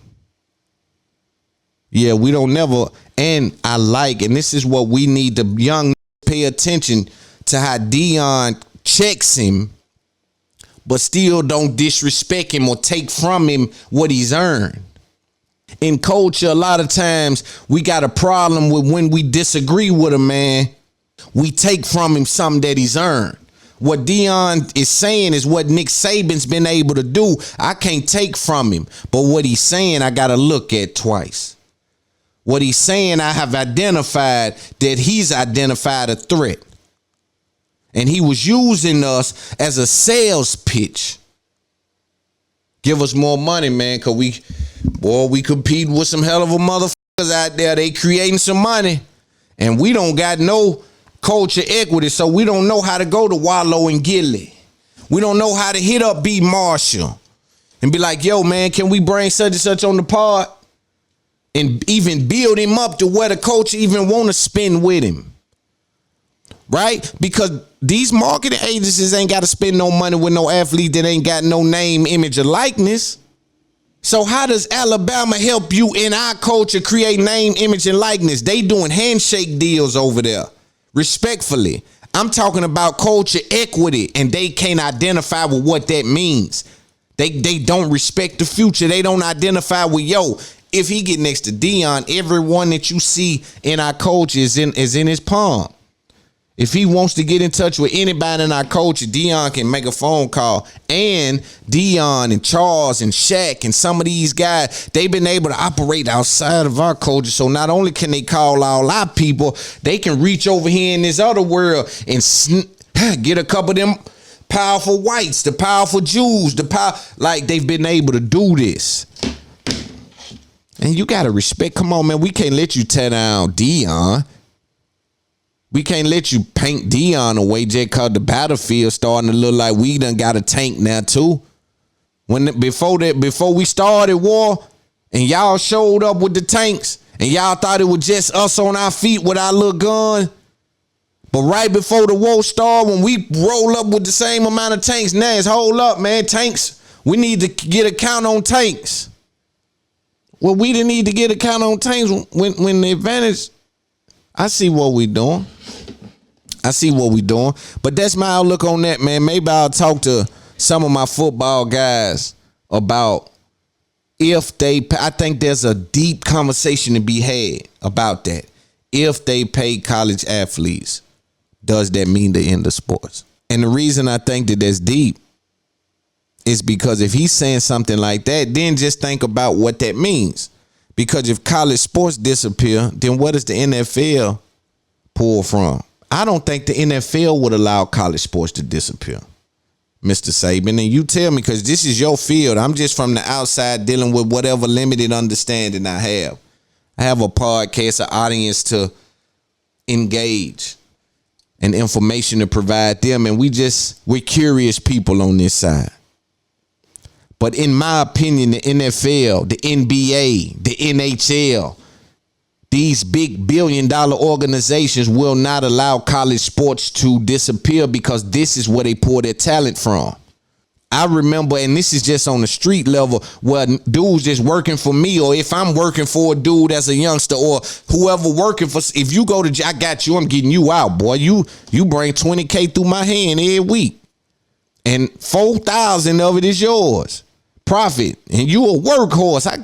S2: Yeah, we don't never, and I like, and this is what we need to young pay attention to, how Deion checks him, but still don't disrespect him or take from him what he's earned. In culture, a lot of times we got a problem with when we disagree with a man, we take from him something that he's earned. What Deion is saying is what Nick Saban's been able to do. I can't take from him, but what he's saying, I got to look at twice. What he's saying, I have identified that he's identified a threat. And he was using us as a sales pitch. Give us more money, man, because we compete with some hell of a motherfuckers out there. They creating some money. And we don't got no culture equity, so we don't know how to go to Wallow and Gilly. We don't know how to hit up B. Marshall and be like, yo, man, can we bring such and such on the pod? And even build him up to where the coach even want to spend with him. Right? Because these marketing agencies ain't got to spend no money with no athlete that ain't got no name, image, or likeness. So how does Alabama help you in our culture create name, image, and likeness? They doing handshake deals over there. Respectfully, I'm talking about culture equity, and they can't identify with what that means. They don't respect the future. They don't identify with, yo, if he get next to Deion, everyone that you see in our culture is in his palm. If he wants to get in touch with anybody in our culture, Deion can make a phone call. And Deion and Charles and Shaq and some of these guys, they've been able to operate outside of our culture. So not only can they call all our people, they can reach over here in this other world and get a couple of them powerful whites, the powerful Jews, like they've been able to do this. And you got to respect. Come on, man. We can't let you tear down Deion. We can't let you paint Deion away just because the battlefield starting to look like we done got a tank now too. Before we started war and y'all showed up with the tanks and y'all thought it was just us on our feet with our little gun. But right before the war started, when we roll up with the same amount of tanks, now it's hold up, man, tanks. We need to get a count on tanks. Well, we didn't need to get a count on teams when the advantage. I see what we doing. But that's my outlook on that, man. Maybe I'll talk to some of my football guys about if they. I think there's a deep conversation to be had about that. If they pay college athletes, does that mean the end of sports? And the reason I think that that's deep is because if he's saying something like that, then just think about what that means. Because if college sports disappear, then what does the NFL pull from? I don't think the NFL would allow college sports to disappear, Mr. Saban. And you tell me, because this is your field. I'm just from the outside dealing with whatever limited understanding I have. I have a podcast, an audience to engage and information to provide them. And we're curious people on this side. But in my opinion, the NFL, the NBA, the NHL, these big billion-dollar organizations will not allow college sports to disappear because this is where they pull their talent from. I remember, and this is just on the street level, where dudes just working for me, or if I'm working for a dude as a youngster, or whoever working for, if you go to, I got you, I'm getting you out, boy. You bring $20K through my hand every week, and 4,000 of it is yours. Profit, and you a workhorse. I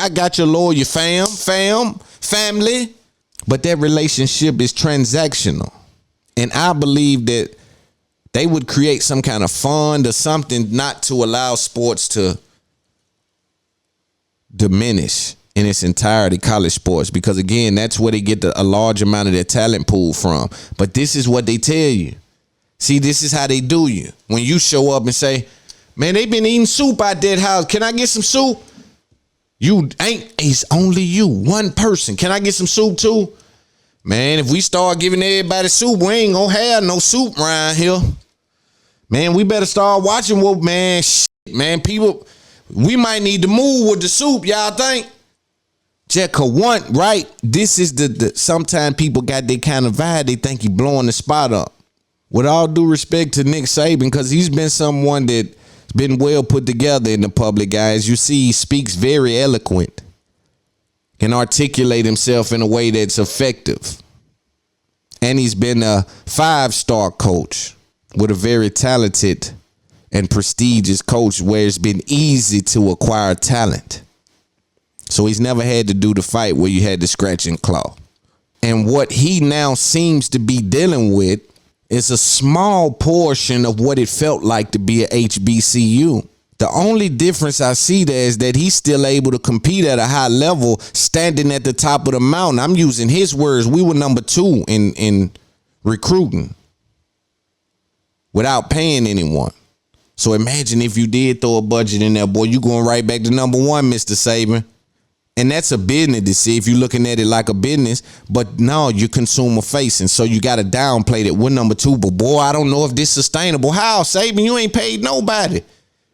S2: got your lawyer, family, but that relationship is transactional, and I believe that they would create some kind of fund or something not to allow sports to diminish in its entirety, college sports, because again, that's where they get a large amount of their talent pool from. But this is what they tell you. See, this is how they do you. When you show up and say, man, they been eating soup out there at house. Can I get some soup? It's only you, one person. Can I get some soup too? Man, if we start giving everybody soup, we ain't gonna have no soup around here. Man, we better start watching what, man, people, we might need to move with the soup, y'all think? Check one, right? This is the sometimes people got that kind of vibe, they think you blowing the spot up. With all due respect to Nick Saban, because he's been someone that's been well put together in the public, guys. You see, he speaks very eloquent, can articulate himself in a way that's effective. And he's been a 5-star coach with a very talented and prestigious coach where it's been easy to acquire talent. So he's never had to do the fight where you had to scratch and claw. And what he now seems to be dealing with is a small portion of what it felt like to be a HBCU. The only difference I see there is that he's still able to compete at a high level, standing at the top of the mountain. I'm using his words. We were number 2 in recruiting without paying anyone. So imagine if you did throw a budget in there, boy, you going right back to number 1, Mr. Saban. And that's a business to see if you're looking at it like a business. But no, you're consumer facing. So you got to downplay that we're number 2. But boy, I don't know if this is sustainable. How, Saban? You ain't paid nobody.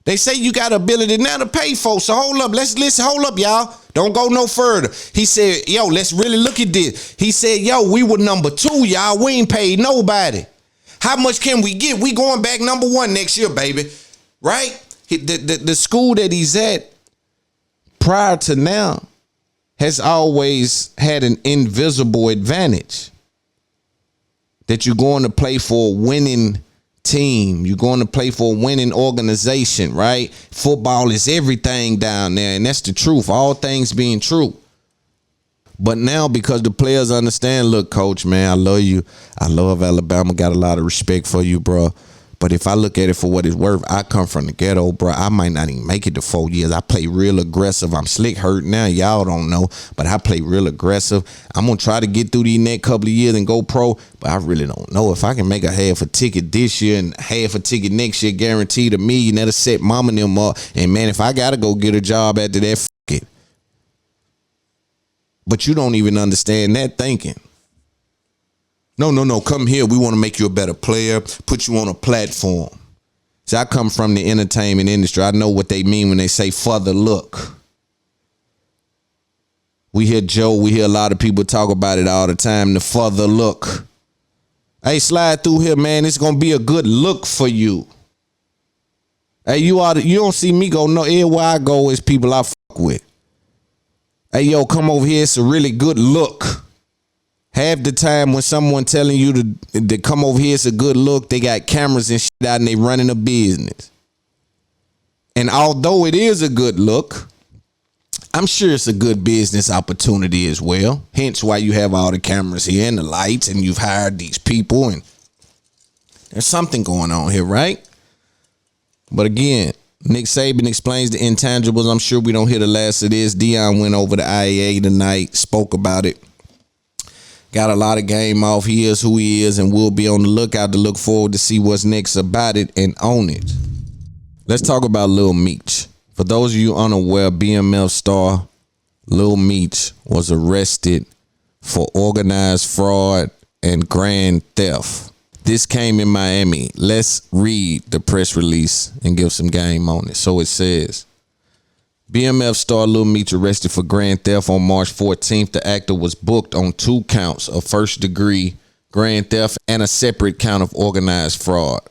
S2: They say you got ability now to pay folks. So hold up. Let's listen. Hold up, y'all. Don't go no further. He said, yo, let's really look at this. He said, yo, we were number 2, y'all. We ain't paid nobody. How much can we get? We going back number 1 next year, baby. Right? The school that he's at prior to now has always had an invisible advantage. That you're going to play for a winning team. You're going to play for a winning organization, right? Football is everything down there, and that's the truth. All things being true. But now, because the players understand, look, coach, man, I love you. I love Alabama. Got a lot of respect for you, bro. But if I look at it for what it's worth, I come from the ghetto, bro. I might not even make it to 4 years. I play real aggressive. I'm slick hurt now. Y'all don't know, but I play real aggressive. I'm going to try to get through these next couple of years and go pro, but I really don't know. If I can make a half a ticket this year and half a ticket next year, guaranteed $1 million, that'll set mama and them up. And man, if I got to go get a job after that, fuck it. But you don't even understand that thinking. No, come here. We want to make you a better player, put you on a platform. See, I come from the entertainment industry. I know what they mean when they say for the look. We hear a lot of people talk about it all the time, the for the look. Hey, slide through here, man. It's going to be a good look for you. Hey, you don't see me go, no, everywhere I go is people I fuck with. Hey, yo, come over here. It's a really good look. Half the time when someone telling you to come over here, it's a good look, they got cameras and shit out and they running a business. And although it is a good look, I'm sure it's a good business opportunity as well. Hence why you have all the cameras here and the lights and you've hired these people and there's something going on here, right? But again, Nick Saban explains the intangibles. I'm sure we don't hear the last of this. Deion went over to IAA tonight, spoke about it. Got a lot of game off. He is who he is, and we'll be on the lookout to look forward to see what's next about it and own it. Let's talk about Lil Meech. For those of you unaware, BMF star Lil Meech was arrested for organized fraud and grand theft. This came in Miami. Let's read the press release and give some game on it. So it says, BMF star Lil Meech arrested for grand theft on March 14th. The actor was booked on 2 counts of first-degree grand theft and a separate count of organized fraud.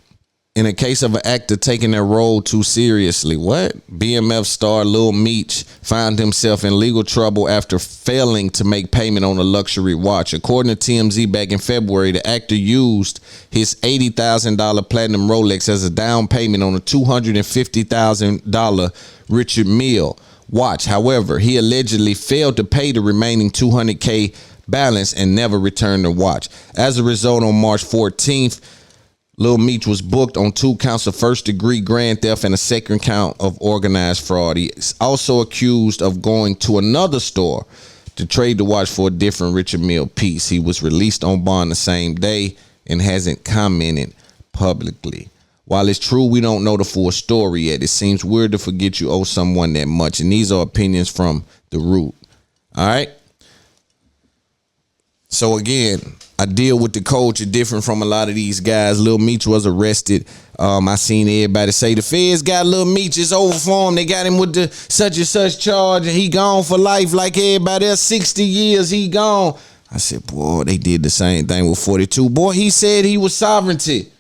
S2: In a case of an actor taking their role too seriously, BMF star Lil Meech found himself in legal trouble after failing to make payment on a luxury watch. According to TMZ, back in February, the actor used his $80,000 platinum Rolex as a down payment on a $250,000 Richard Mille watch. However, he allegedly failed to pay the remaining $200K balance and never returned the watch. As a result, on March 14th, Lil Meech was booked on 2 counts of first-degree grand theft and a second count of organized fraud. He is also accused of going to another store to trade the watch for a different Richard Mille piece. He was released on bond the same day and hasn't commented publicly. While it's true we don't know the full story yet, it seems weird to forget you owe someone that much. And these are opinions from The Root. All right? So again, I deal with the culture different from a lot of these guys. Lil Meech was arrested. I seen everybody say the feds got Lil Meech. It's over for him. They got him with the such and such charge and he gone for life like everybody else. 60 years, he gone. I said, boy, they did the same thing with 42. Boy, he said he was sovereignty.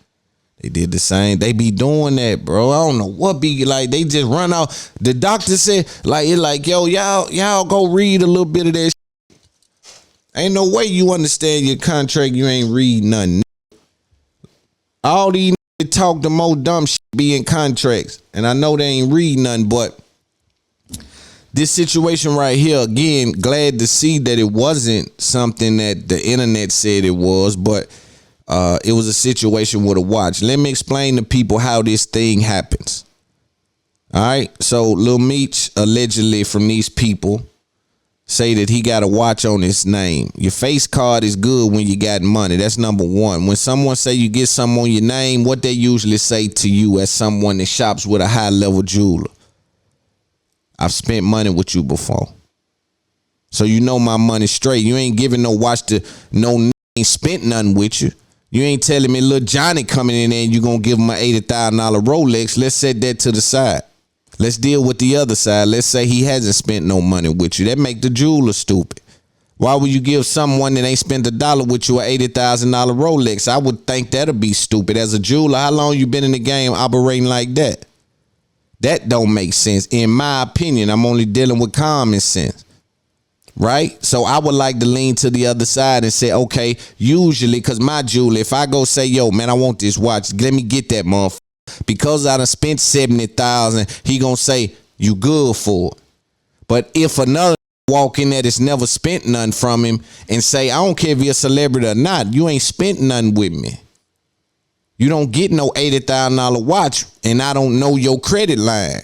S2: They did the same. They be doing that, bro. I don't know what be like. They just run out. The doctor said, yo, y'all go read a little bit of that shit. Ain't no way you understand your contract. You ain't read nothing. All these niggas talk the most dumb shit be in contracts. And I know they ain't read nothing, but this situation right here, again, glad to see that it wasn't something that the internet said it was, but it was a situation with a watch. Let me explain to people how this thing happens. All right. So Lil Meech allegedly from these people say that he got a watch on his name. Your face card is good when you got money. That's number one. When someone say you get something on your name, what they usually say to you as someone that shops with a high level jeweler, I've spent money with you before. So you know my money's straight. You ain't giving no watch to no ain't spent nothing with you. You ain't telling me little Johnny coming in there and you gonna give him an $80,000 Rolex. Let's set that to the side. Let's deal with the other side. Let's say he hasn't spent no money with you. That make the jeweler stupid. Why would you give someone that ain't spent $1 with you an $80,000 Rolex? I would think that'd be stupid. As a jeweler, how long you been in the game operating like that? That don't make sense. In my opinion, I'm only dealing with common sense. Right? So I would like to lean to the other side and say, okay, usually, because my jeweler, if I go say, yo, man, I want this watch, let me get that motherfucker. Because I done spent $70,000, he gonna say you good for it. But if another walk in that has never spent nothing from him and say, I don't care if you're a celebrity or not, you ain't spent nothing with me. You don't get no $80,000 watch and I don't know your credit line.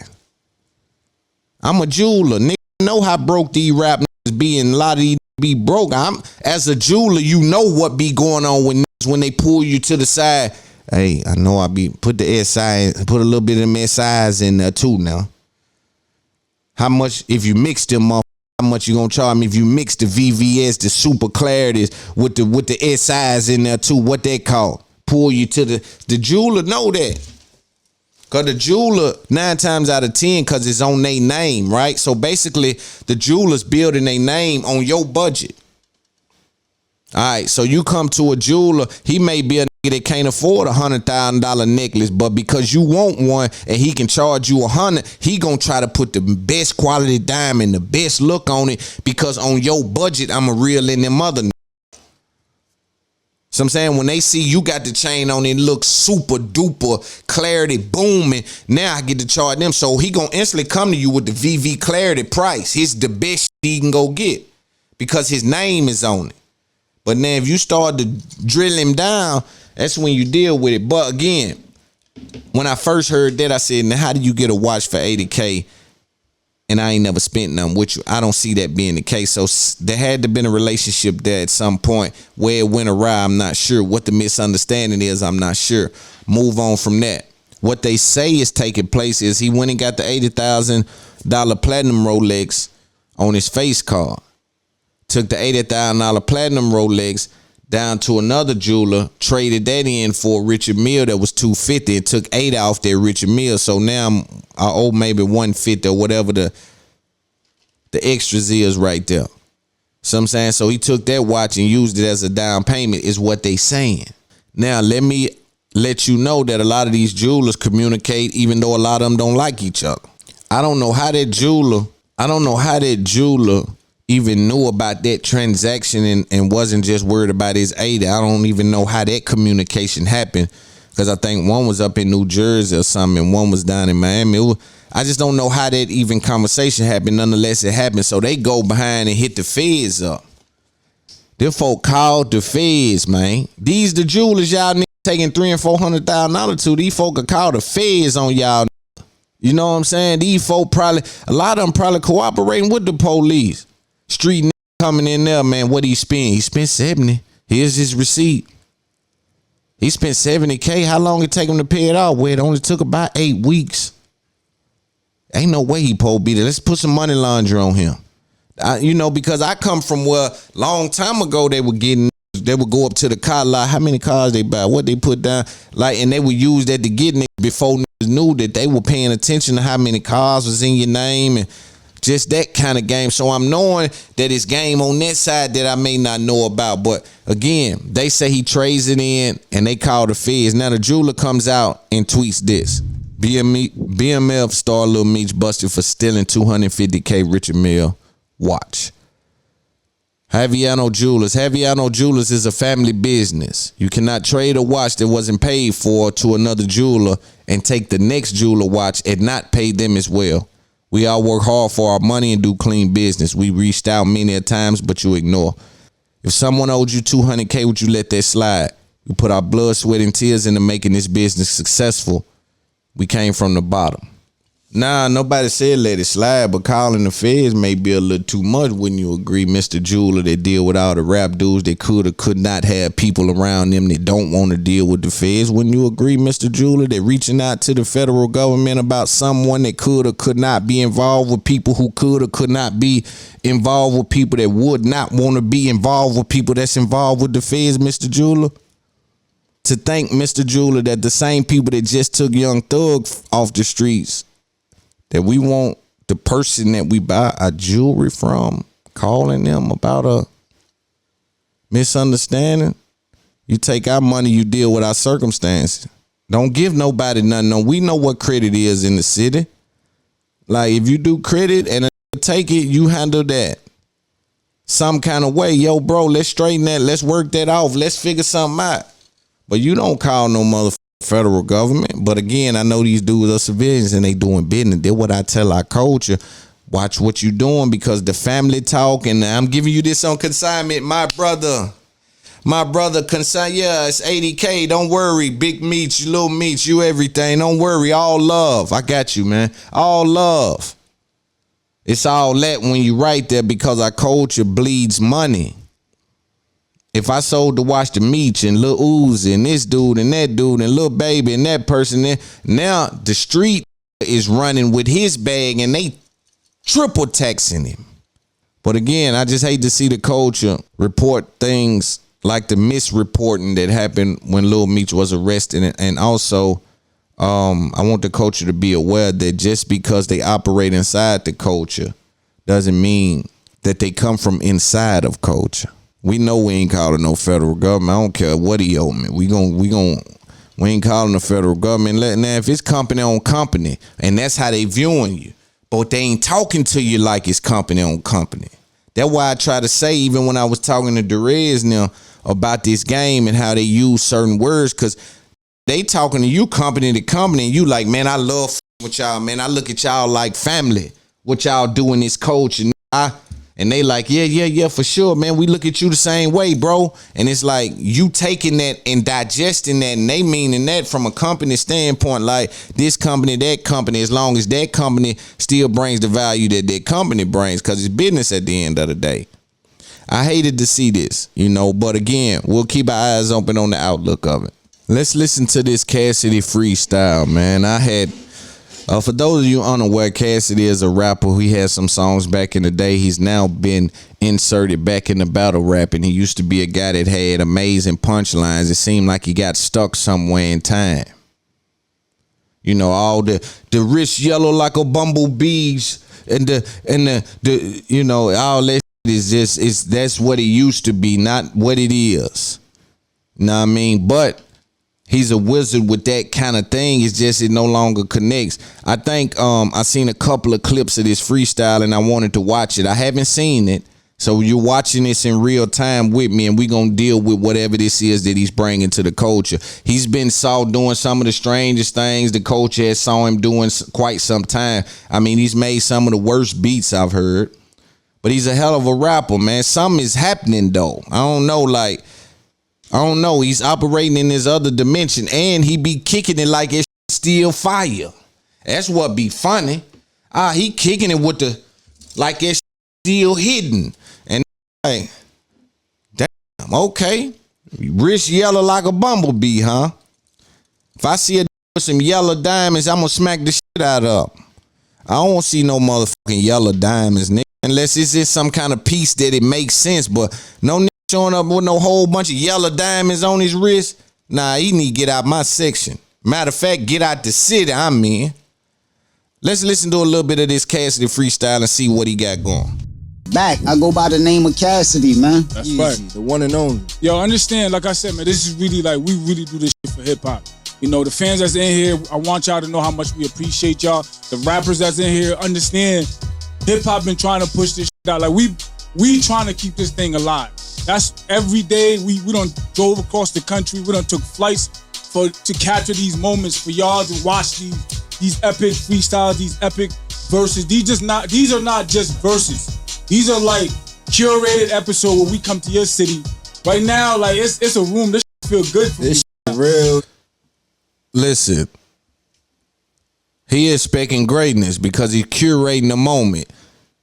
S2: I'm a jeweler. Nigga know how broke these rap niggas be and a lot of these be broke. As a jeweler, you know what be going on with niggas when they pull you to the side. Hey, I know I be put the SI, put a little bit of them SIs in there too now. How much, if you mix them up, how much you gonna charge me if you mix the VVS, the super clarities with the SIs in there too? What they call? Pull you to the jeweler know that. Cause the jeweler 9 times out of 10, cause it's on their name, right? So basically the jeweler's building their name on your budget. All right, so you come to a jeweler, he may be a nigga that can't afford $100,000 necklace, but because you want one and he can charge you $100, he gonna try to put the best quality diamond, the best look on it, because on your budget, I'm a real in them other niggas. So I'm saying, when they see you got the chain on, it looks super duper clarity booming. Now I get to charge them, so he gonna instantly come to you with the VV clarity price. He's the best he can go get because his name is on it. But now if you start to drill him down, that's when you deal with it. But again, when I first heard that, I said, now how do you get a watch for $80K and I ain't never spent none with you? I don't see that being the case. So there had to been a relationship there at some point where it went awry. I'm not sure. What the misunderstanding is, I'm not sure. Move on from that. What they say is taking place is he went and got the $80,000 platinum Rolex on his face card. Took the $80,000 platinum Rolex down to another jeweler, traded that in for a Richard Mille that was $250, and took 8 off that Richard Mille. So now I owe maybe $150 or whatever the extras is right there. So I'm saying, so he took that watch and used it as a down payment, is what they saying. Now let me let you know that a lot of these jewelers communicate, even though a lot of them don't like each other. I don't know how that jeweler even knew about that transaction and wasn't just worried about his 80. I don't even know how that communication happened, because I think one was up in New Jersey or something and one was down in Miami. I just don't know how that even conversation happened. Nonetheless, it happened. So they go behind and hit the feds up. Them folk called the feds, man. These the jewelers y'all niggas taking $300,000 and $400,000 to. These folk could call the feds on y'all. You know what I'm saying? These folk probably, a lot of them probably cooperating with the police. Street nigga coming in there, man. What he spend? He spent 70. Here's his receipt. He spent $70K. How long it take him to pay it off? Well, it only took about 8 weeks. Ain't no way he supposed to be there. Let's put some money laundry on him. Because I come from where long time ago they would go up to the car lot. How many cars they buy? What they put down? And they would use that to get niggas before niggas knew that they were paying attention to how many cars was in your name and just that kind of game. So I'm knowing that it's game on that side that I may not know about. But again, they say he trades it in and they call the feds. Now the jeweler comes out and tweets this. BMF star Lil Meech busted for stealing $250K Richard Mille watch. Javiano Jewelers is a family business. You cannot trade a watch that wasn't paid for to another jeweler and take the next jeweler watch and not pay them as well. We all work hard for our money and do clean business. We reached out many a times, but you ignore. If someone owed you $200K, would you let that slide? We put our blood, sweat, and tears into making this business successful. We came from the bottom. Nah, nobody said let it slide, but calling the feds may be a little too much. Wouldn't you agree, Mr. Jeweler, that deal with all the rap dudes that could or could not have people around them that don't want to deal with the feds? Wouldn't you agree, Mr. Jeweler, that reaching out to the federal government about someone that could or could not be involved with people who could or could not be involved with people that would not want to be involved with people that's involved with the feds, Mr. Jeweler? To think, Mr. Jeweler, that the same people that just took Young Thug off the streets, that we want the person that we buy our jewelry from calling them about a misunderstanding. You take our money, you deal with our circumstances. Don't give nobody nothing. No, we know what credit is in the city. Like, if you do credit and take it, you handle that some kind of way. Yo, bro, let's straighten that. Let's work that off. Let's figure something out. But you don't call no motherfucker federal government. But again, I know these dudes are civilians and they doing business. They're what I tell our culture. Watch what you doing, because the family talk, and I'm giving you this on consignment. My brother, consign, yeah, it's 80K. Don't worry. Big Meech, Lil Meech, you everything. Don't worry. All love. I got you, man. All love. It's all that when you right there, because our culture bleeds money. If I sold to watch the Meech and Lil Uzi and this dude and that dude and Lil Baby and that person, there, now the street is running with his bag and they triple taxing him. But again, I just hate to see the culture report things like the misreporting that happened when Lil Meech was arrested. And also, I want the culture to be aware that just because they operate inside the culture doesn't mean that they come from inside of culture. We know we ain't calling no federal government. I don't care what he owe me. We ain't calling the federal government. Now, if it's company on company, and that's how they viewing you, but they ain't talking to you like it's company on company. That's why I try to say, even when I was talking to Derez now about this game and how they use certain words, because they talking to you company to company, and you like, man, I love with y'all, man. I look at y'all like family. What y'all doing this coach, and they like, yeah, for sure, man. We look at you the same way, bro. And it's like you taking that and digesting that, and they meaning that from a company standpoint, like this company, that company, as long as that company still brings the value that that company brings, because it's business at the end of the day. I hated to see this, but again, we'll keep our eyes open on the outlook of it. Let's listen to this Cassidy freestyle, man. For those of you unaware, Cassidy is a rapper. He had some songs back in the day. He's now been inserted back in the battle rap, and he used to be a guy that had amazing punchlines. It seemed like he got stuck somewhere in time. All the wrist yellow like a bumblebee's, and all that is that's what it used to be, not what it is. Know what I mean? But he's a wizard with that kind of thing. It's just it no longer connects. I think I seen a couple of clips of this freestyle, and I wanted to watch it. I haven't seen it, so you're watching this in real time with me, and we're going to deal with whatever this is that he's bringing to the culture. He's been saw doing some of the strangest things the culture has saw him doing quite some time. I mean, he's made some of the worst beats I've heard, but he's a hell of a rapper, man. Something is happening, though. I don't know. He's operating in this other dimension, and he be kicking it like it's still fire. That's what be funny. He kicking it with like it's still hidden. And like, damn, okay. Wrist yellow like a bumblebee, huh? If I see a with some yellow diamonds, I'm gonna smack the shit out of him. I don't want to see no motherfucking yellow diamonds, nigga. Unless it's just some kind of piece that it makes sense, but no nigga showing up with no whole bunch of yellow diamonds on his wrist. Nah, he need to get out my section. Matter of fact, get out the city I'm in. Let's listen to a little bit of this Cassidy freestyle and see what he got going.
S17: I go by the name of Cassidy, man.
S18: That's right. The one and only. Yo, understand, like I said, man, this is really like, we really do this shit for hip hop. The fans that's in here, I want y'all to know how much we appreciate y'all. The rappers that's in here, understand, hip hop been trying to push this shit out. Like we trying to keep this thing alive. That's every day we done drove across the country. We done took flights to capture these moments for y'all to watch these epic freestyles, these epic verses. These are not just verses. These are like curated episodes where we come to your city. Right now, like it's a room. This feel good for
S2: this me. Real. Listen, he is expecting greatness because he's curating the moment.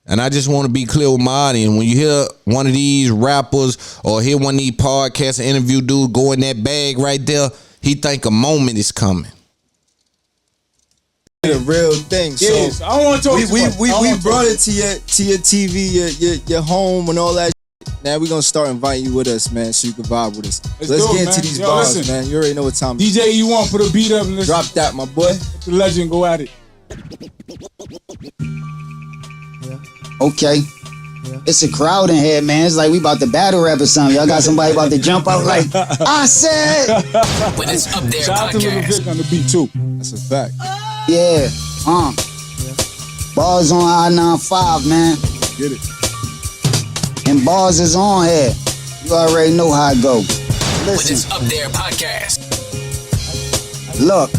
S2: And I just want to be clear with my audience. When you hear one of these rappers or hear one of these podcasts or interview dudes go in that bag right there, he think a moment is coming.
S15: The real thing.
S18: Yes, I don't want to talk
S15: we brought it to your TV, your home and all that. Now we're gonna start inviting you with us, man, so you can vibe with us. Let's get into these bars, listen, man. You already know what time.
S18: DJ, you want put a beat up and
S15: drop that, my boy.
S18: The legend, go at it.
S17: Okay. It's a crowd in here, man. It's like we about to battle rap or something. Y'all got somebody about to jump out like, I said.
S18: When it's up there, shout out to Lil Vic on the beat too.
S15: That's a fact.
S17: Yeah. Bars on I-95, man.
S15: Get it.
S17: And bars is on here. You already know how it go. Listen.
S19: When it's up there podcast.
S17: Look,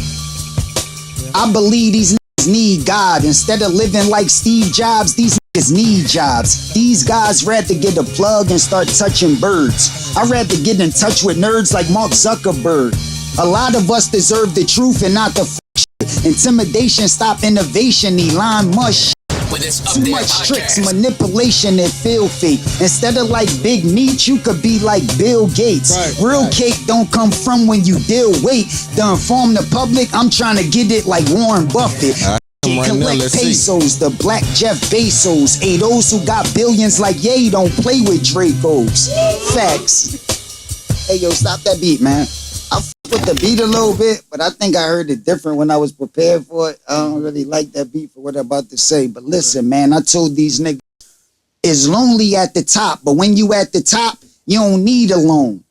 S17: I believe these niggas need God. Instead of living like Steve Jobs, these niggas need jobs. These guys rather get a plug and start touching birds. I'd rather get in touch with nerds like Mark Zuckerberg. A lot of us deserve the truth and not the shit. Intimidation stop innovation. Elon Musk. Too much tricks, manipulation, and filthy. Instead of like Big Meech, you could be like Bill Gates. Real cake don't come from when you deal weight. To inform the public, I'm trying to get it like Warren Buffett. Collect pesos, the black Jeff Bezos. Hey, those who got billions like Ye don't play with Dracos. Facts. Hey, yo, stop that beat, man. I with the beat a little bit, but I think I heard it different when I was prepared for it. I don't really like that beat for what I'm about to say. But listen, man, I told these niggas, it's lonely at the top, but when you at the top, you don't need a loan.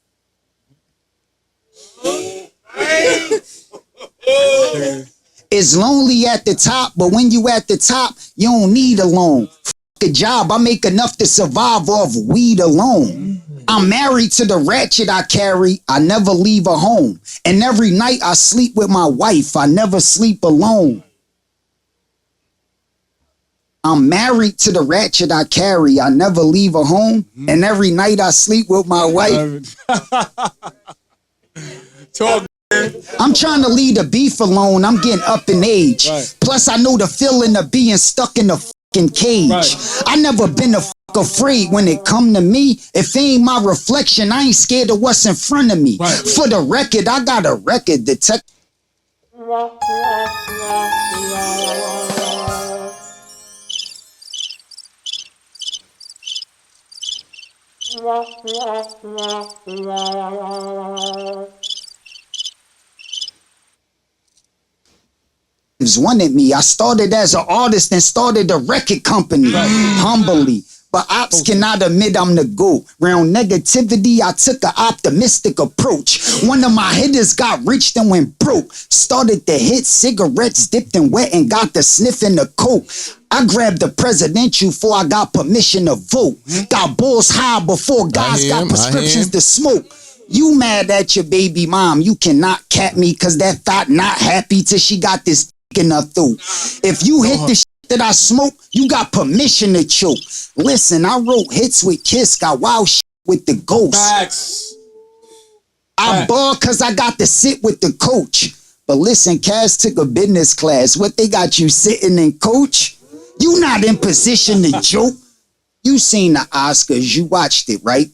S17: It's lonely at the top, but when you at the top, you don't need a loan. F a job, I make enough to survive off weed alone. I'm married to the ratchet I carry. I never leave a home. And every night I sleep with my wife. I never sleep alone. I'm married to the ratchet I carry. I never leave a home. And every night I sleep with my wife. I'm trying to leave the beef alone. I'm getting up in age. Plus I know the feeling of being stuck in a fucking cage. I never been afraid when it come to me. If it ain't my reflection, I ain't scared of what's in front of me. For the record, I got a record detect. Wanted me. I started as an artist and started a record company. Humbly. But ops cannot admit I'm the GOAT. Round negativity, I took an optimistic approach. One of my hitters got rich then went broke. Started to hit cigarettes dipped in wet and got the sniff in the coke. I grabbed the presidential before I got permission to vote. Got balls high before guys got prescriptions to smoke. You mad at your baby mom. You cannot cap me cause that thought not happy till she got this in her throat. If you hit the that I smoke, you got permission to choke. Listen, I wrote hits with Kiss, got wild with the Ghost. I ball cause I got to sit with the coach. But listen, Cass took a business class. What they got you sitting in, coach? You not in position to joke. You seen the Oscars, you watched it, right?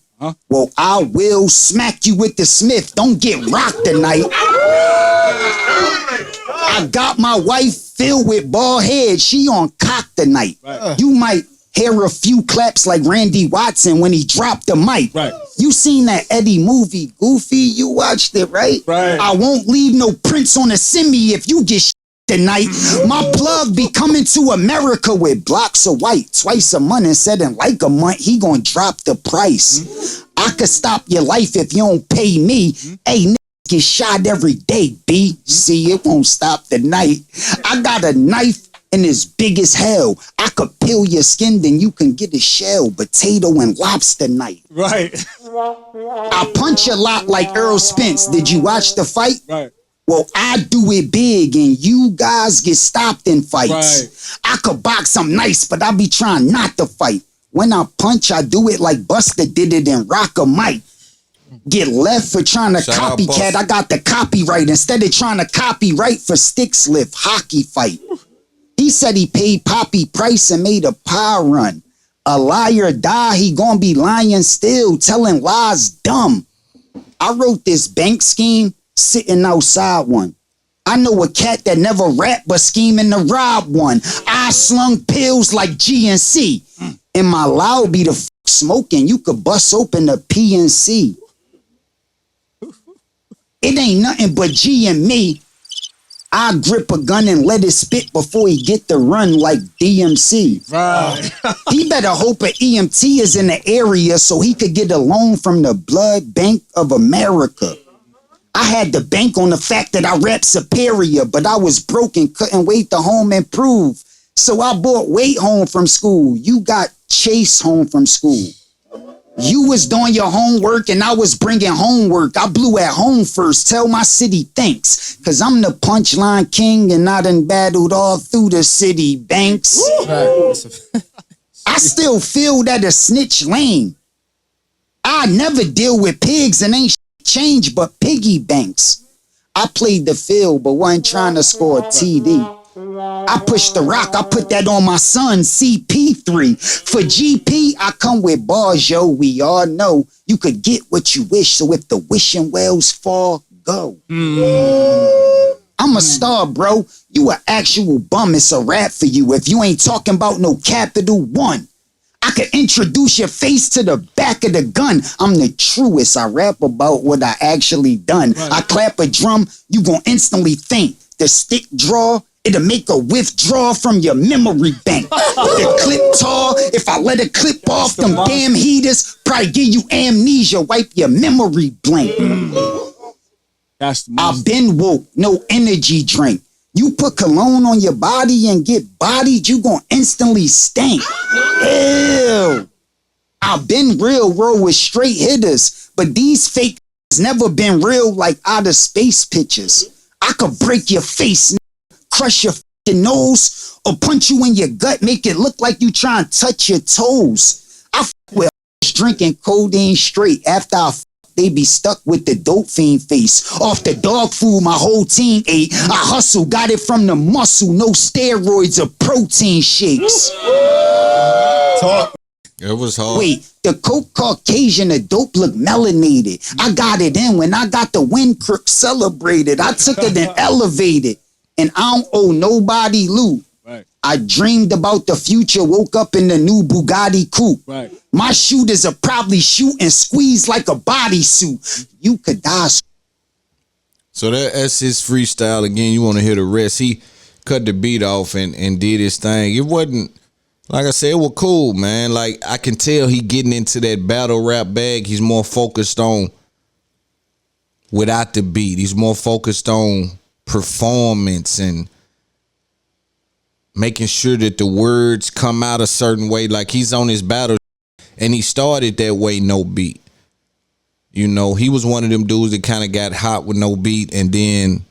S17: Well, I will smack you with the Smith. Don't get rocked tonight. I got my wife filled with bald head. She on cock tonight. You might hear a few claps like Randy Watson when he dropped the mic. You seen that Eddie movie, Goofy? You watched it, right? I won't leave no prints on a semi if you get tonight. My plug be coming to America with blocks of white. Twice a month and said in like a month, he gonna drop the price. I could stop your life if you don't pay me. Hey, get shot every day, B. See, it won't stop the night. I got a knife and it's big as hell. I could peel your skin, then you can get a shell. Potato and lobster night. I punch a lot like Earl Spence. Did you watch the fight? Well, I do it big and you guys get stopped in fights. I could box, I'm nice, but I be trying not to fight. When I punch, I do it like Buster did it in Rock a Mike. Get left for trying to copycat. I got the copyright instead of trying to copyright for stick slip hockey fight. He said he paid Poppy Price and made a pie run. A liar die, he gonna be lying still, telling lies dumb. I wrote this bank scheme sitting outside one. I know a cat that never rapped but scheming to rob one. I slung pills like GNC. In my loud be the smoking, you could bust open a PNC. It ain't nothing but G and me. I grip a gun and let it spit before he get the run like DMC. He better hope an EMT is in the area so he could get a loan from the Blood Bank of America. I had to bank on the fact that I rap superior, but I was broke and couldn't wait to home improve. So I bought weight home from school. You got Chase home from school. You was doing your homework and I was bringing homework. I blew at home first. Tell my city thanks. Cause I'm the punchline king and I done battled all through the city banks. I still feel that a snitch lame. I never deal with pigs and ain't change but piggy banks. I played the field but wasn't trying to score a TD. I pushed the rock, I put that on my son, CP3. For GP, I come with bars, yo. We all know you could get what you wish, so if the wishing wells fall, go. I'm a star, bro. You an actual bum, it's a rap for you. If you ain't talking about no Capital One, I could introduce your face to the back of the gun. I'm the truest. I rap about what I actually done. I clap a drum, you gon' instantly think. The stick draw It'll make a withdrawal from your memory bank. The clip tall, if I let it clip off them damn heaters, probably give you amnesia, wipe your memory blank. I've been woke, no energy drink. You put cologne on your body and get bodied, you gon' instantly stink. Ew. I've been real with straight hitters, but these fake never been real like outer space pictures. I could break your face, crush your fucking nose, or punch you in your gut, make it look like you trying to touch your toes. I with drinking codeine straight. After I they be stuck with the dope fiend face. Off the dog food my whole team ate. I hustle, got it from the muscle, no steroids or protein shakes.
S2: Talk. It was hard.
S17: Wait, the coke Caucasian, the dope look melanated. I got it in when I got the wind crook celebrated. I took it and elevated. And I don't owe nobody loot. Right. I dreamed about the future, woke up in the new Bugatti coupe. Right. My shooters are probably shoot and squeeze like a bodysuit. You could die.
S2: So that's his freestyle. Again, you want to hear the rest. He cut the beat off and did his thing. It wasn't, like I said, it was cool, man. Like, I can tell he getting into that battle rap bag. He's more focused on without the beat. He's more focused on performance and making sure that the words come out a certain way. Like, he's on his battle and he started that way, no beat. You know, he was one of them dudes that kind of got hot with no beat, and then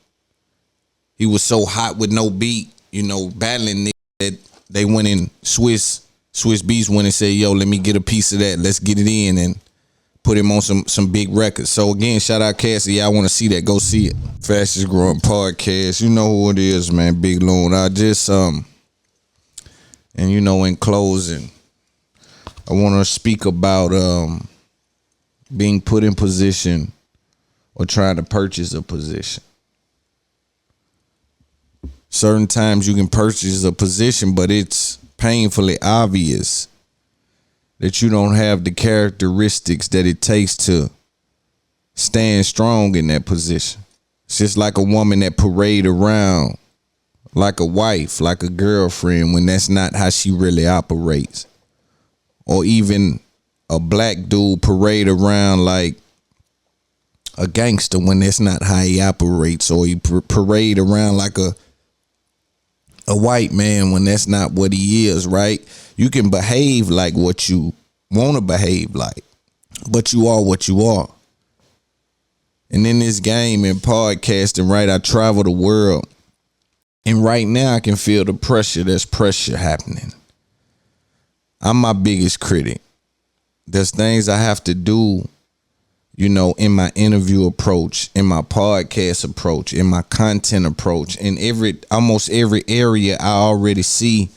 S2: he was so hot with no beat, you know, battling niggas that they went in Swiss Beats went and said, yo, let me get a piece of that. Let's get it in and put him on some big records. So again, shout out Cassidy. I want to see that. Go see it. Fastest growing podcast. You know who it is, man. Big Loon. I just and you know, in closing, I want to speak about being put in position or trying to purchase a position. Certain times you can purchase a position, but it's painfully obvious that you don't have the characteristics that it takes to stand strong in that position. It's just like a woman that parade around like a wife, like a girlfriend, when that's not how she really operates. Or even a black dude parade around like a gangster when that's not how he operates. Or he parade around like a white man when that's not what he is, right? You can behave like what you want to behave like, but you are what you are. And in this game and podcasting, right, I travel the world. And right now I can feel the pressure. There's pressure happening. I'm my biggest critic. There's things I have to do, you know, in my interview approach, in my podcast approach, in my content approach, in almost every area I already see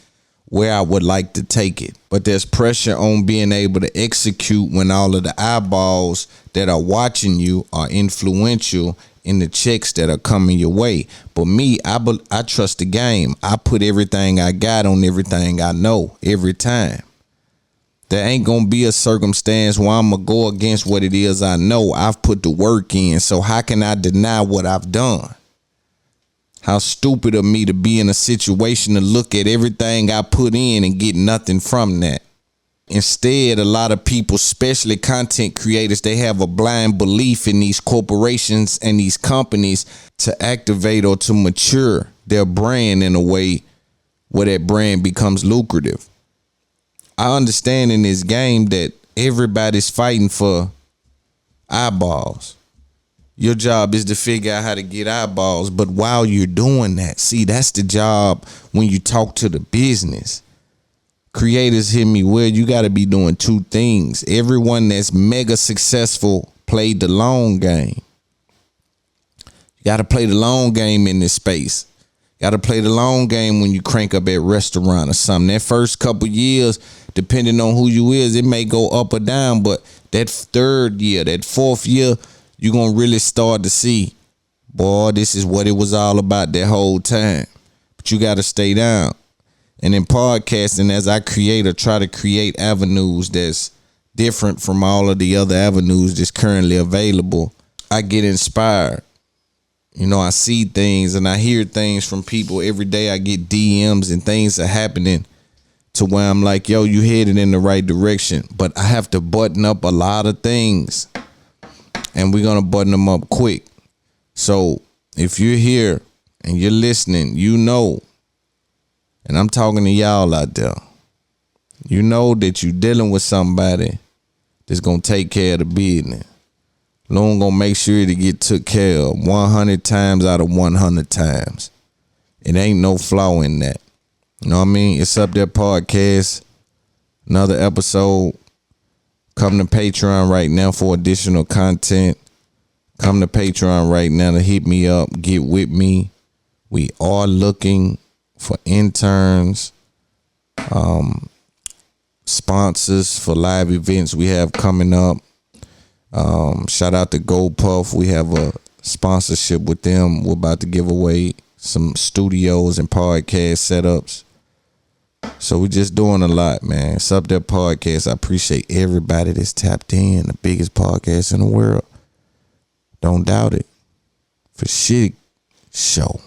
S2: where I would like to take it. But there's pressure on being able to execute when all of the eyeballs that are watching you are influential in the checks that are coming your way. But me, I trust the game. I put everything I got on everything I know every time. There ain't gonna be a circumstance where I'm gonna go against what it is I know. I've put the work in, so how can I deny what I've done? How stupid of me to be in a situation to look at everything I put in and get nothing from that. Instead, a lot of people, especially content creators, they have a blind belief in these corporations and these companies to activate or to mature their brand in a way where that brand becomes lucrative. I understand in this game that everybody's fighting for eyeballs. Your job is to figure out how to get eyeballs. But while you're doing that, see, that's the job when you talk to the business. Creators hear me well. You got to be doing two things. Everyone that's mega successful played the long game. You got to play the long game in this space. Got to play the long game when you crank up at restaurant or something. That first couple years, depending on who you is, it may go up or down. But that third year, that fourth year, you're going to really start to see, boy, this is what it was all about that whole time. But you got to stay down. And in podcasting, as I create or try to create avenues that's different from all of the other avenues that's currently available, I get inspired. You know, I see things and I hear things from people every day. I get DMs and things are happening to where I'm like, yo, you headed in the right direction. But I have to button up a lot of things. And we're going to button them up quick. So if you're here and you're listening, you know, and I'm talking to y'all out there, you know that you're dealing with somebody that's going to take care of the business. Loon going to make sure to get took care of 100 times out of 100 times. It ain't no flaw in that. You know what I mean? It's Up There Podcast. Another episode. Come to Patreon right now for additional content. Come to Patreon right now to hit me up. Get with me. We are looking for interns, sponsors for live events we have coming up. Shout out to Gold Puff. We have a sponsorship with them. We're about to give away some studios and podcast setups. So we're just doing a lot, man. It's Up There Podcast. I appreciate everybody that's tapped in. The biggest podcast in the world. Don't doubt it. For shit show.